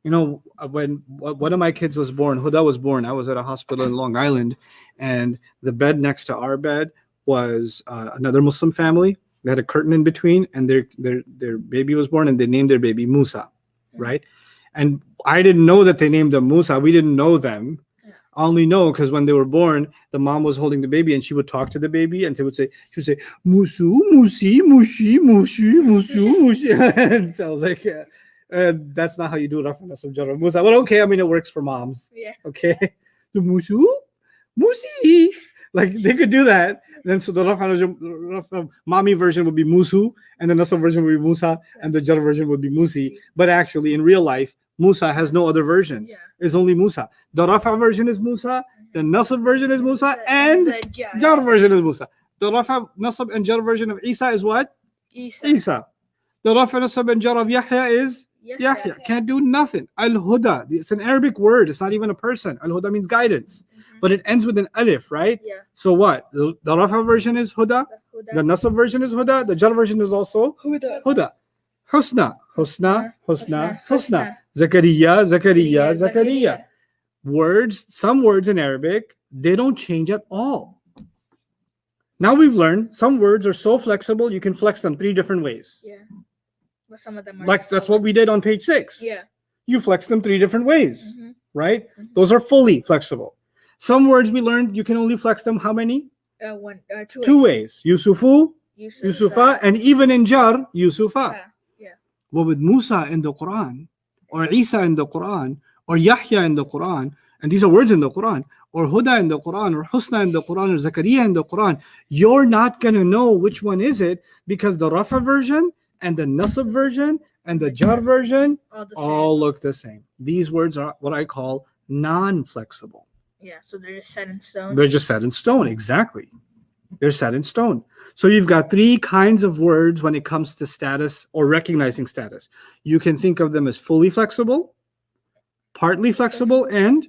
You know, when one of my kids was born, Huda was born, I was at a hospital in Long Island, and the bed next to our bed was another Muslim family. They had a curtain in between, and their baby was born, and they named their baby Musa, right? And I didn't know that they named them Musa. We didn't know them. I only know because when they were born, the mom was holding the baby, and she would talk to the baby, and she would say, Musu, Musi, Mushi, Mushi, Musu, Mushi. And so I was like, That's not how you do Rafa Nasab Jar Musa. But okay, I mean, it works for moms. Yeah. Okay. The Musu, Musi. Like they could do that. Then so the Rafa mommy version would be Musu, and the Nasab version would be Musa, and the Jar version would be Musi. But actually, in real life, Musa has no other versions. Yeah. It's only Musa. The Rafa version is Musa, the Nasab version is Musa, and the Jar version is Musa. The Rafa, Nasab, and Jar version of Isa is what? Isa. The Rafa, Nasab, and Jar of Yahya is Yahya. Can't do nothing. Al-Huda. It's an Arabic word. It's not even a person. Al-Huda means guidance. But it ends with an alif, right? Yeah. So what? The Rafa version is Huda. The Nasab version is Huda. The Jar version is also Huda. Husna. Husna. Husna. Husna. Zakariya. Zakariya. Zakariya. Words, some words in Arabic, they don't change at all. Now we've learned some words are so flexible, you can flex them 3 different ways. Yeah. But some of them are Like that's what we did on page 6. Yeah. You flex them 3 different ways, Mhm. right? Those are fully flexible. Some words we learned you can only flex them how many? 2 ways. Yusufu, Yusufa, and even in Jar, Yusufa. Yeah. But with Musa in the Quran, or Isa in the Quran, or Yahya in the Quran, and these are words in the Quran, or Huda in the Quran, or Husna in the Quran, or Zakaria in the Quran, you're not going to know which one is it because the Rafa version and the Nasab version and the Jar version all look the same. These words are what I call non-flexible. Yeah, so they're just set in stone. They're just set in stone, exactly. They're set in stone. So you've got 3 kinds of words when it comes to status or recognizing status. You can think of them as fully flexible, partly flexible, and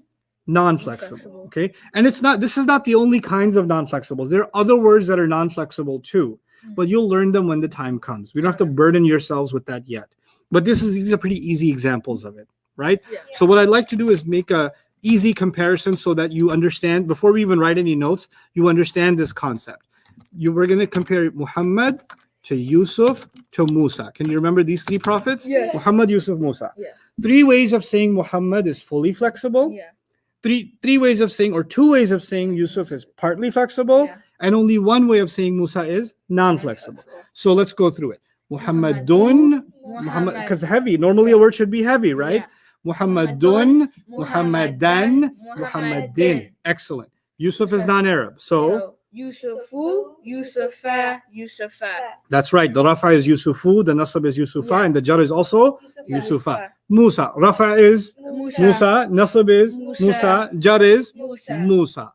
non-flexible. Okay, and this is not the only kinds of non-flexibles. There are other words that are non-flexible too, but you'll learn them when the time comes. We don't have to burden yourselves with that yet. But these are pretty easy examples of it, right? Yeah. So what I'd like to do is make a easy comparison so that you understand, before we even write any notes, you understand this concept. We're going to compare Muhammad to Yusuf to Musa. Can you remember these 3 prophets? Yes. Muhammad, Yusuf, Musa. Yeah. 3 ways of saying Muhammad is fully flexible. Yeah. 3 ways of saying, or 2 ways of saying Yusuf is partly flexible, Yeah. and only 1 way of saying Musa is non-flexible. So let's go through it. Muhammadun, Muhammad, because heavy. Normally a word should be heavy, right? Yeah. Muhammadun, Muhammadan, Muhammadin. Excellent. Yusuf is non-Arab, so Yusufu, Yusufa, Yusufa. that's right. The Rafa is Yusufu, the Nasab is Yusufa, Yeah. and the Jar is also Yusufa. Musa. Rafa is Musa, Nasab is Musa, Jar is Musa.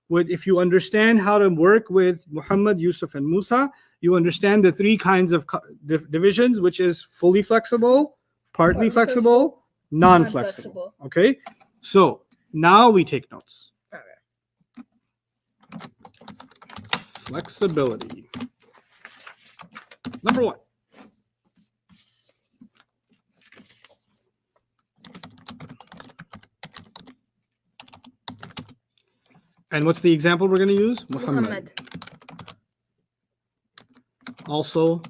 If you understand how to work with Muhammad, Yusuf, and Musa, you understand the 3 kinds of divisions, which is fully flexible, partly flexible, non-flexible. Okay? So now we take notes. Flexibility. Number 1. And what's the example we're going to use? Muhammad. Also,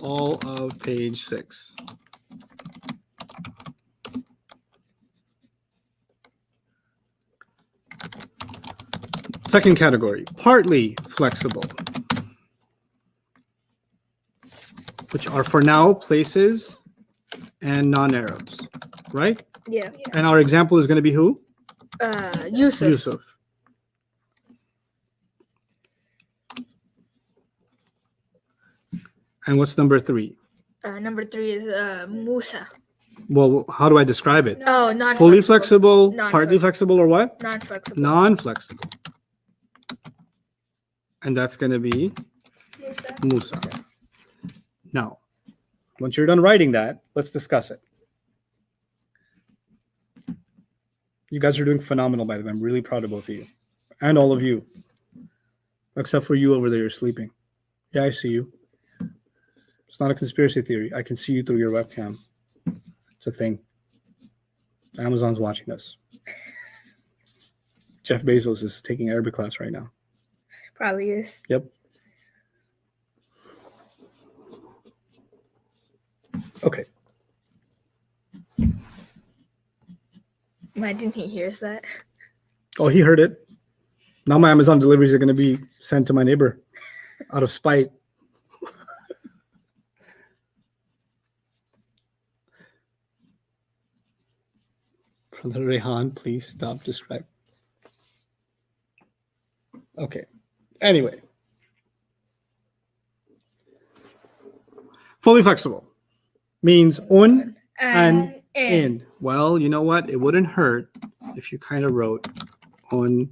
all of page 6. Second category, partly flexible, which are for now places and non-Arabs, right? Yeah. And our example is going to be who? Yusuf. Yusuf. And what's number 3? Number 3 is Musa. Well, how do I describe it? Oh, non Fully flexible, partly flexible, or what? Non-flexible. Non-flexible. And that's going to be Musa. Now, once you're done writing that, let's discuss it. You guys are doing phenomenal, by the way. I'm really proud of both of you. And all of you. Except for you over there, you're sleeping. Yeah, I see you. It's not a conspiracy theory. I can see you through your webcam. It's a thing. Amazon's watching us. Jeff Bezos is taking Arabic class right now. Probably is. Yep. Okay. Imagine he hears that. Oh, he heard it. Now my Amazon deliveries are going to be sent to my neighbor out of spite. Brother Rehan, please stop describing. Okay. Anyway. Fully flexible means un and in. Well, you know what? It wouldn't hurt if you kind of wrote un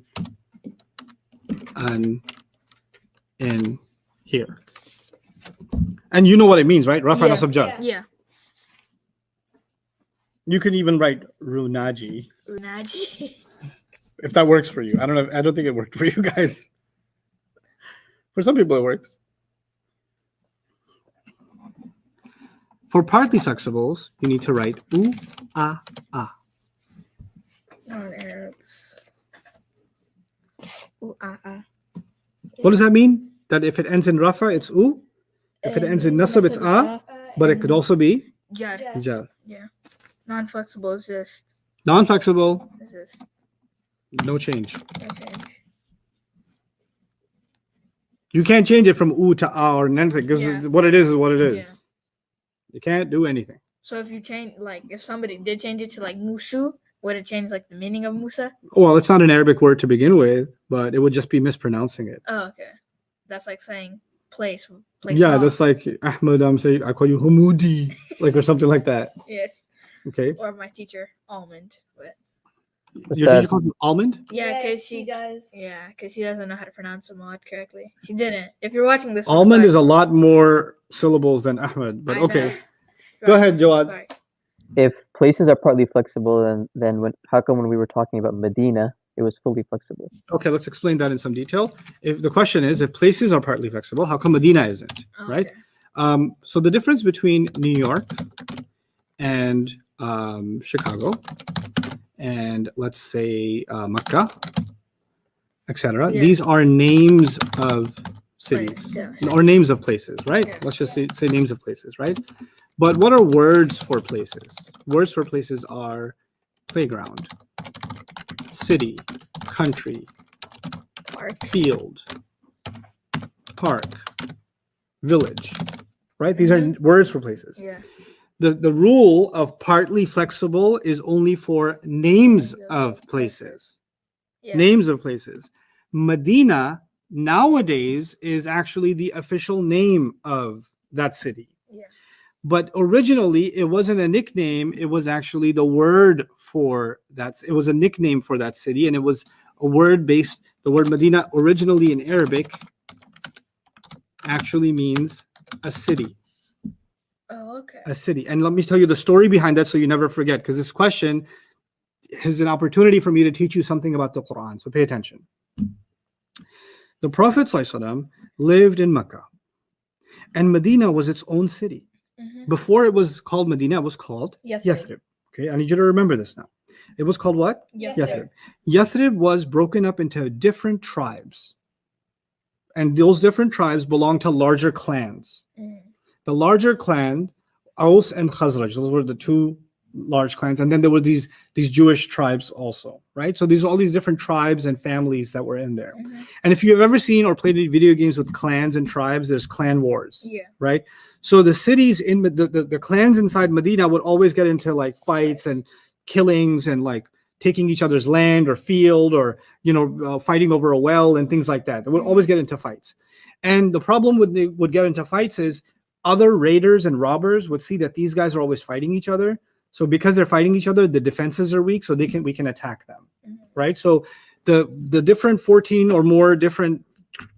and in here. And you know what it means, right? Rafa Yeah. nasab jar. Yeah. You can even write runaji Unaji. if that works for you. I don't know. I don't think it worked for you guys. For some people, it works. For partly flexibles, you need to write u, a, a. Non-Arabs. Ooh, What does that mean? That if it ends in rafa, it's u. If it ends in nasab, it's a. But it could also be Jar. jar. Yeah. Non-flexible is just. Non-flexible, Is just no change. no change. You can't change it from u to a or anything because Yeah. what it is what it is. Yeah. You can't do anything. So if you change, like, if somebody did change it to like musu, would it change like the meaning of Musa? Well, it's not an Arabic word to begin with, but it would just be mispronouncing it. Oh, okay. That's like saying place. Yeah, off. that's like Ahmed, I'm saying I call you Hamudi, like or something like that. Yes. Okay. Or my teacher, Almond. But Your teacher called you almond? yeah, because she does. Yeah, because she doesn't know how to pronounce the mod correctly. She didn't. If you're watching this, Almond is a lot more syllables than Ahmed, but okay. Go ahead, Jawad. If places are partly flexible, then how come when we were talking about Medina, it was fully flexible? Okay, let's explain that in some detail. If the question is, if places are partly flexible, how come Medina isn't? Right? So the difference between New York and Chicago, and let's say Mecca, etc. Yeah. These are names of cities Yeah. or names of places, right? Yeah. Let's just say names of places, right? But what are words for places? Words for places are playground, city, country, Park. field, park, village, right? These are words for places. Yeah. The rule of partly flexible is only for names of places. Yeah. Names of places. Medina nowadays is actually the official name of that city. Yeah. But originally it wasn't a nickname, it was actually the word for that. It was a nickname for that city, and it was a word based. The word Medina originally in Arabic actually means a city. Oh, okay. A city. And let me tell you the story behind that so you never forget, because this question is an opportunity for me to teach you something about the Quran. So pay attention. The Prophet ﷺ lived in Mecca, and Medina was its own city. Before it was called Medina, it was called Yathrib. Okay, I need you to remember this now. It was called what? Yathrib. Yathrib was broken up into different tribes, and those different tribes belonged to larger clans. The larger clan, Aus and Khazraj, those were the two large clans, and then there were these Jewish tribes also, right? So these are all these different tribes and families that were in there. And if you have ever seen or played video games with clans and tribes, there's clan wars, right? So the cities in the clans inside Medina would always get into like fights and killings and like taking each other's land or field, or fighting over a well and things like that. They would always get into fights. And the problem when they would get into fights is other raiders and robbers would see that these guys are always fighting each other. So because they're fighting each other, the defenses are weak, so we can attack them, right? So the different 14 or more different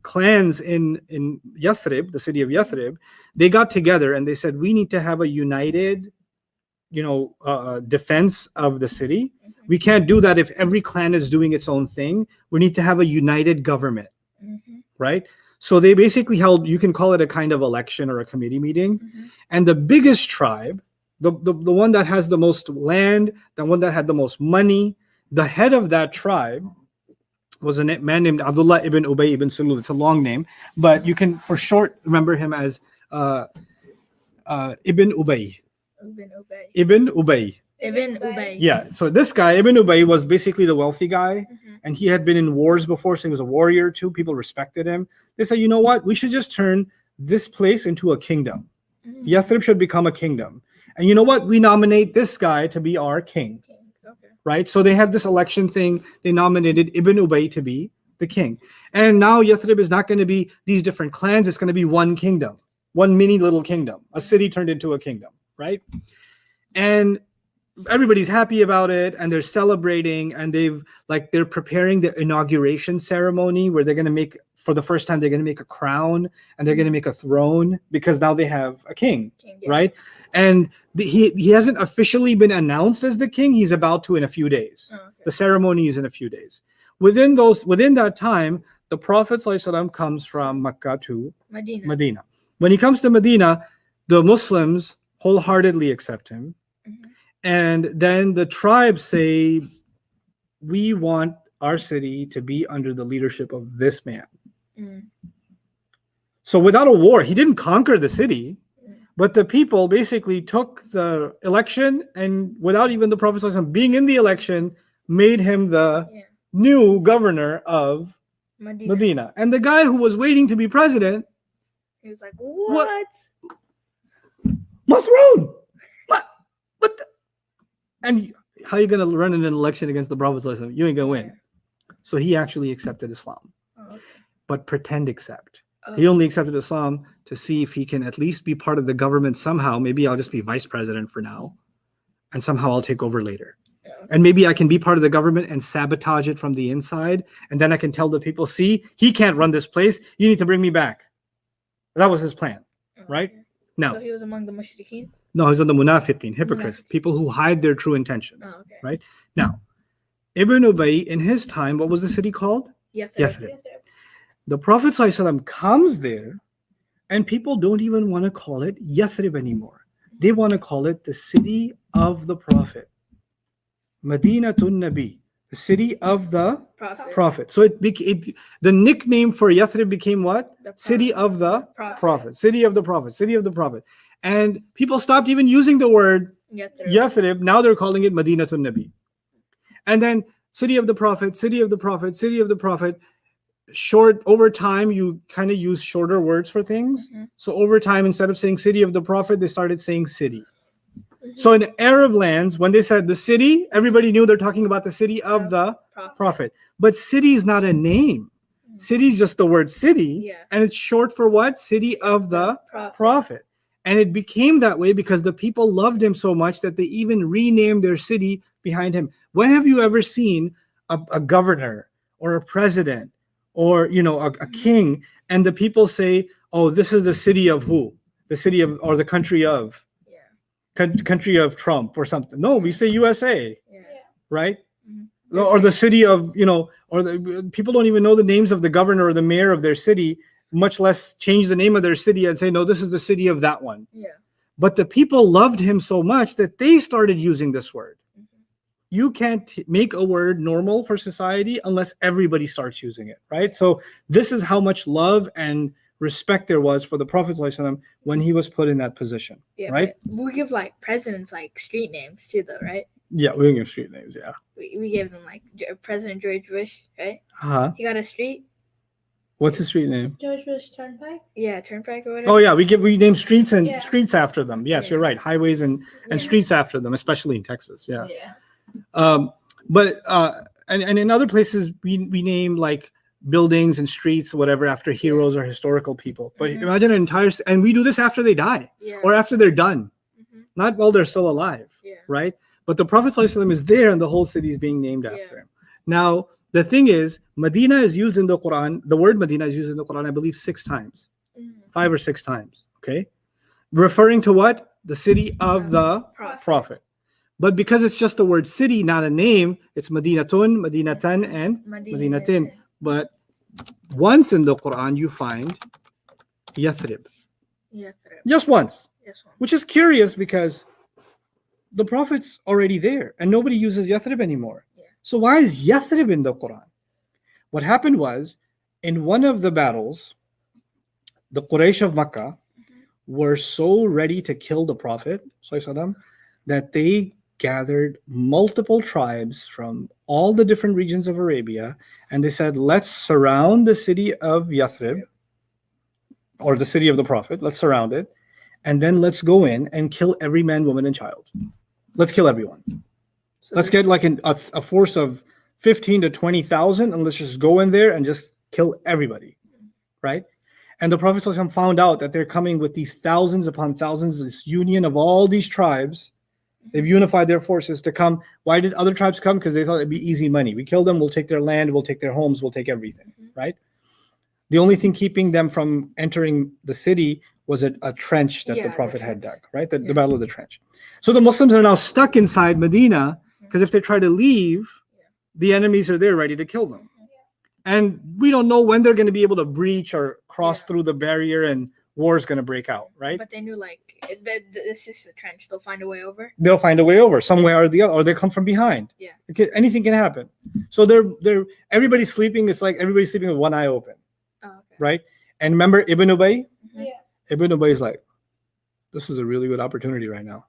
clans in Yathrib, the city of Yathrib, they got together and they said, we need to have a united, defense of the city. We can't do that if every clan is doing its own thing. We need to have a united government, right? So they basically held, you can call it a kind of election or a committee meeting. And the biggest tribe, the one that has the most land, the one that had the most money, the head of that tribe was a man named Abdullah ibn Ubay ibn Salul. It's a long name, but you can for short remember him as Ibn Ubay. Ibn Ubay. Ibn Ubay. Yeah, so this guy, Ibn Ubay, was basically the wealthy guy, and he had been in wars before, so he was a warrior too. People respected him. They said, you know what? We should just turn this place into a kingdom. Yathrib should become a kingdom. And you know what? We nominate this guy to be our king. right? So they had this election thing. They nominated Ibn Ubay to be the king. And now Yathrib is not going to be these different clans. It's going to be one kingdom, one mini little kingdom, a city turned into a kingdom, right? And everybody's happy about it, and they're celebrating, and they're preparing the inauguration ceremony where they're going to make, for the first time, they're going to make a crown, and they're going to make a throne, because now they have a king, right? And he hasn't officially been announced as the king. He's about to in a few days. Oh, okay. The ceremony is in a few days. Within that time, the Prophet ﷺ comes from Mecca to Medina. When he comes to Medina, the Muslims wholeheartedly accept him. Mhm. And then the tribes say, we want our city to be under the leadership of this man. Mm. So without a war, he didn't conquer the city, but the people basically took the election, and without even the Prophet ﷺ being in the election, made him the new governor of Medina. And the guy who was waiting to be president, He was like, what? Masroon! What the? And how are you going to run in an election against the Prophet ﷺ? You ain't going to win. So he actually accepted Islam, Oh, okay. but pretend accept. Oh. He only accepted Islam to see if he can at least be part of the government somehow. Maybe I'll just be vice president for now, and somehow I'll take over later. Okay. And maybe I can be part of the government and sabotage it from the inside. And then I can tell the people, see, he can't run this place. You need to bring me back. That was his plan, Oh, right? okay. Now, So he was among the mushrikeen? no, he's on the munafiqeen, hypocrites, Munafiqeen. people who hide their true intentions, Oh, okay. right? Now, Ibn Ubay, in his time, what was the city called? Yes. Yathrib. The Prophet ﷺ comes there, and people don't even want to call it Yathrib anymore. They want to call it the city of the Prophet. Madinatun Nabi, the city of the Prophet. So the nickname for Yathrib became what? The City of the Prophet. Prophet. City of the Prophet. City of the Prophet. And people stopped even using the word Yathrib. Now they're calling it Madinatun Nabi. And then City of the Prophet, City of the Prophet, City of the Prophet. Over time, you kind of use shorter words for things. Mhm. So over time, instead of saying City of the Prophet, they started saying city. Mhm. So in Arab lands, when they said the city, everybody knew they're talking about the city of the Prophet. But city is not a name. City is just the word city. Yeah. And it's short for what? City of the Prophet. And it became that way because the people loved him so much that they even renamed their city behind him. When have you ever seen a governor or a president or a king, and the people say, oh, this is the city of who? The city of, or the country of? Country of Trump or something. No, we say USA, right? Mhm. Or the city of, or people don't even know the names of the governor or the mayor of their city, much less change the name of their city and say, no, this is the city of that one. Yeah. But the people loved him so much that they started using this word. Mhm. You can't make a word normal for society unless everybody starts using it, right? So this is how much love and respect there was for the Prophet ﷺ when he was put in that position, Yeah. right? But we give like presidents like street names too, though, right? Yeah, we can give street names, yeah. We gave them like President George Bush, right? Uh-huh. He got a street. What's his street name? George Bush Turnpike. Yeah, Turnpike or whatever. Oh yeah, we name streets and Yeah. streets after them. Yes, Yeah. you're right. Highways and Yeah. streets after them, especially in Texas. Yeah. Yeah. And in other places we name like buildings and streets, whatever, after heroes or historical people. But Mhm. imagine an entire, and we do this after they die Yeah. or after they're done, Mhm. not while they're still alive, Yeah. right? But the Prophet ﷺ is there and the whole city is being named after Yeah. him. Now, the thing is, Medina is used in the Quran, the word Medina is used in the Quran, I believe 6 times, Mhm. 5 or 6 times, okay? Referring to what? The city of the Prophet. But because it's just the word city, not a name, it's Madinatun, Madinatan, and Madinatin. But once in the Quran, you find Yathrib. Yathrib. Just once, This one. which is curious because the Prophet's already there and nobody uses Yathrib anymore. Yeah. So why is Yathrib in the Quran? What happened was, in one of the battles, the Quraysh of Makkah were so ready to kill the Prophet ﷺ, that they gathered multiple tribes from all the different regions of Arabia, and they said, let's surround the city of Yathrib, or the city of the Prophet, let's surround it, and then let's go in and kill every man, woman, and child. Let's kill everyone. So Let's get like a force of 15 to 20,000 and let's just go in there and just kill everybody, right? And the Prophet ﷺ found out that they're coming with these thousands upon thousands, this union of all these tribes. They've unified their forces to come. Why did other tribes come? Because they thought it'd be easy money. We kill them, we'll take their land, we'll take their homes, we'll take everything, right? The only thing keeping them from entering the city was a trench that the Prophet had dug, right? The Battle of the Trench. So the Muslims are now stuck inside Medina because if they try to leave, the enemies are there ready to kill them. And we don't know when they're going to be able to breach or cross through the barrier and war is going to break out, right? But they knew like this is the trench. They'll find a way over. They'll find a way over some way or the other, or they come from behind. Yeah. Anything can happen. So they're everybody's sleeping. It's like everybody's sleeping with one eye open, right? And remember Ibn Ubay? Yeah. Ibn Ubay is like, this is a really good opportunity right now.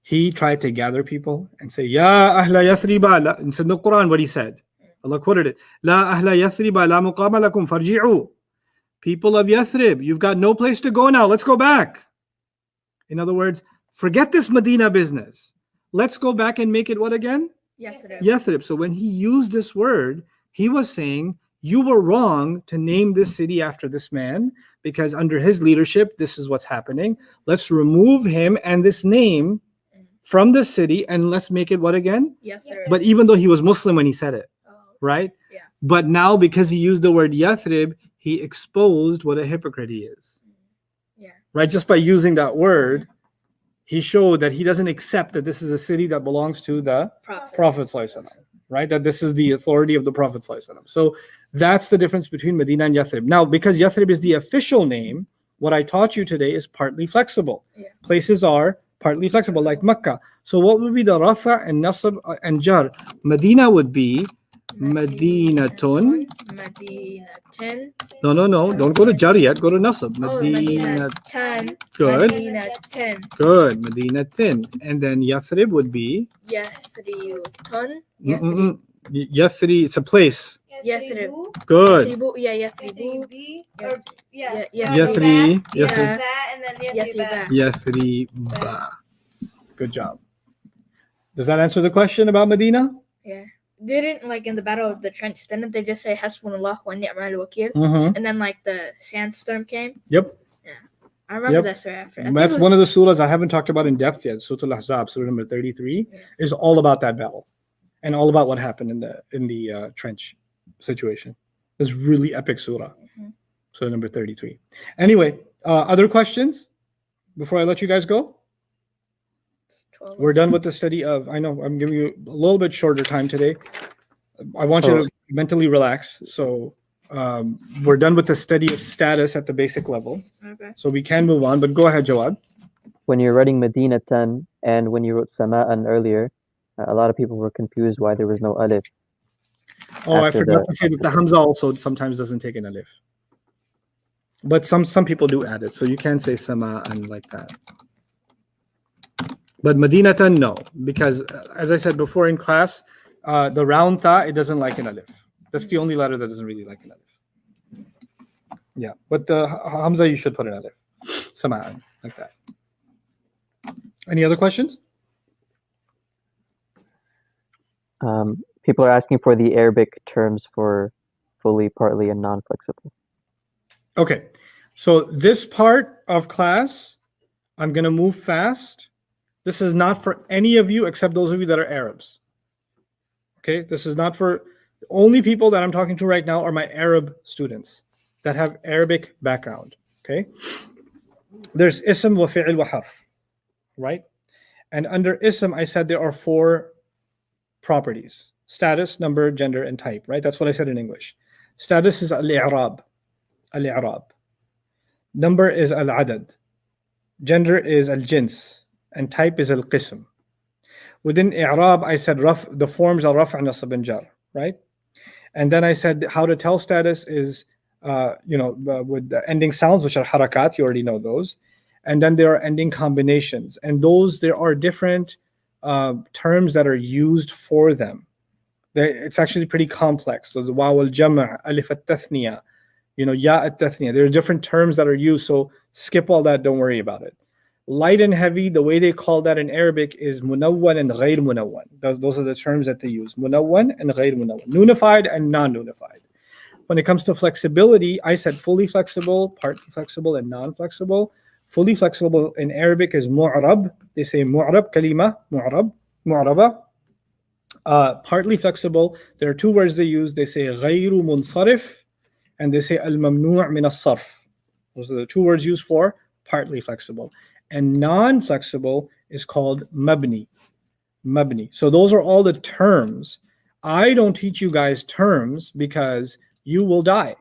He tried to gather people and say, Ya ahla Yathriba, and said in the Quran what he said. Allah quoted it. La ahla Yathriba la muqama lakum farji'u. People of Yathrib, you've got no place to go now. Let's go back. In other words, forget this Medina business. Let's go back and make it what again? Yathrib. So when he used this word, he was saying, you were wrong to name this city after this man because under his leadership, this is what's happening. Let's remove him and this name from the city and let's make it what again? But even though he was Muslim when he said it, right? Yeah. But now because he used the word Yathrib, he exposed what a hypocrite he is. Yeah. Right? Just by using that word, he showed that he doesn't accept that this is a city that belongs to the Prophet ﷺ, right? That this is the authority of the Prophet ﷺ. So that's the difference between Medina and Yathrib. Now, because Yathrib is the official name, what I taught you today is partly flexible. Yeah. Places are partly flexible, like Mecca. So what would be the Rafa and Nasab and Jar? Medina would be Madinatun. Madinatun. No. Don't go to Jar yet. Go to Nasab. Madinatun. Good. Madinatun. Good. Madinatin. And then Yathrib would be Yathribun. Yathrib. It's a place. Yathrib. Good. Yathribu. Yeah, Yathribu. Yathri. Yeah. And then Yathriba. Good job. Does that answer the question about Medina? Yeah. Didn't like in the Battle of the Trench, didn't they just say Hasbunallah wa ni'mal wakil? Mm-hmm. And then like the sandstorm came? Yep. I remember that story after. That's one of the surahs I haven't talked about in depth yet. Surah Al-Ahzab, surah number 33, is all about that battle and all about what happened in the trench situation. It's really epic surah. Surah number 33. Anyway, other questions before I let you guys go? We're done with the study of, I know I'm giving you a little bit shorter time today. I want you to mentally relax. So we're done with the study of status at the basic level. Okay. So we can move on, but go ahead, Jawad. When you're writing Madinatan and when you wrote Sama'an earlier, a lot of people were confused why there was no alif. Oh, I forgot to say that the Hamza also sometimes doesn't take an alif. But some people do add it. So you can say Sama'an like that. But Madinatan, no. Because as I said before in class, the round ta, it doesn't like an alif. That's the only letter that doesn't really like an alif. Yeah, but the Hamza, you should put an alif. Sama'an, like that. Any other questions? People are asking for the Arabic terms for fully, partly, and non-flexible. Okay, so this part of class, I'm going to move fast. This is not for any of you except those of you that are Arabs. Okay, this is not for the only people that I'm talking to right now are my Arab students that have Arabic background. Okay, there's ism wa fi'il wa harf, right? And under ism, I said there are 4 properties: status, number, gender, and type, right? That's what I said in English. Status is al-i'rab. Al-i'rab. Number is al-adad. Gender is al-jins. And type is al-qism. Within i'rab, I said the forms are raf' nasab and jar, right? And then I said how to tell status is with the ending sounds, which are harakat. You already know those. And then there are ending combinations, and those there are different terms that are used for them. It's actually pretty complex. So the waw al-jam', alif at-tathniya, ya at-tathniya. There are different terms that are used. So skip all that. Don't worry about it. Light and heavy, the way they call that in Arabic is munawwan and ghayr munawwan. Those are the terms that they use. Munawwan and ghayr munawwan. Noonified and non-noonified. When it comes to flexibility, I said fully flexible, partly flexible, and non-flexible. Fully flexible in Arabic is mu'rab. They say mu'rab, kalima, mu'rab, mu'raba. Partly flexible, there are two words they use. They say ghayru munsarif, and they say al-mamnu' min as-sarf. Those are the two words used for partly flexible. And non-flexible is called mabni. Mabni. So those are all the terms. I don't teach you guys terms because you will die.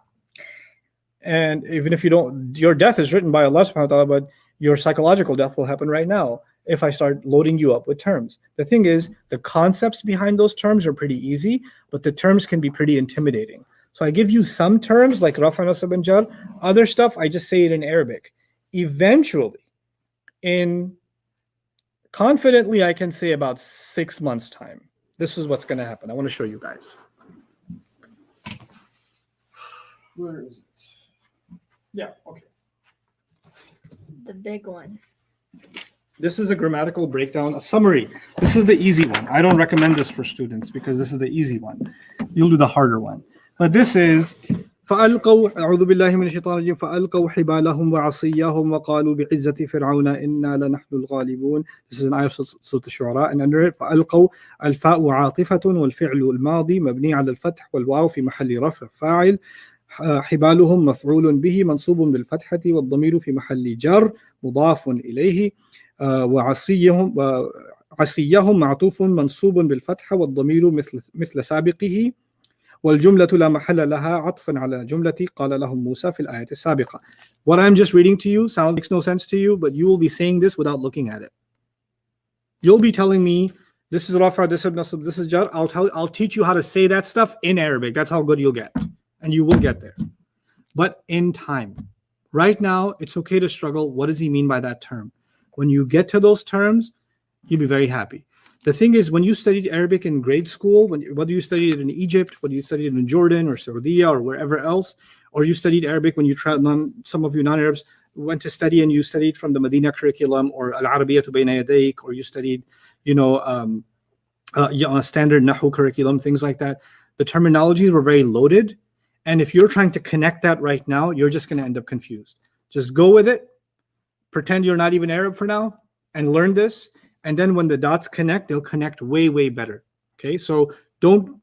And even if you don't, your death is written by Allah subhanahu wa ta'ala, but your psychological death will happen right now if I start loading you up with terms. The thing is, the concepts behind those terms are pretty easy, but the terms can be pretty intimidating. So I give you some terms like rafa, nasab, and jar. Other stuff, I just say it in Arabic. Eventually, confidently, I can say about 6 months' time, this is what's going to happen. I want to show you guys. Where is it? Yeah, okay. The big one. This is a grammatical breakdown, a summary. This is the easy one. I don't recommend this for students because this is the easy one. You'll do the harder one. But this is فألقوا أعوذ بالله من الشيطان الرجيم فألقوا حبالهم وعصيهم وقالوا بعزة فرعون إنا لنحن الغالبون. This is an ayah of Surah Al-Shu'ara, and under it فألقوا الفاء عاطفة والفعل الماضي مبني على الفتح والواو في محل رفع فاعل حبالهم مفعول به منصوب بالفتحة والضمير في محل جر مضاف إليه وعصيهم معطوف منصوب بالفتحة والضمير مثل سابقه والجملة لا محل لها عطفا على جملة قال لهم موسى في الآية السابقة. What I'm just reading to you makes no sense to you, but you will be saying this without looking at it. You'll be telling me this is rafa, this is nasab, this is jar. I'll teach you how to say that stuff in Arabic. That's how good you'll get, and you will get there. But in time, right now, it's okay to struggle. What does he mean by that term? When you get to those terms, you'll be very happy. The thing is, when you studied Arabic in grade school, whether you studied it in Egypt, whether you studied it in Jordan or Saudi or wherever else, or you studied Arabic when you some of you non-Arabs went to study and you studied from the Medina curriculum or Al-Arabiyyatu Bayna Yadayk, or you studied, standard Nahu curriculum, things like that. The terminologies were very loaded. And if you're trying to connect that right now, you're just going to end up confused. Just go with it. Pretend you're not even Arab for now and learn this. And then when the dots connect, they'll connect way, way better. Okay, so don't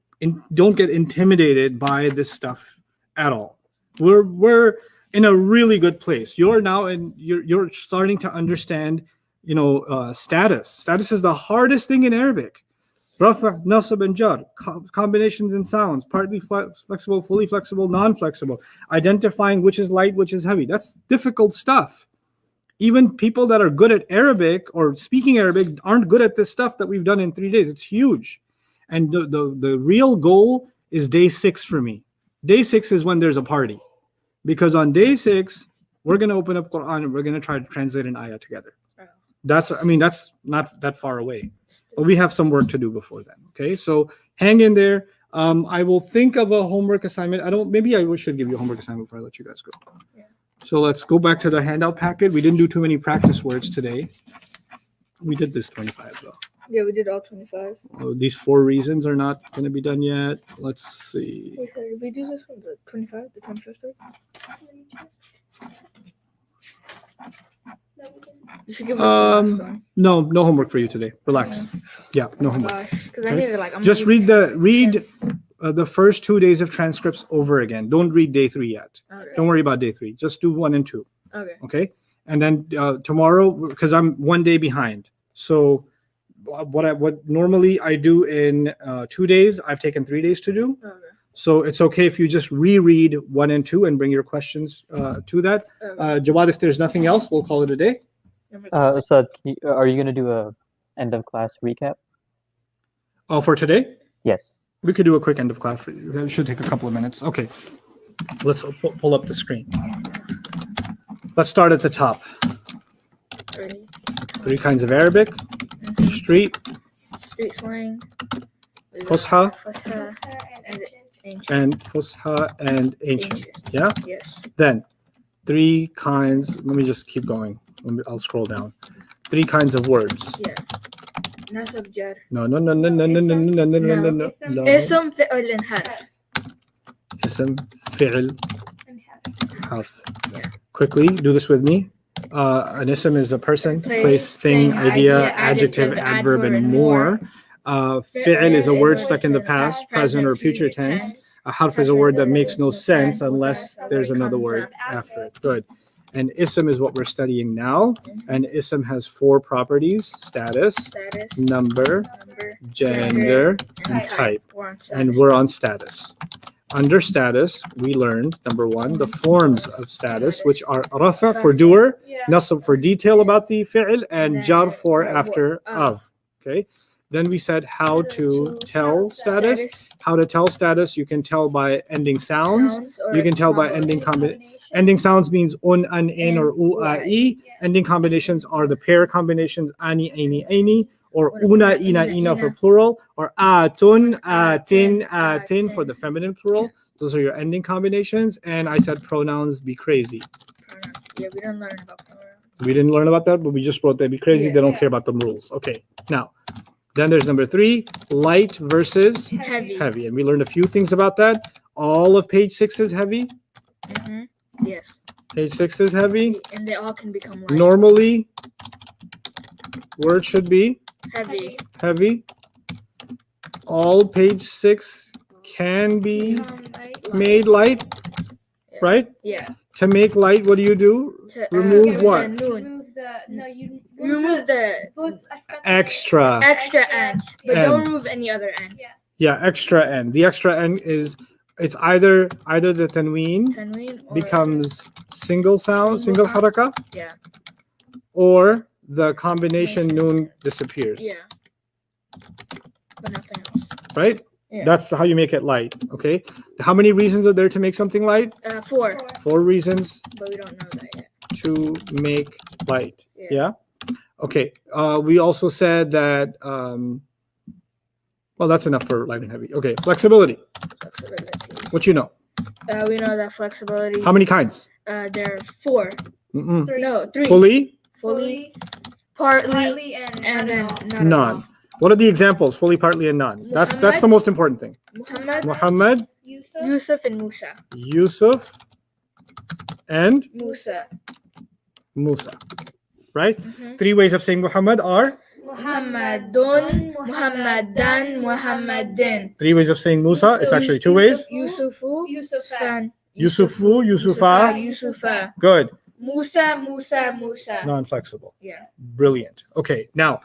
get intimidated by this stuff at all. We're in a really good place. You're now you're starting to understand, status. Status is the hardest thing in Arabic. Rafa, nasab, and jar, combinations and sounds, partly flexible, fully flexible, non-flexible, identifying which is light, which is heavy. That's difficult stuff. Even people that are good at Arabic or speaking Arabic aren't good at this stuff that we've done in 3 days. It's huge. And the real goal is day 6 for me. Day 6 is when there's a party. Because on day 6, we're going to open up Quran and we're going to try to translate an ayah together. That's not that far away. But we have some work to do before then. Okay, so hang in there. I will think of a homework assignment. Maybe I should give you a homework assignment before I let you guys go. Yeah. So let's go back to the handout packet. We didn't do too many practice words today. We did this 25 though. Yeah, we did all 25. These 4 reasons are not going to be done yet. Let's see. Wait, sorry, did we do this one, the 25, the 25th? You should give us the last one. No homework for you today. Relax. Yeah, no homework. Because I need to just read the first 2 days of transcripts over again. Don't read day 3 yet. Okay. Don't worry about day 3. Just do 1 and 2. Okay. And then tomorrow, because I'm 1 day behind. So what normally I do in 2 days, I've taken 3 days to do. Okay. So it's okay if you just reread 1 and 2 and bring your questions to that. Jawad, if there's nothing else, we'll call it a day. Ustadh, are you going to do a end of class recap? Oh, for today? Yes. We could do a quick end of class. It should take a couple of minutes. Okay. Let's pull up the screen. Let's start at the top. 3 kinds of Arabic. Street slang. Fusha. And and Fusha and ancient. Yeah? Yes. Then 3 kinds. Let me just keep going. I'll scroll down. 3 kinds of words. Yeah. Nasab jar. No. No. Ism fi'l and harf. Ism, fi'l, And harf. Yeah. Quickly, do this with me. An ism is a person, place, thing, thing, idea, idea, adjective, adverb, adverb, and and more. more. Fi'l is a word stuck in the Present, past, present, or future tense. A harf is a word that makes no sense unless there's another word after it. Good. And ism is what we're studying now. And ism has 4 properties: status, Status, number, number, gender, and type. We're on status. And we're on status. Under status, we learned, number 1, the forms of status, which are rafa for doer, nasab for detail about the fi'l, and jar for after of. Okay. Then we said how to tell status. How to tell status, you can tell by ending sounds. You can tell by ending combinations. Ending sounds means un, an, in, or u, a, e. Ending combinations are the pair combinations ani, aini, aini, or una, ina, ina for plural, or atun, atin, atin for the feminine plural. Those are your ending combinations. And I said pronouns be crazy. Yeah, we didn't learn about pronouns. We didn't learn about that, but we just wrote that be crazy. Yeah. They don't care about the rules. Okay, now, then there's number 3, light versus Heavy. heavy. And we learned a few things about that. All of page 6 is heavy. Yes. Page 6 is heavy. And they all can become light. Normally, words should be Heavy. heavy. All page 6 can be made light, Yeah. right? Yeah. To make light, what do you do? To, Remove what? the noon. Remove the no. You Remove the Extra. extra n, but N. don't remove any other n. Yeah, extra n. The extra n is, it's either the tanween Tanween or becomes single sound, Single single haraka, yeah. or the combination noon disappears. Yeah. But nothing else. Right? Yeah. That's how you make it light. Okay. How many reasons are there to make something light? 4, 4 reasons but we don't know that yet. to make light. Yeah. Yeah. Okay. We also said that. Well, that's enough for light and heavy. Okay. Flexibility. Flexibility. What you know? We know that flexibility. How many kinds? There are 4. Mm-mm. No, 3. Fully. Partly, and then not at None. all. What are the examples? Fully, partly, and none. That's the most important thing. Muhammad, Yusuf, and Musa. Yusuf, and Musa. Musa. Right? Mhm. 3 ways of saying Muhammad are. Muhammadun, Muhammadan, Muhammadin. 3 ways of saying Musa. It's actually 2 ways. Yusufu, Yusufan. Yusufu, Yusufa. Yusufa. Good. Musa, Musa, Musa. Non-flexible. Yeah. Brilliant. Okay. Now,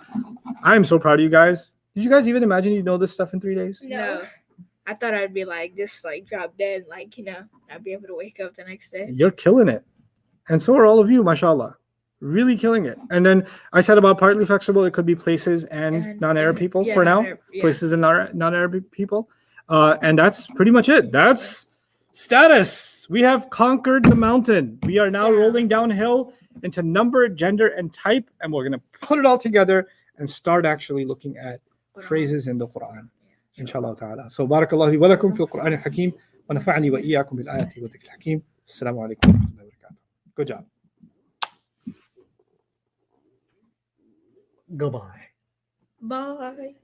I'm so proud of you guys. Did you guys even imagine you'd know this stuff in 3 days? No. I thought I'd be like, just like drop dead, like, I'd be able to wake up the next day. You're killing it. And so are all of you, mashallah. Really killing it. And then I said about partly flexible, it could be places and non-Arab people yeah, for now. non-Arab, yeah. Places and non-Arab people. And that's pretty much it. That's status. We have conquered the mountain. We are now rolling downhill into number, gender, and type. And we're going to put it all together and start actually looking at phrases in the Quran. Inshallah ta'ala. So barakallahu wa lakum fil Quran al-Hakim wa nafa'ani wa iyyakum bil ayati wa dhikr al-Hakim. Assalamu alaikum wa rahmatullahi wa barakatuh. Good job. Goodbye. Bye.